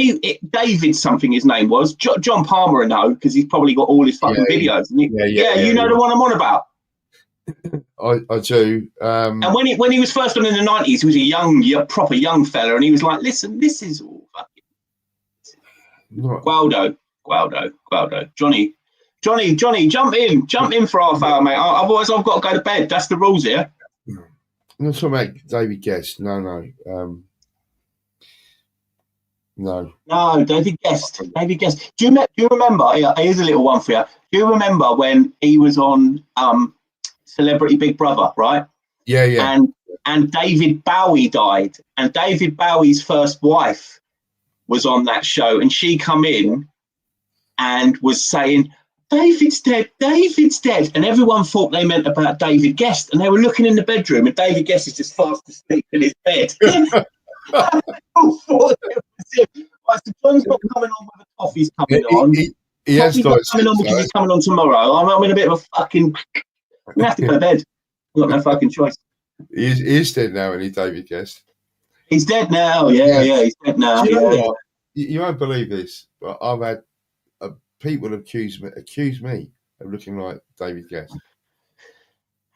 David something his name was. John Palmer, I know, because he's probably got all his fucking videos. You know the one I'm on about. I do. And when he was first on in the 90s, he was a proper young fella, and he was like, "Listen, this is all fucking Gualdo, Johnny Johnny, jump in for half hour, mate. Otherwise, I've got to go to bed. That's the rules here. I'm not talking about David Guest. No. No, David Guest. Do you remember? Here's a little one for you. Do you remember when he was on Celebrity Big Brother, right? Yeah. And David Bowie died, and David Bowie's first wife was on that show, and she come in and was saying, David's dead, and everyone thought they meant about David Guest, and they were looking in the bedroom, and David Guest is just fast asleep in his bed. Right, so John's not coming on with the coffee's coming on. He has not coming on because he's coming on tomorrow. I'm in a bit of a fucking. I'm gonna have to go to bed. I've got no fucking choice. He is dead now, isn't he, David Guest? He's dead now. Yeah, he's dead now. You know what? You won't believe this, but I've had people accuse me of looking like David Guest.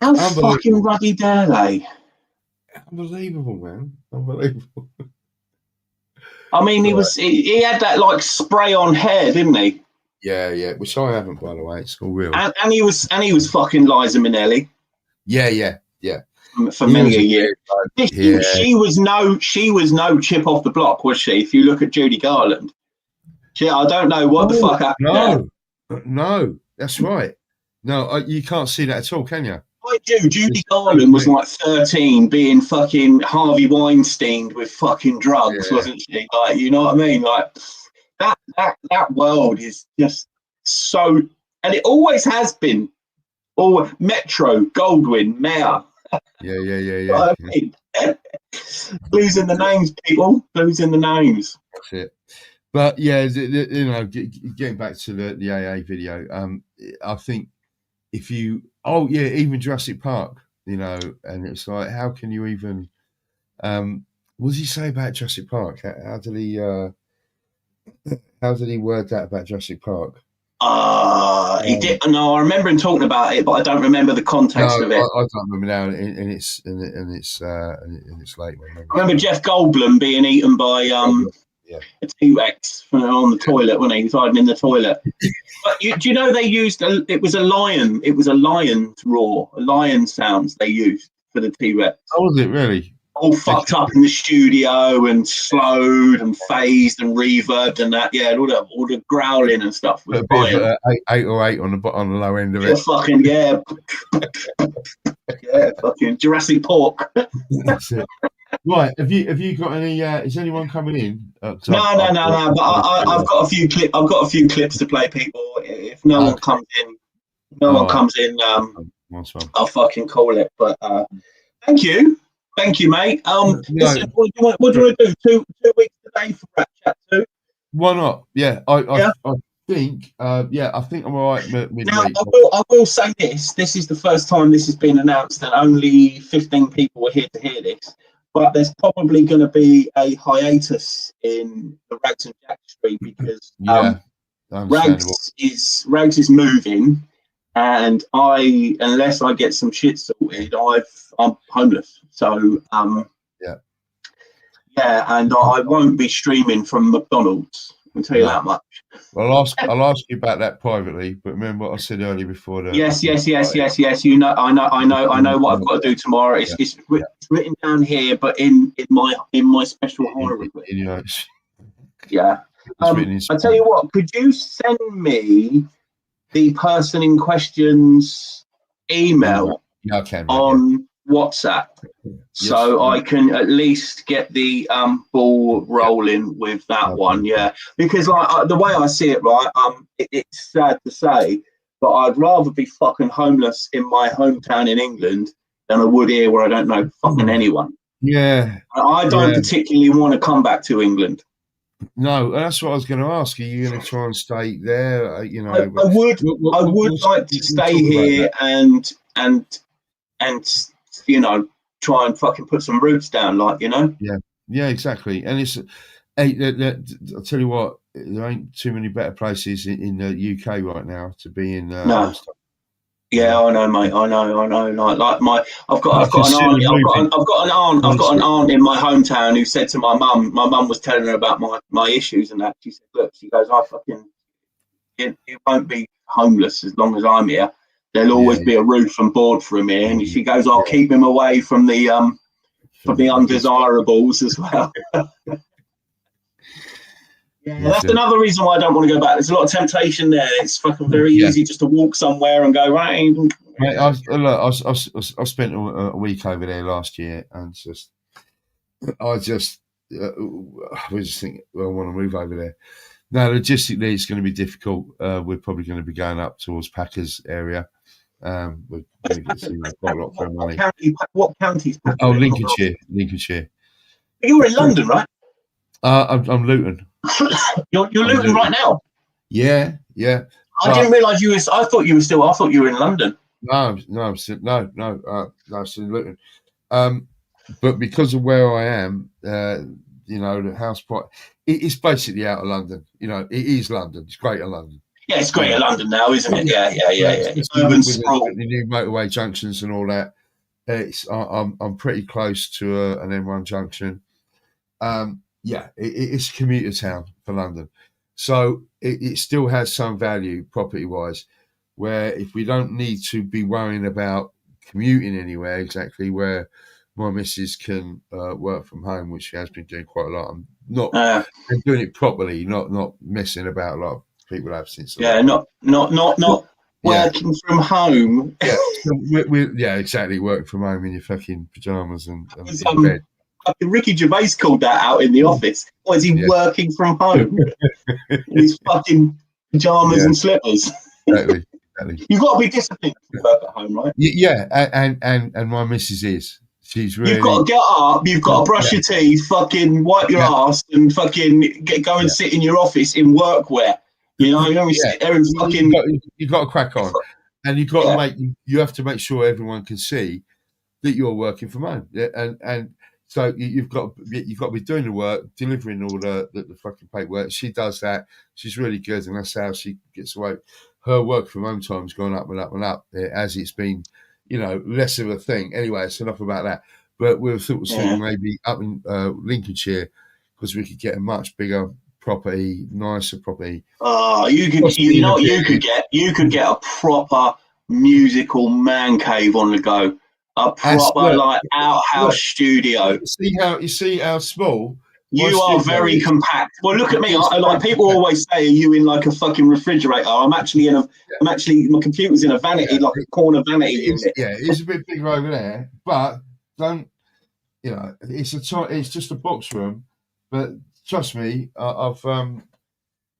How fucking ruddy dare they? Unbelievable, man. Unbelievable. I mean, he had that like spray on hair, didn't he? Yeah. Which I haven't, by the way. It's all real. And he was fucking Liza Minnelli. Yeah. For many a year. She was no chip off the block, was she? If you look at Judy Garland, I don't know what the fuck happened. No, that's right. No, you can't see that at all, can you? I do. Judy Garland was like 13, being fucking Harvey Weinstein with fucking drugs, wasn't she? Like, you know what I mean? Like that world is just so, and it always has been. Or Metro, Goldwyn, Mayer. Yeah. I mean, losing the names, people. Losing the names. That's it. But yeah, you know, getting back to the AA video, I think if you, even Jurassic Park, you know, and it's like, how can you even? What did he say about Jurassic Park? How did he word that about Jurassic Park? He did. No, I remember him talking about it, but I don't remember the context of it. I don't remember now, and it's late. I remember Jeff Goldblum being eaten by a T-Rex on the toilet when he was hiding in the toilet. But do you know they used it was a lion. It was a lion's roar, a lion sounds they used for the T-Rex. Oh, was it really? All fucked up in the studio and slowed and phased and reverbed and that, and all the growling and stuff. A bit of 808 on the low end of it. Fucking fucking Jurassic Pork. That's it. Right, have you got any? Is anyone coming in? No. But I've got a few clips. I've got a few clips to play, people. If no one comes in, I'll fucking call it. But Thank you, mate. Listen, what do you want to do? Two weeks today for Rap Chat 2? Why not? Yeah, I think I'm all right midweek. Now, I will say this. This is the first time this has been announced, and only 15 people were here to hear this. But there's probably going to be a hiatus in the Rags and Jack stream because Rags is moving, and unless I get some shit sorted, I'm homeless. So and I won't be streaming from McDonald's. I can tell you that much. Well, I'll ask you about that privately. But remember what I said earlier before. Yes. You know, I know what I've got to do tomorrow. It's written down here, but in my special hire request. Yeah. I tell you what. Could you send me the person in question's email on WhatsApp, so I can at least get the ball rolling with that one, because like the way I see it, right, it's sad to say, but I'd rather be fucking homeless in my hometown in England than I would here where I don't know fucking anyone. Yeah, I don't particularly want to come back to England. No, that's what I was going to ask. Are you going to try and stay there? You know, I would like to stay here and you know, try and fucking put some roots down, like, you know. Yeah, exactly. And it's, I'll tell you what, there ain't too many better places in the UK right now to be in. No. Yeah, I know, mate. I know. Like I've got an aunt in my hometown who said to my mum was telling her about my issues and that. She said, look, she goes, it won't be homeless as long as I'm here. There'll always be a roof and board for him here. And she goes, I'll keep him away from the undesirables as well. Yeah, that's another reason why I don't want to go back. There's a lot of temptation there. It's fucking very easy just to walk somewhere and go, right. Mate, I spent a week over there last year, and I was just thinking, well, I want to move over there. Now, logistically, it's going to be difficult. We're probably going to be going up towards Packers area. We're going to get quite a lot for money. What counties? Oh, Lincolnshire. You were in London, right? I'm Luton. You're Luton right now. Yeah. I didn't realise you were. I thought you were in London. No, I'm still in Luton. But because of where I am, the house price, it's basically out of London. It is London. It's Greater London. Yeah, it's Greater London now, isn't it? Yeah. Urban sprawl. The new motorway junctions and all that. I'm pretty close to an M1 junction. It's a commuter town for London. So it still has some value property-wise, where if we don't need to be worrying about commuting anywhere exactly, where my missus can work from home, which she has been doing quite a lot. I'm doing it properly, not messing about a lot of people have since. Not working from home. Exactly. Working from home in your fucking pajamas and in bed. Ricky Gervais called that out in the office. Was he working from home? In his fucking pajamas and slippers. Exactly. You've got to be disciplined to work at home, right? Yeah, and my missus is. She's really. You've got to get up. You've got to brush your teeth, fucking wipe your ass, and fucking go and sit in your office in workwear. You sit there and fucking. You've got to crack on, and you've got to you have to make sure everyone can see that you're working from home. Yeah, and so you've got to be doing the work, delivering all the fucking paperwork. She does that. She's really good, and that's how she gets away. Her work from home time's gone up and up and up as it's been, less of a thing. Anyway, it's enough about that. But we're sort of thinking maybe up in Lincolnshire, because we could get a much bigger property, nicer property. Oh, you could get? You could get a proper musical man cave on the go. A proper outhouse studio. You see how small. You are very compact. Well, look at me. People always say, "Are you in like a fucking refrigerator?" I'm actually my computer's in a vanity, like a corner vanity unit. It's a bit bigger over there, but don't. It's just a box room. But trust me, I've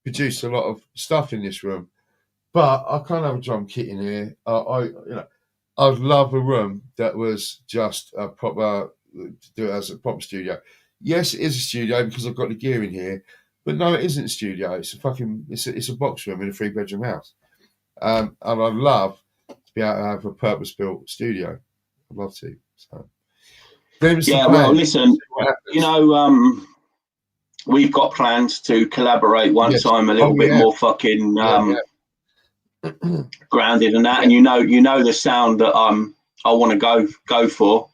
produced a lot of stuff in this room. But I can't have a drum kit in here. I'd love a room that was just a proper, do it as a proper studio. Yes, it is a studio because I've got the gear in here, but no, it isn't a studio. It's a box room in a 3-bedroom house. And I'd love to be able to have a purpose-built studio. I'd love to. So, well, listen, we've got plans to collaborate once I'm a little bit more fucking grounded and that, and you know the sound that I want to go for.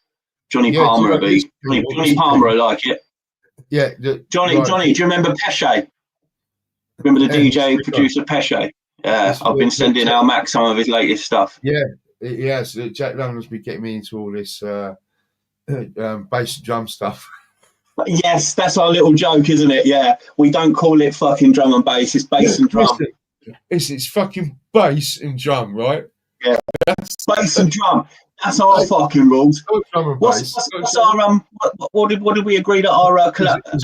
Johnny Palmer Johnny Palmer, I like it. Yeah, Johnny. Do you remember Pesce? Remember the DJ producer Pesce? Yeah, I've been sending Al Mac some of his latest stuff. Yeah, yes. Jack London's been getting me into all this bass and drum stuff. Yes, that's our little joke, isn't it? Yeah, we don't call it fucking drum and bass. It's bass and drum. It's fucking bass and drum, right? Yeah, bass and drum. That's our fucking rules. What's our what did we agree that our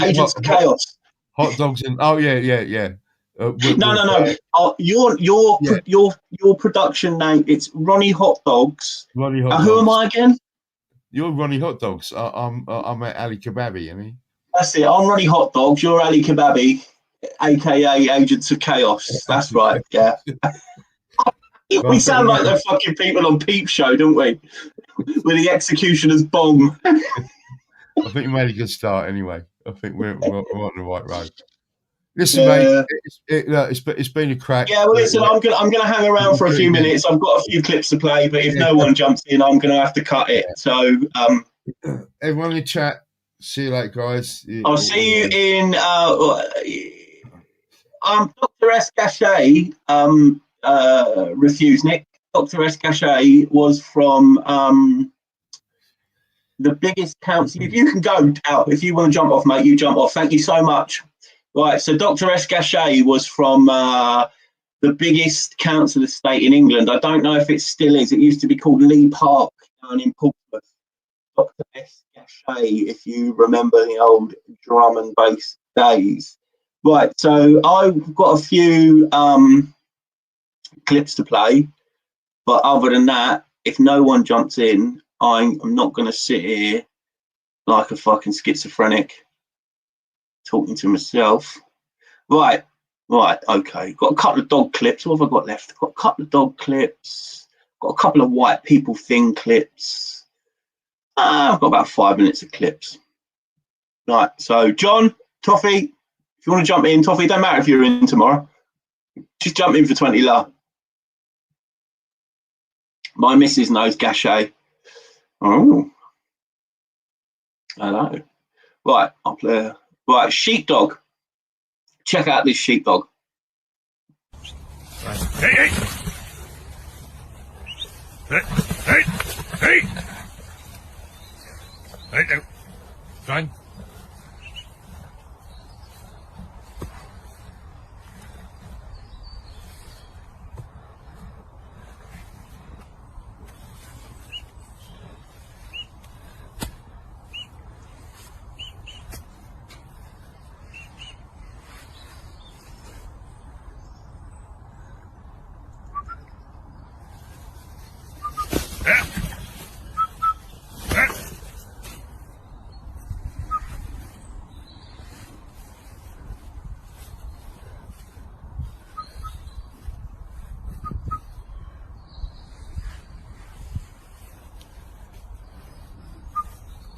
Agents of Chaos? Hot dogs and yeah. No. Your production name, it's Ronnie Hot Dogs. Ronnie Hot Dogs. Who am I again? You're Ronnie Hot Dogs. I'm Ali Kebabi. That's it. I'm Ronnie Hot Dogs. You're Ali Kebabi, aka Agents of Chaos. That's right. Yeah. We sound like the fucking people on Peep Show, don't we? With the executioner's bomb. I think you made a good start anyway. I think we're on the right road. Listen, mate, it's been a crack. Yeah, well, listen, I'm gonna hang around for a few minutes. I've got a few clips to play, but if no one jumps in, I'm gonna have to cut it. So, everyone in the chat, see you later, guys. I'll see you in. Dr. S. Gachet, refused Nick. Dr. S. Gachet was from the biggest council. If you can go out, if you want to jump off, mate, you jump off. Thank you so much. Right, so Dr. S. Gachet was from the biggest council estate in England. I don't know if it still is. It used to be called Lee Park down in Portsmouth. Dr. S. Gachet, if you remember the old drum and bass days. Right, so I've got a few clips to play, but other than that, if no one jumps in, I'm not going to sit here like a fucking schizophrenic talking to myself. Right, okay. Got a couple of dog clips. What have I got left? Got a couple of dog clips. Got a couple of white people thing clips. I've got about 5 minutes of clips. Right, so John, Toffee, if you want to jump in, Toffee, don't matter if you're in tomorrow. Just jump in for 20 la. My missus knows Gachet. Oh. Hello. Right, I'll play. Right, sheepdog. Check out this sheepdog. Hey, hey! Hey, hey, hey! Hey, no. Fine.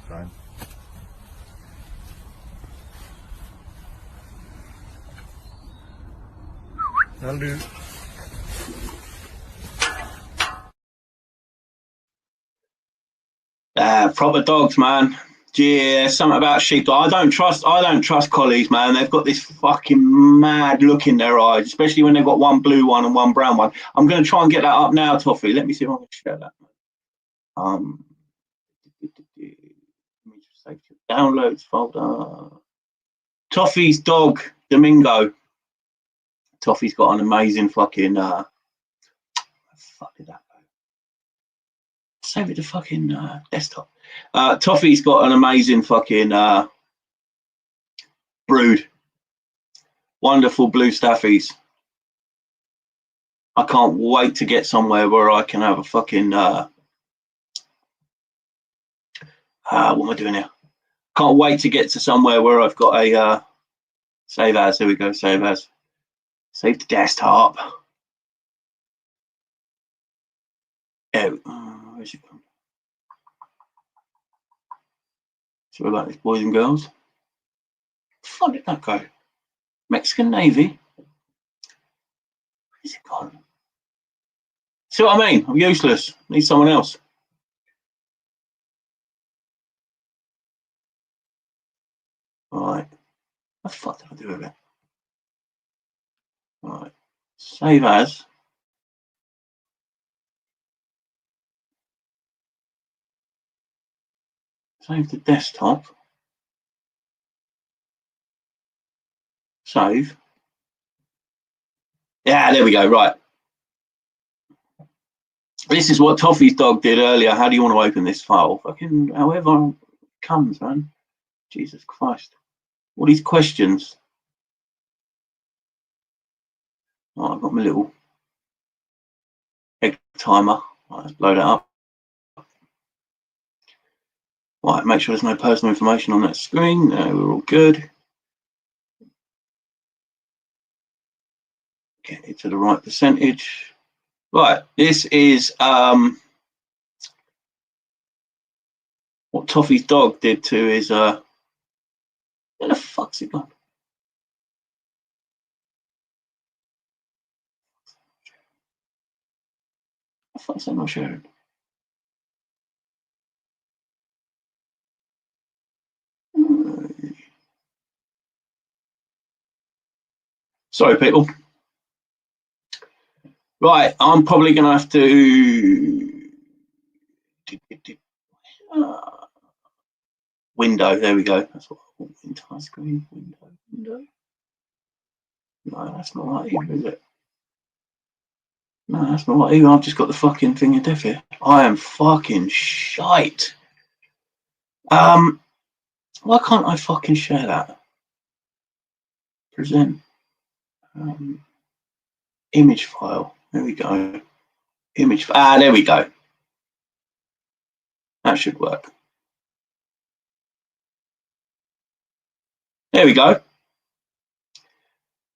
Fine. That'll do. Proper dogs, man. Yeah, something about sheepdog. I don't trust collies, man. They've got this fucking mad look in their eyes, especially when they've got one blue one and one brown one. I'm going to try and get that up now, Toffee. Let me see if I can share that. Let me just save your downloads folder. Toffee's dog, Domingo. Toffee's got an amazing fucking fuck is that? Save it to fucking desktop. Toffee's got an amazing fucking brood. Wonderful blue staffies. I can't wait to get somewhere where I can have a fucking what am I doing here? Can't wait to get to somewhere where I've got a save as. Here we go, save as. Save the desktop. Where's it gone? Sorry about this, boys and girls. Fuck did that go? Mexican Navy? Where's it gone? See what I mean? I'm useless. Need someone else. Right. What the fuck did I do with it? Right. Save as. Save the desktop. Save. Yeah, there we go. Right. This is what Toffee's dog did earlier. How do you want to open this file? Fucking however it comes, man. Jesus Christ. All these questions. Oh, I've got my little egg timer. Right, let's load it up. Right, make sure there's no personal information on that screen. No, we're all good. Get it to the right percentage. Right, this is what Toffee's dog did to his where the fuck's it gone? What the fuck's that not sharing? Sorry, people. Right, I'm probably going to have to... window, there we go. That's what I want. Entire screen, window. No, that's not right either, is it? No, that's not right either. I've just got the fucking thing of death here. I am fucking shite. Why can't I fucking share that? Present. Image file. There we go. Image. There we go. That should work. There we go.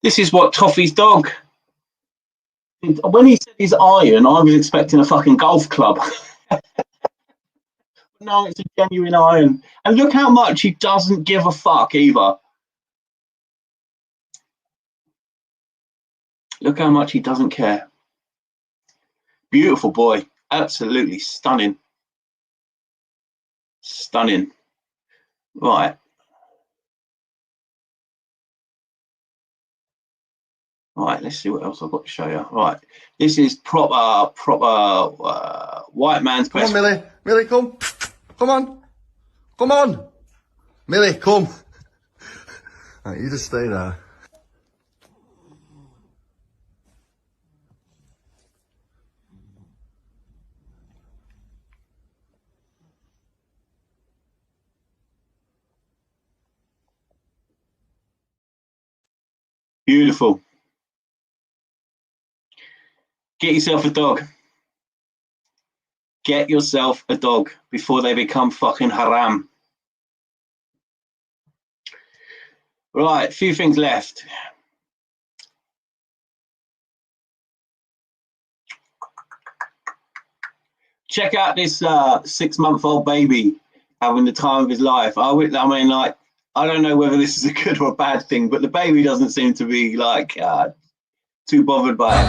This is what Toffee's dog. When he said he's iron, I was expecting a fucking golf club. No, it's a genuine iron. And look how much he doesn't give a fuck either. Look how much he doesn't care. Beautiful boy. Absolutely stunning. Stunning. Right. Right, let's see what else I've got to show you. Right. This is proper white man's Come on, Millie. Millie, come. Come on. Come on. Millie, come. Right, you just stay there. Beautiful. Get yourself a dog. Get yourself a dog before they become fucking haram. Right, a few things left. Check out this 6-month-old baby having the time of his life. I mean, like, I don't know whether this is a good or a bad thing, but the baby doesn't seem to be like too bothered by it.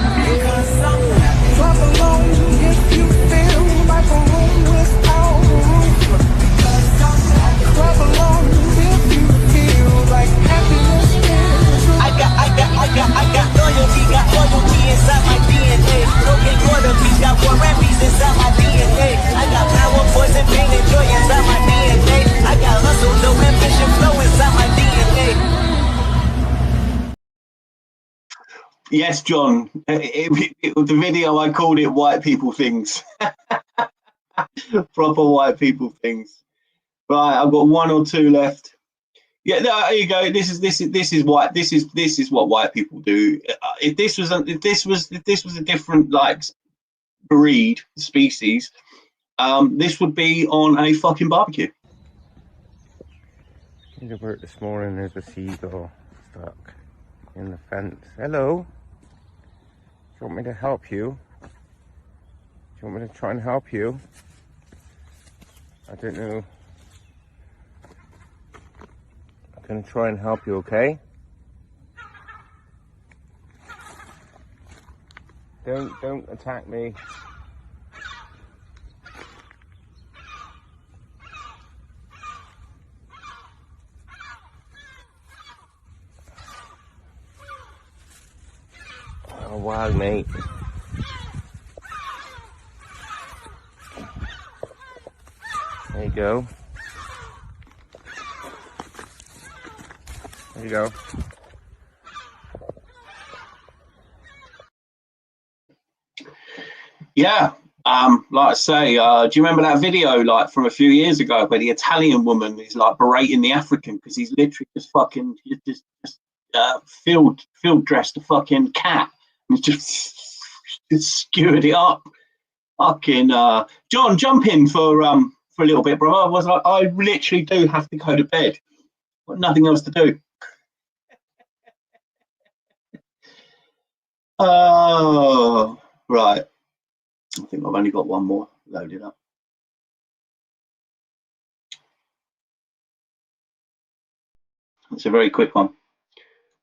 I got loyalty inside my DNA. Broken royalties, got war and peace inside my DNA. I got power, poison, pain, and joy inside my DNA. I got hustle, no ambition, flow inside my DNA. Yes, John. The video, I called it "White People Things." Proper white people things. Right, I've got one or two left. Yeah, there you go. This is what white people do. If this was a different like breed species, this would be on a fucking barbecue. In the work this morning, there's a seagull stuck in the fence. Hello. Do you want me to help you? Do you want me to try and help you? I don't know. I'm gonna try and help you, okay? Don't attack me. Oh wow, mate. There you go. There you go. Yeah, like I say, do you remember that video like from a few years ago where the Italian woman is like berating the African because he's literally just fucking field dressed a fucking cat and just skewered it up. Fucking John, jump in for a little bit, bro. I literally do have to go to bed. Got nothing else to do. Oh, right. I think I've only got one more loaded up. It's a very quick one.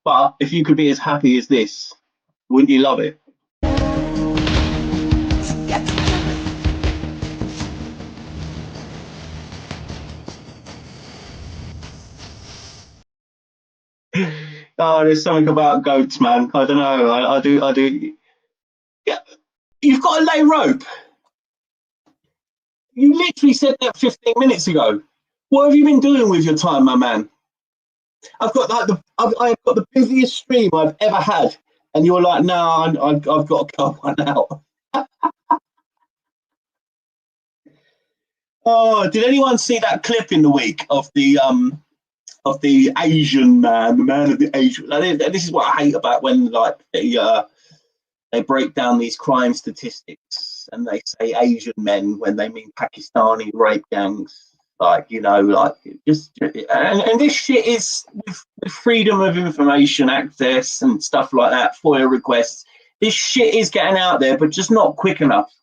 But if you could be as happy as this, wouldn't you love it? Oh, there's something about goats, man. I don't know. I do. Yeah, you've got to lay rope. You literally said that 15 minutes ago. What have you been doing with your time, my man? I've got I've got the busiest stream I've ever had, and you're like, no, I've got to cut one out. Oh, did anyone see that clip in the week of the Asian man, the man of the Asian? This is what I hate about when like they break down these crime statistics and they say Asian men when they mean Pakistani rape gangs. Like, you know, like just and this shit is with freedom of information access and stuff like that, FOIA requests. This shit is getting out there, but just not quick enough.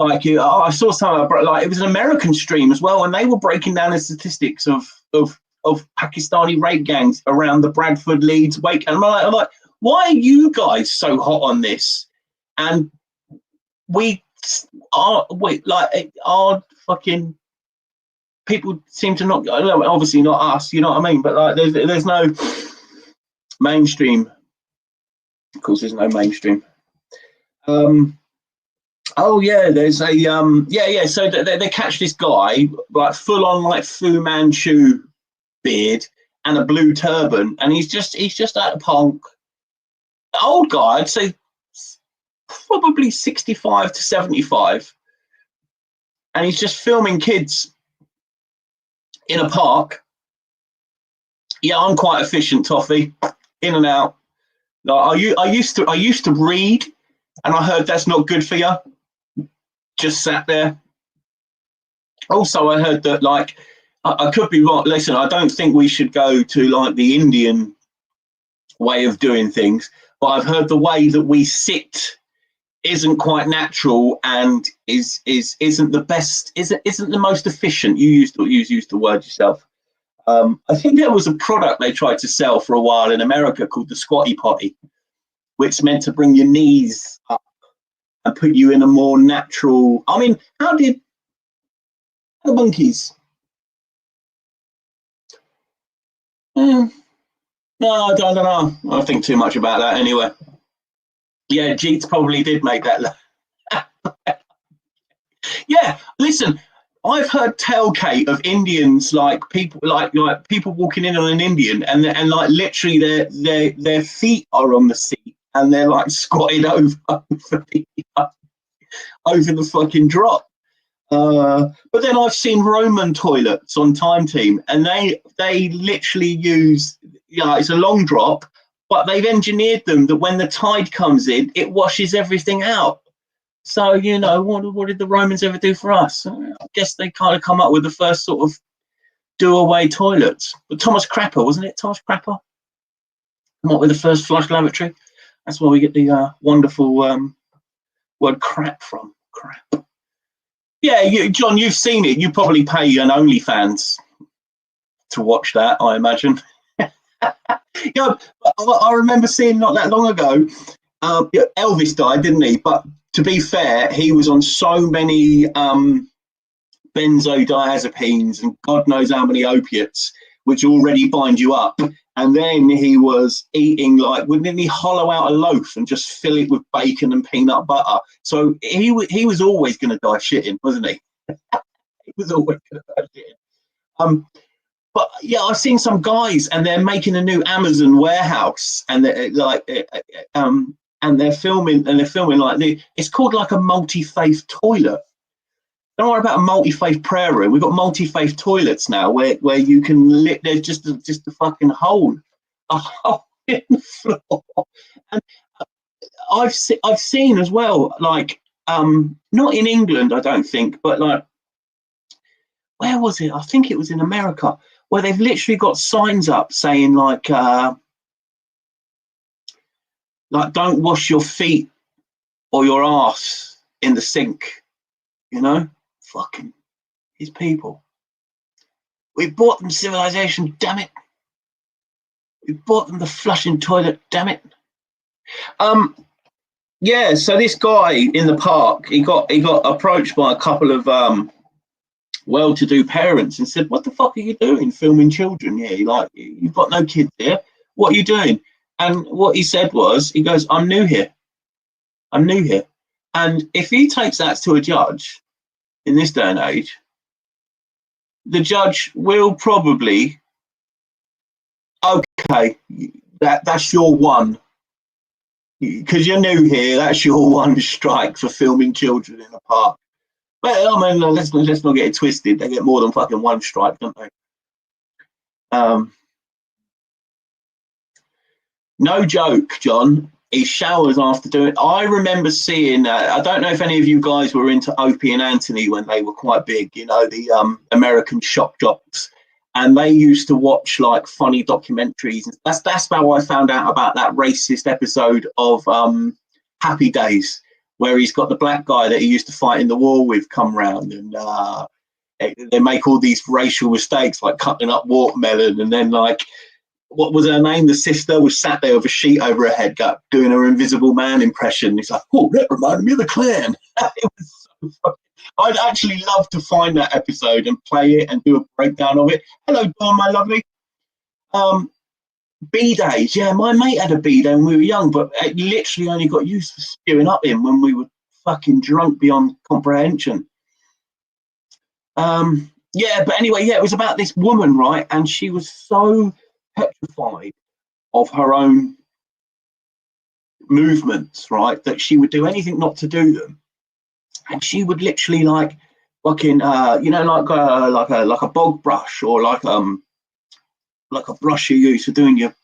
Like I saw some like it was an American stream as well, and they were breaking down the statistics of Pakistani rape gangs around the Bradford, Leeds, Wake. And I'm like, why are you guys so hot on this? And our fucking people seem to not, obviously not us, you know what I mean? But like, there's no mainstream. Of course, there's no mainstream. Oh yeah, there's a So they catch this guy like full on like Fu Manchu beard and a blue turban, and he's just at a punk. Old guy, I'd say probably 65 to 75, and he's just filming kids in a park. Yeah, I'm quite efficient, Toffee. In and out. Like, I used to read, and I heard that's not good for you. Just sat there. Also, I heard that like I could be wrong. Listen, I don't think we should go to like the Indian way of doing things, but I've heard the way that we sit isn't quite natural and isn't the best. Isn't the most efficient. You used the word yourself. I think there was a product they tried to sell for a while in America called the Squatty Potty, which meant to bring your knees up and put you in a more natural. I mean, how did the monkeys? No, I don't know. I don't think too much about that anyway. Yeah, Jeets probably did make that. Yeah, listen, I've heard tailgate of Indians, like people, like people walking in on an Indian, and like literally their feet are on the seat, and they're like squatted over the fucking drop. But then I've seen Roman toilets on Time Team, and they literally use, it's a long drop, but they've engineered them that when the tide comes in, it washes everything out. So, you know, what did the Romans ever do for us? I guess they kind of come up with the first sort of do-away toilets. But Thomas Crapper, wasn't it? Thomas Crapper come up with the first flush lavatory. That's where we get the wonderful word crap from. Crap. Yeah, John, you've seen it. You probably pay an OnlyFans to watch that, I imagine. Yeah, I remember seeing not that long ago, Elvis died, didn't he? But to be fair, he was on so many benzodiazepines and God knows how many opiates, which already bind you up. And then he was eating, like, wouldn't he hollow out a loaf and just fill it with bacon and peanut butter? So he was always going to die shitting, wasn't he? He was always going to die shitting. But yeah, I've seen some guys, and they're making a new Amazon warehouse, and they're like, and they're filming like it's called like a multi-faith toilet. Don't worry about a multi-faith prayer room. We've got multi-faith toilets now where you can there's just a fucking hole in the floor. And I've seen as well, like not in England, I don't think, but like, where was it? I think it was in America, where they've literally got signs up saying like don't wash your feet or your ass in the sink, you know? Fucking these people. We bought them civilization, damn it. We bought them the flushing toilet, damn it. Yeah, so this guy in the park, he got approached by a couple of well-to-do parents and said, "What the fuck are you doing filming children here? Like, you've got no kids here. what are you doing? And what he said was, he goes, I'm new here. I'm new here. And if he takes that to a judge in this day and age, the judge will probably, okay, that's your one. Because you're new here, that's your one strike for filming children in a park. But I mean, let's not get it twisted. They get more than fucking one strike, don't they? No joke, John. He showers after doing. I remember seeing. I don't know if any of you guys were into Opie and Anthony when they were quite big. You know, the American shock jocks, and they used to watch like funny documentaries. That's how I found out about that racist episode of Happy Days, where he's got the black guy that he used to fight in the war with come round, and they make all these racial mistakes like cutting up watermelon, and then like. What was her name? The sister was sat there with a sheet over her head, doing her Invisible Man impression. He's like, oh, that reminded me of the Klan. It was so funny. I'd actually love to find that episode and play it and do a breakdown of it. Hello, Dawn, my lovely. B-days. Yeah, my mate had a B-day when we were young, but it literally only got used for spewing up him when we were fucking drunk beyond comprehension. Yeah, but anyway, yeah, it was about this woman, right? And she was so petrified of her own movements, right, that she would do anything not to do them, and she would literally like fucking you know, like a bog brush or like a brush you use for doing your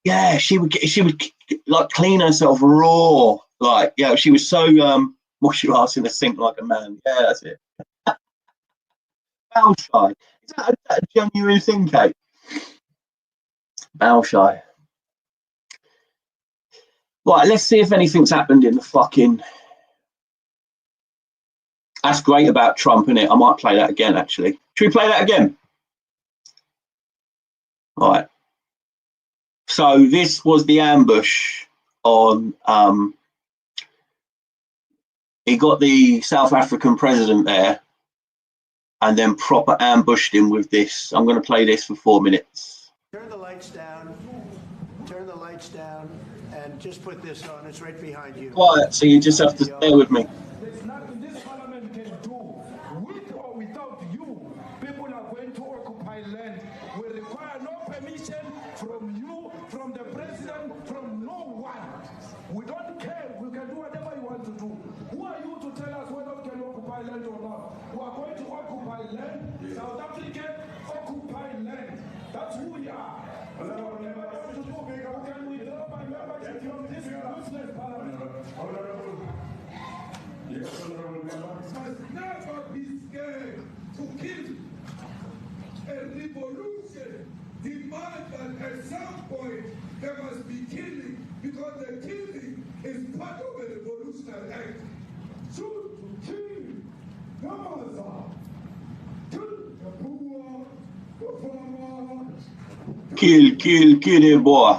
yeah, she would like clean herself raw, like, yeah, she was so wash your ass in the sink like a man. Yeah, that's it. Bow shy. Is that a genuine thing, Kate? Bow shy. Right, let's see if anything's happened in the fucking. That's great about Trump, isn't it? I might play that again, actually. Should we play that again? All right. So this was the ambush on. He got the South African president there, and then proper ambushed him with this. I'm going to play this for 4 minutes. Turn the lights down. Turn the lights down, and just put this on. It's right behind you. Quiet, so you just have to stay with me. There's nothing this parliament can do. With or without you, people are going to occupy land. We require no permission from you, from the president, from no one. We don't care. We can do whatever you want to do. Who are you to tell us whether we can occupy land or not? We are going to occupy land. South Africa, occupy land. That's who we are. Can we drop my membership from this useless parliament? Yes, honorable member. Must never be scared to kill. A revolution demands that at some point there must be killing, because the killing is part of a revolutionary act. Shoot to kill. Gaza. Kill the poor, the farmer. Kill the boy.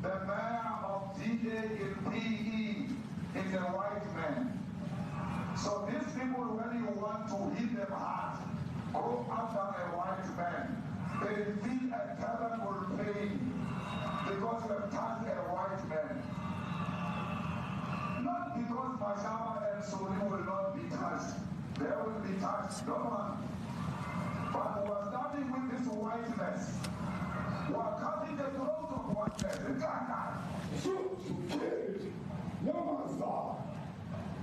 The mayor of DJ in PE is a white man. So these people, when you want to hit them hard, go after a white man. They feel a terrible pain because you have touched a white man. Not because Mashaba and Suri will not be touched. They will be touched, no one. But we are starting with this whiteness. We are cutting the throat of whiteness. Shoot to kill. Yamasa.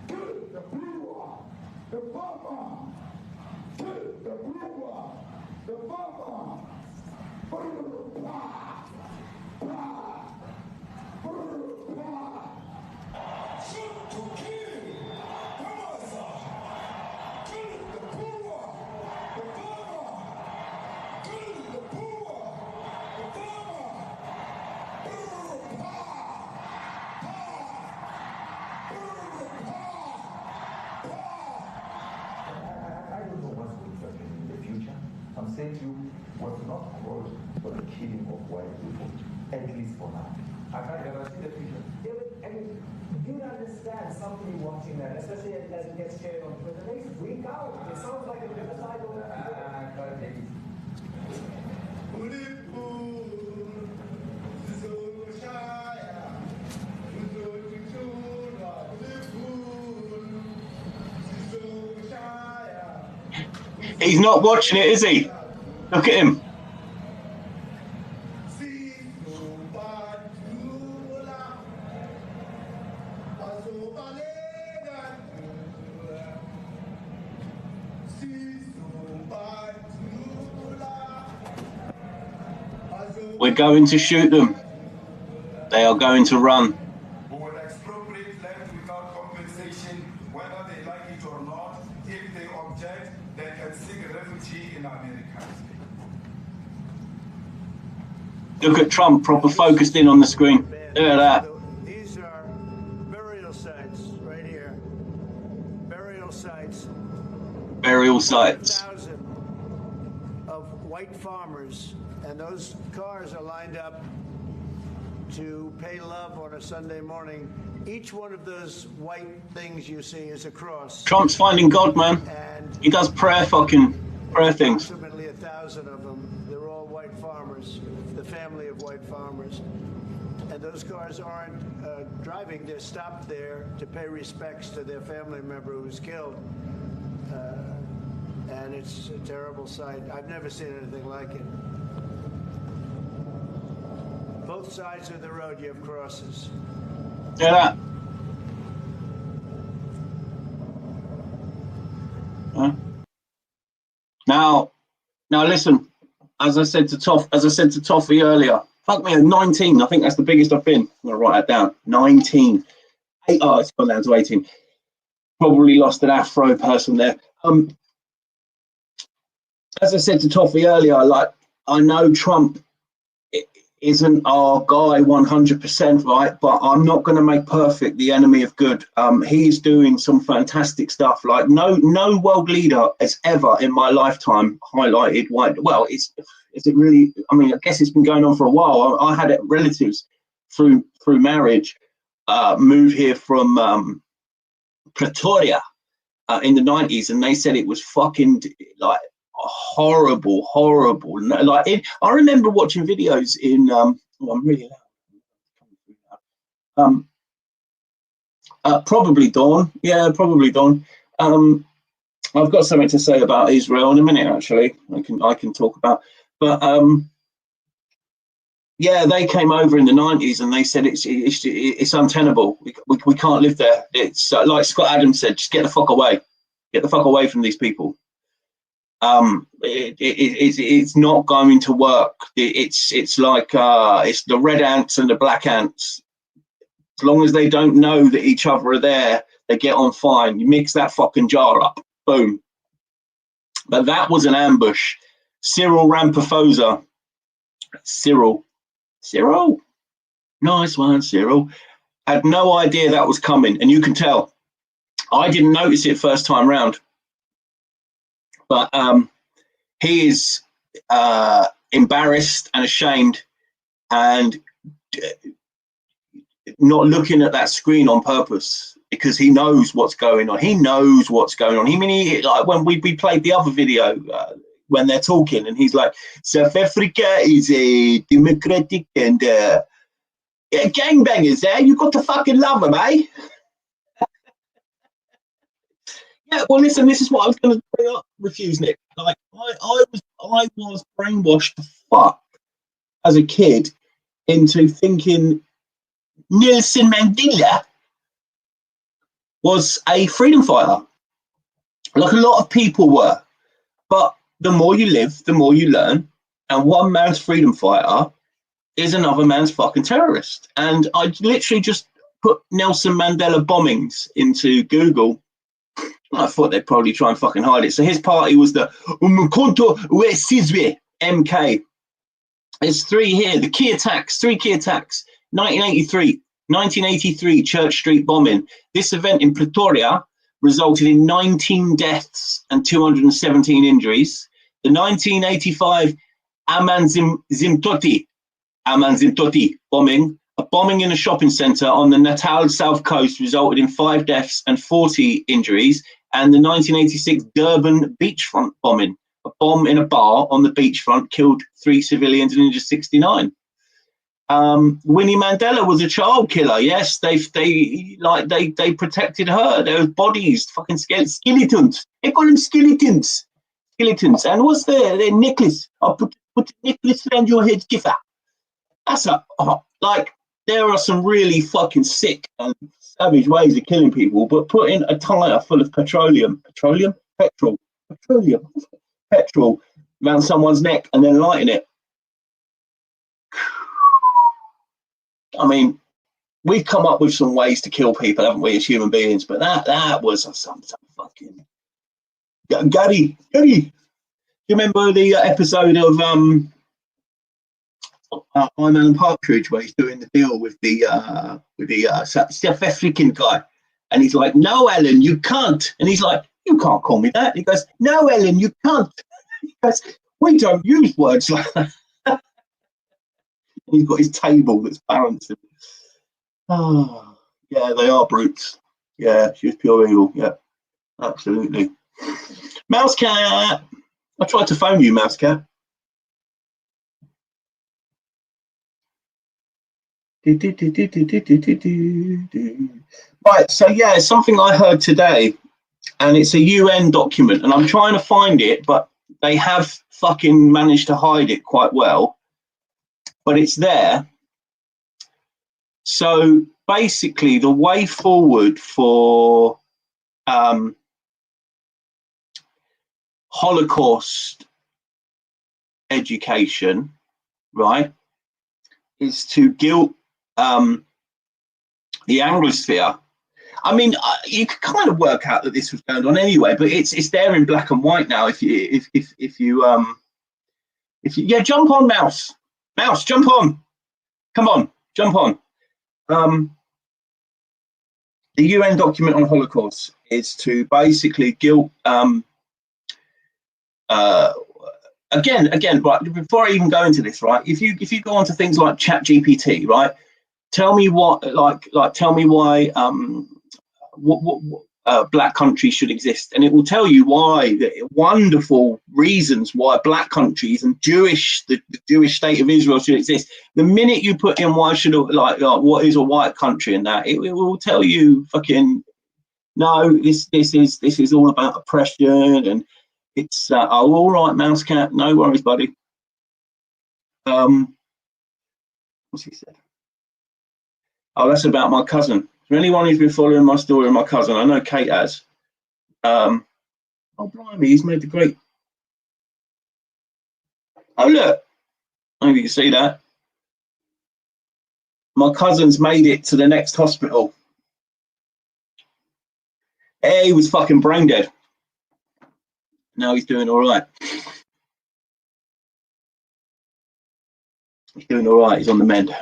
Kill the blue, the farmer. Kill the blue, the farmer. Shoot to kill. Yamasa. Kill the poor, the farmer. Kill the poor, the farmer. I don't know what's going to happen in the future. I'm saying to you, killing of white people, at least for now. I see the picture. Yeah, but, I mean, you'd understand somebody watching that, especially as it gets shared on Twitter. They freak out. It sounds like a genocide over there. He's not watching it, is he? Look at him. We're going to shoot them. They are going to run. We will expropriate land without compensation, whether they like it or not. If they object, they can seek refugee in America. Look at Trump, proper focused in on the screen. Look at that. These are burial sites right here. Burial sites. Burial sites. 1,000 of white farmers, and those cars are lined up to pay love on a Sunday morning. Each one of those white things you see is a cross. Trump's finding God, man. He does prayer things. Approximately 1,000 of them. They're all white farmers, the family of white farmers. And those cars aren't driving, they're stopped there to pay respects to their family member who's killed. And it's a terrible sight. I've never seen anything like it. Both sides of the road, you have crosses. Yeah, that. Now listen. As I said to Toffee earlier, fuck me, I'm 19. I think that's the biggest I've been. I'm gonna write that down. 19. It's gone down to 18. Probably lost an Afro person there. As I said to Toffee earlier, like, I know Trump isn't our guy 100%, right? But I'm not going to make perfect the enemy of good. He's doing some fantastic stuff. Like no world leader has ever in my lifetime highlighted white. Well, is it really? I mean, I guess it's been going on for a while. I had relatives through marriage move here from Pretoria in the 90s, and they said it was fucking like horrible. Like I remember watching videos in I'm really loud. Probably Dawn. Yeah, probably Dawn. I've got something to say about Israel in a minute. Actually, I can talk about. But yeah, they came over in the 90s and they said it's untenable. We can't live there. It's like Scott Adams said, just get the fuck away. Get the fuck away from these people. It's not going to work. It's like it's the red ants and the black ants. As long as they don't know that each other are there, they get on fine. You mix that fucking jar up, boom. But that was an ambush. Cyril Ramaphosa. Cyril, nice one, Cyril. Had no idea that was coming, and you can tell. I didn't notice it first time round. But he is embarrassed and ashamed and not looking at that screen on purpose because he knows what's going on. He knows what's going on. Like when we played the other video when they're talking and he's like, South Africa is a democratic and gangbangers there. You got to fucking love them, eh? Yeah, well, listen, this is what I was going to bring up, Refuse Nick. Like, I was brainwashed the fuck as a kid into thinking Nelson Mandela was a freedom fighter. Like a lot of people were. But the more you live, the more you learn. And one man's freedom fighter is another man's fucking terrorist. And I literally just put Nelson Mandela bombings into Google. I thought they'd probably try and fucking hide it. So his party was the Umkhonto weSizwe, MK. There's three here. Three key attacks. 1983 Church Street bombing. This event in Pretoria resulted in 19 deaths and 217 injuries. The 1985 Amanzimtoti bombing. A bombing in a shopping centre on the Natal South Coast resulted in 5 deaths and 40 injuries. And the 1986 Durban beachfront bombing. A bomb in a bar on the beachfront killed 3 civilians and injured 69. Winnie Mandela was a child killer. Yes, they protected her. There was bodies, fucking skeletons. They call them skeletons. And what's their necklace? I'll put the necklace around your head, Giffer. That's like, there are some really fucking sick and savage ways of killing people, but putting a tire full of petrol around someone's neck and then lighting it. I mean, we've come up with some ways to kill people, haven't we, as human beings? But that was some fucking Gary. Do you remember the episode of I'm Alan Partridge where he's doing the deal with the South African guy, and he's like, "No, Alan, you can't," and he's like, "You can't call me that." He goes, "No, Alan, you can't." He goes, "We don't use words like that." He's got his table that's balanced. Oh, yeah, they are brutes. Yeah, she was pure evil. Yeah, absolutely. Mouse Cat. I tried to phone you, Mouse Cat. Right, so yeah, it's something I heard today, and it's a UN document, and I'm trying to find it, but they have fucking managed to hide it quite well. But it's there. So basically, the way forward for Holocaust education, right, is to guilt the Anglosphere. I mean, you can kind of work out that this was going on anyway, but it's there in black and white now. If you jump on, mouse, jump on, come on, jump on. The UN document on Holocaust is to basically guilt. Again, right, before I even go into this, right, if you go onto things like ChatGPT, right, tell me what, tell me why what black countries should exist, and it will tell you why, the wonderful reasons why black countries and the Jewish state of Israel should exist. The minute you put in why should what is a white country and that, it will tell you fucking no, this is all about oppression, and it's oh, all right, Mouse Cat, no worries, buddy. What's he said? Oh, that's about my cousin. For anyone who's been following my story of my cousin, I know Kate has. Oh, blimey, he's made the great. Oh, look. I don't know if you can see that. My cousin's made it to the next hospital. Hey, he was fucking brain dead. Now he's doing all right. He's doing all right. He's on the mend.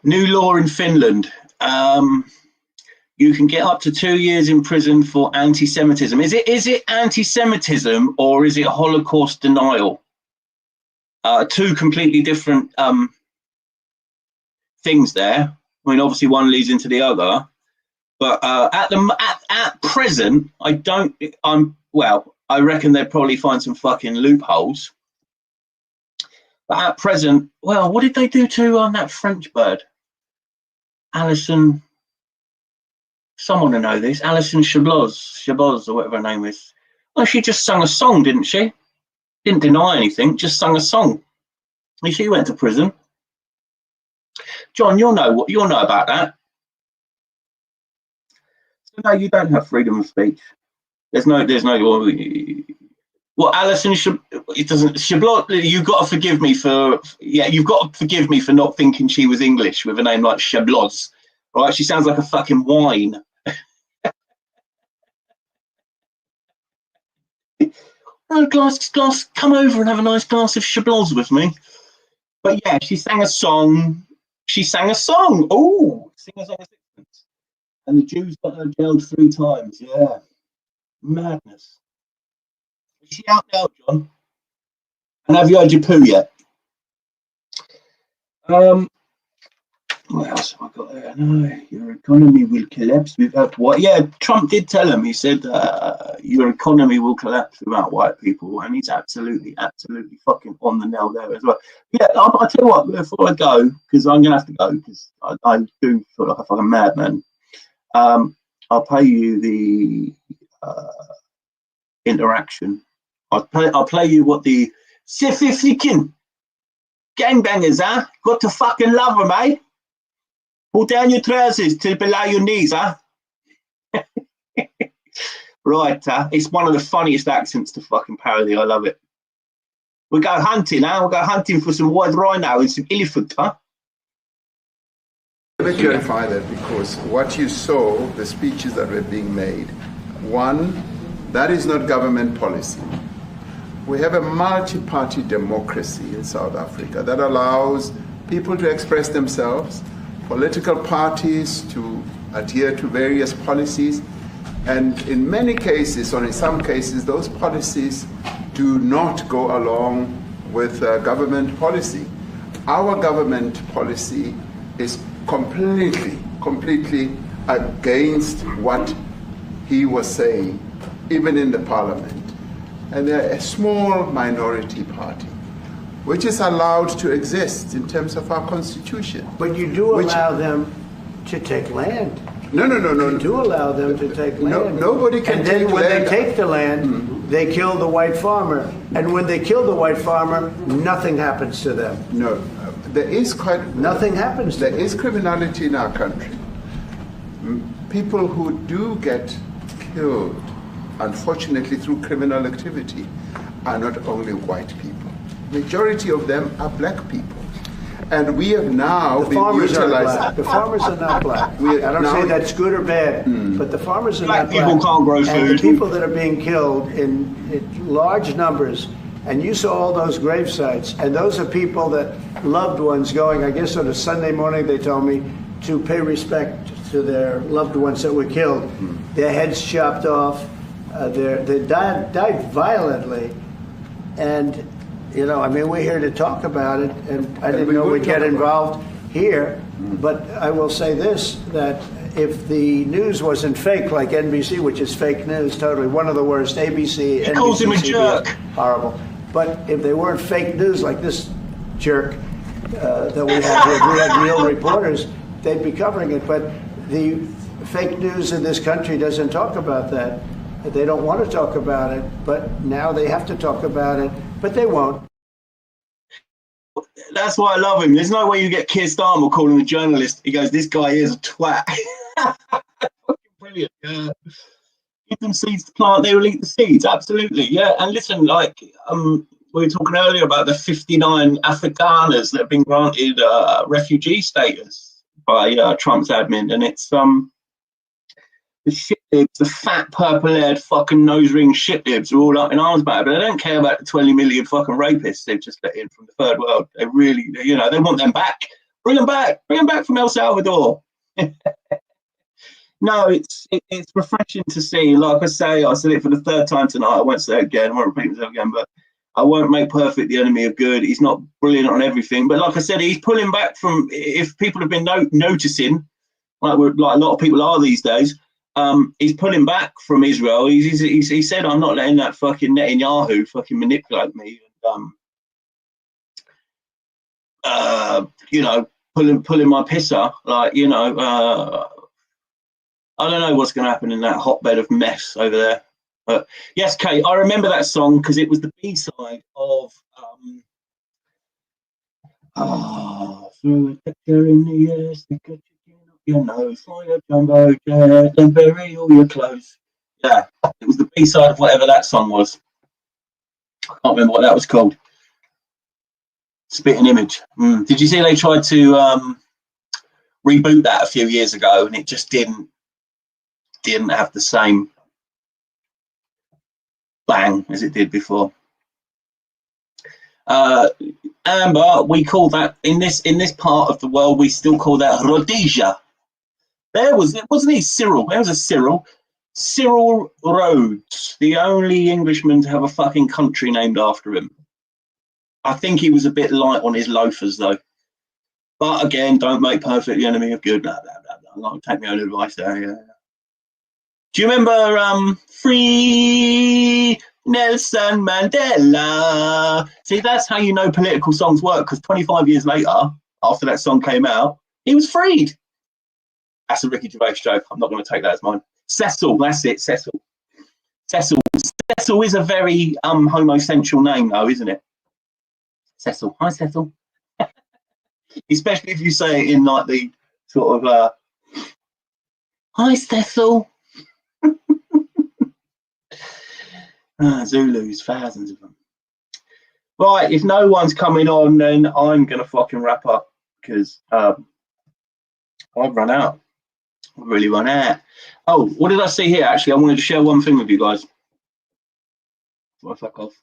New law in Finland. You can get up to 2 years in prison for anti-Semitism. Is it anti-Semitism or is it Holocaust denial? Two completely different things there. I mean, obviously one leads into the other, but at present, I reckon they'd probably find some fucking loopholes. But at present, well, what did they do to that French bird? Alison, someone will know this. Alison Chabos, or whatever her name is. Well, she just sung a song, didn't she? Didn't deny anything, just sung a song. And she went to prison. John, you'll know about that. So no, you don't have freedom of speech. There's no. Well, Alison, it doesn't. Chabot, you've got to forgive me for. Yeah, you've got to forgive me for not thinking she was English with a name like Chablos. Right? She sounds like a fucking wine. Oh, glass, come over and have a nice glass of Chablis with me. But yeah, she sang a song. Oh, sing a song of sixpence. And the Jews got her jailed 3 times. Yeah, madness. Is she out now, John? And have you had your poo yet? What else have I got there? No, your economy will collapse without white. Yeah, Trump did tell him. He said your economy will collapse without white people, and he's absolutely fucking on the nail there as well. Yeah, I'll tell you what. Before I go, because I'm gonna have to go, because I do feel like a fucking madman. I'll pay you the interaction. I'll play you what the Sififikin gangbangers, huh? Got to fucking love them, eh? Pull down your trousers to below your knees, huh? Right, it's one of the funniest accents to fucking parody. I love it. We go hunting, huh? We'll go hunting for some white rhino and some elephant, huh? Let me clarify that, because what you saw, the speeches that were being made, one, that is not government policy. We have a multi-party democracy in South Africa that allows people to express themselves, political parties to adhere to various policies, and in many cases, or in some cases, those policies do not go along with government policy. Our government policy is completely against what he was saying, even in the parliament. And they're a small minority party, which is allowed to exist in terms of our constitution. But you do allow them to take land. No. You do allow them to take land. Nobody can take land. And then when they take the land, they kill the white farmer. And when they kill the white farmer, nothing happens to them. No, there is nothing happens to them. There is criminality in our country. People who do get killed, unfortunately, through criminal activity, are not only white people. Majority of them are black people. And we have now been utilized. The farmers are not black. I don't say that's good or bad, but the farmers are not black. People can't grow food. And the people that are being killed in large numbers, and you saw all those grave sites, and those are people that loved ones going, I guess on a Sunday morning, they told me, to pay respect to their loved ones that were killed. Their heads chopped off. They died violently. And you know, I mean, we're here to talk about it, and I didn't know we'd get involved here, but I will say this, that if the news wasn't fake, like NBC, which is fake news, totally, one of the worst, ABC, NBC, calls him a jerk. Horrible. But if they weren't fake news like this jerk that we have here, if we had real reporters, they'd be covering it. But the fake news in this country doesn't talk about that. They don't want to talk about it, but now they have to talk about it. But they won't. That's why I love him. There's no way you get Keir Starmer calling a journalist. He goes, "This guy is a twat." Brilliant. Yeah. Give them seeds to plant, they will eat the seeds. Absolutely. Yeah. And listen, like we were talking earlier about the 59 Afrikaners that have been granted refugee status by Trump's admin, and it's the shitlibs, the fat, purple-haired, fucking nose-ring shitlibs are all up in arms about it, but they don't care about the 20 million fucking rapists they've just let in from the third world. They really, you know, they want them back. Bring them back from El Salvador. No, it's refreshing to see. Like I say, I said it for the third time tonight. I won't say it again. I won't repeat myself again, but I won't make perfect the enemy of good. He's not brilliant on everything, but like I said, he's pulling back from. If people have been noticing, like a lot of people are these days. He's pulling back from Israel. He said, "I'm not letting that fucking Netanyahu fucking manipulate me." And, you know, pulling my pisser. Like, you know, I don't know what's going to happen in that hotbed of mess over there. But yes, Kate, I remember that song because it was the B-side of throw a picture in the air, stick a your nose, fly a jumbo jet, and bury all your clothes. Yeah, it was the B-side of whatever that song was. I can't remember what that was called. Spitting Image. Did you see they tried to reboot that a few years ago, and it just didn't have the same bang as it did before. Amber, we call that in this part of the world, we still call that Rhodesia. Wasn't he Cyril? There was a Cyril. Cyril Rhodes, the only Englishman to have a fucking country named after him. I think he was a bit light on his loafers, though. But again, don't make perfect the enemy of good. Blah, blah, blah, blah. I'm not take my own advice there. Yeah. Do you remember Free Nelson Mandela? See, that's how you know political songs work, because 25 years later, after that song came out, he was freed. That's a Ricky Gervais joke. I'm not going to take that as mine. Cecil, that's it, Cecil. Cecil is a very homosexual name, though, isn't it? Cecil. Hi, Cecil. Especially if you say it in like the sort of hi, Cecil. Zulus, thousands of them. Right, if no one's coming on, then I'm going to fucking wrap up, because I've run out. I've really run out. Oh, what did I see here? Actually, I wanted to share one thing with you guys. Well, fuck off.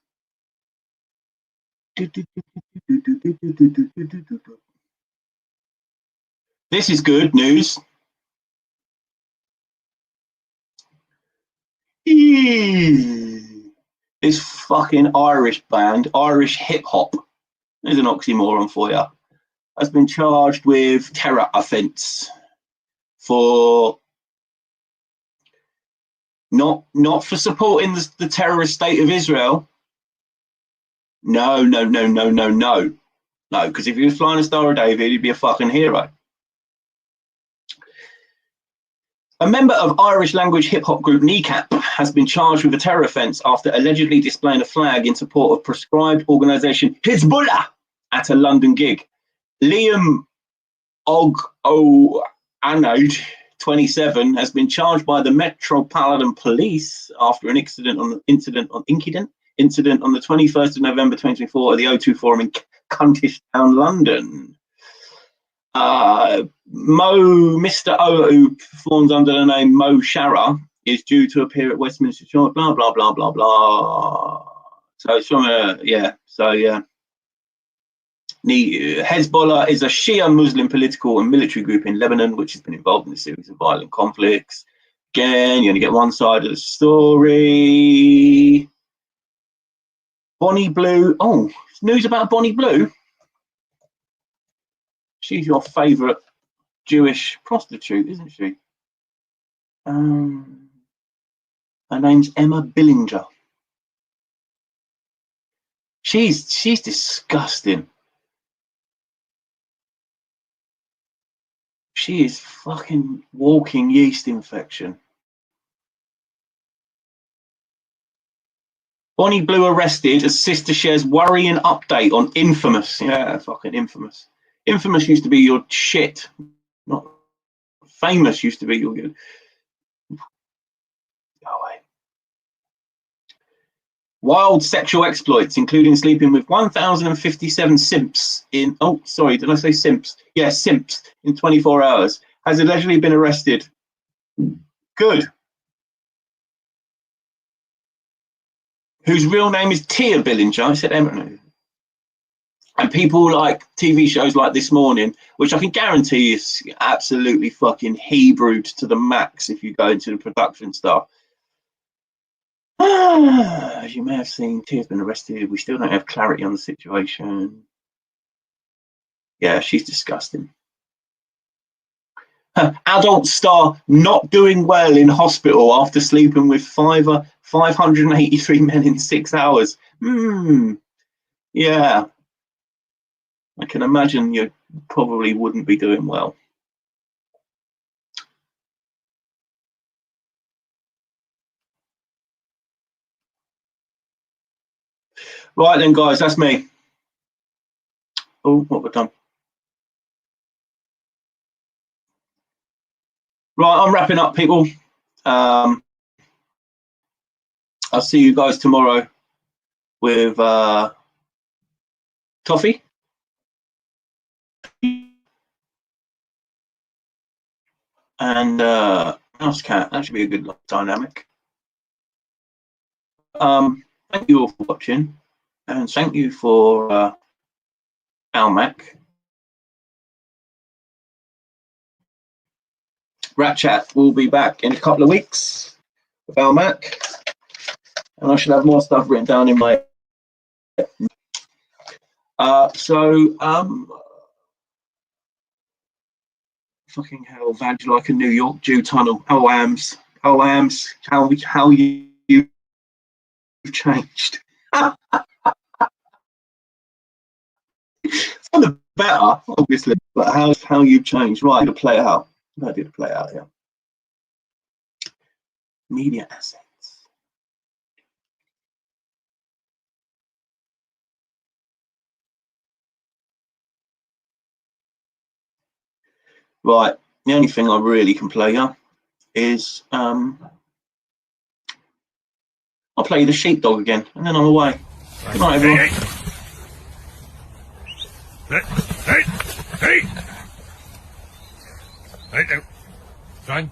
This is good news. This fucking Irish band, Irish hip hop, there's an oxymoron for you, has been charged with terror offence for not for supporting the terrorist state of Israel. No, because if he was flying a Star of David, he'd be a fucking hero. A member of Irish language hip hop group Kneecap has been charged with a terror offence after allegedly displaying a flag in support of proscribed organisation Hezbollah at a London gig. Liam O'Anode, 27, has been charged by the Metropolitan Police after an incident on the 21st of November 2024 at the O2 Forum in Kentish Town, London. Mr. O, who performs under the name Mo Shara, is due to appear at Westminster Court, blah, blah, blah, blah, blah. So it's from Hezbollah is a Shia Muslim political and military group in Lebanon, which has been involved in a series of violent conflicts. Again, you only get one side of the story. Bonnie Blue. Oh, news about Bonnie Blue. She's your favourite Jewish prostitute, isn't she? Her name's Emma Billinger. She's disgusting. She is fucking walking yeast infection. Bonnie Blue arrested as sister shares worrying update on Infamous. Yeah, fucking Infamous. Infamous used to be your shit. Not Famous used to be your good. Go away. Wild sexual exploits, including sleeping with 1,057 simps in... Oh, sorry, did I say simps? Yeah, simps in 24 hours. Has allegedly been arrested. Good. Whose real name is Tia Billinger. I said Emma. And people like TV shows like This Morning, which I can guarantee is absolutely fucking Hebrewed to the max if you go into the production stuff. As you may have seen, Tia's been arrested. We still don't have clarity on the situation. Yeah, she's disgusting. Adult star not doing well in hospital after sleeping with 583 men in 6 hours. Yeah. I can imagine you probably wouldn't be doing well. Right then, guys, that's me. Oh, what we've done. Right, I'm wrapping up, people. I'll see you guys tomorrow with Toffee. And Mouse Cat. That should be a good dynamic. Thank you all for watching, and thank you for Almac. Rat Chat will be back in a couple of weeks with Almac, and I should have more stuff written down in my Fucking hell, Vag like a New York Jew tunnel. Oh, Ams, how you've changed. It's kind of better, obviously, but how you've changed. Right, to play it out. I did play it out here. Media assets. Right, the only thing I really can play here is I'll play the sheepdog again, and then I'm away. Good night, everyone. Hey! Hey, son.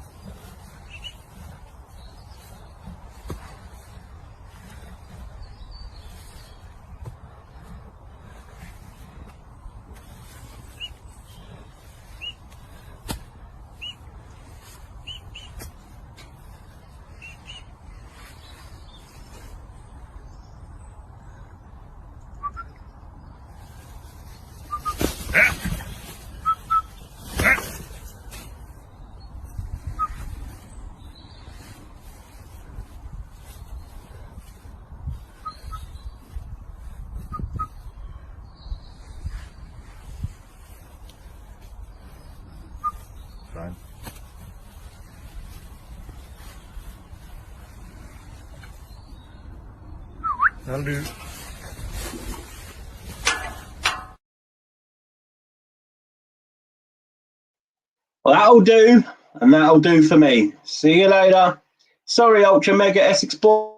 Fine. That'll do. Well, that'll do, and that'll do for me. See you later. Sorry, Ultra Mega Essex Boy.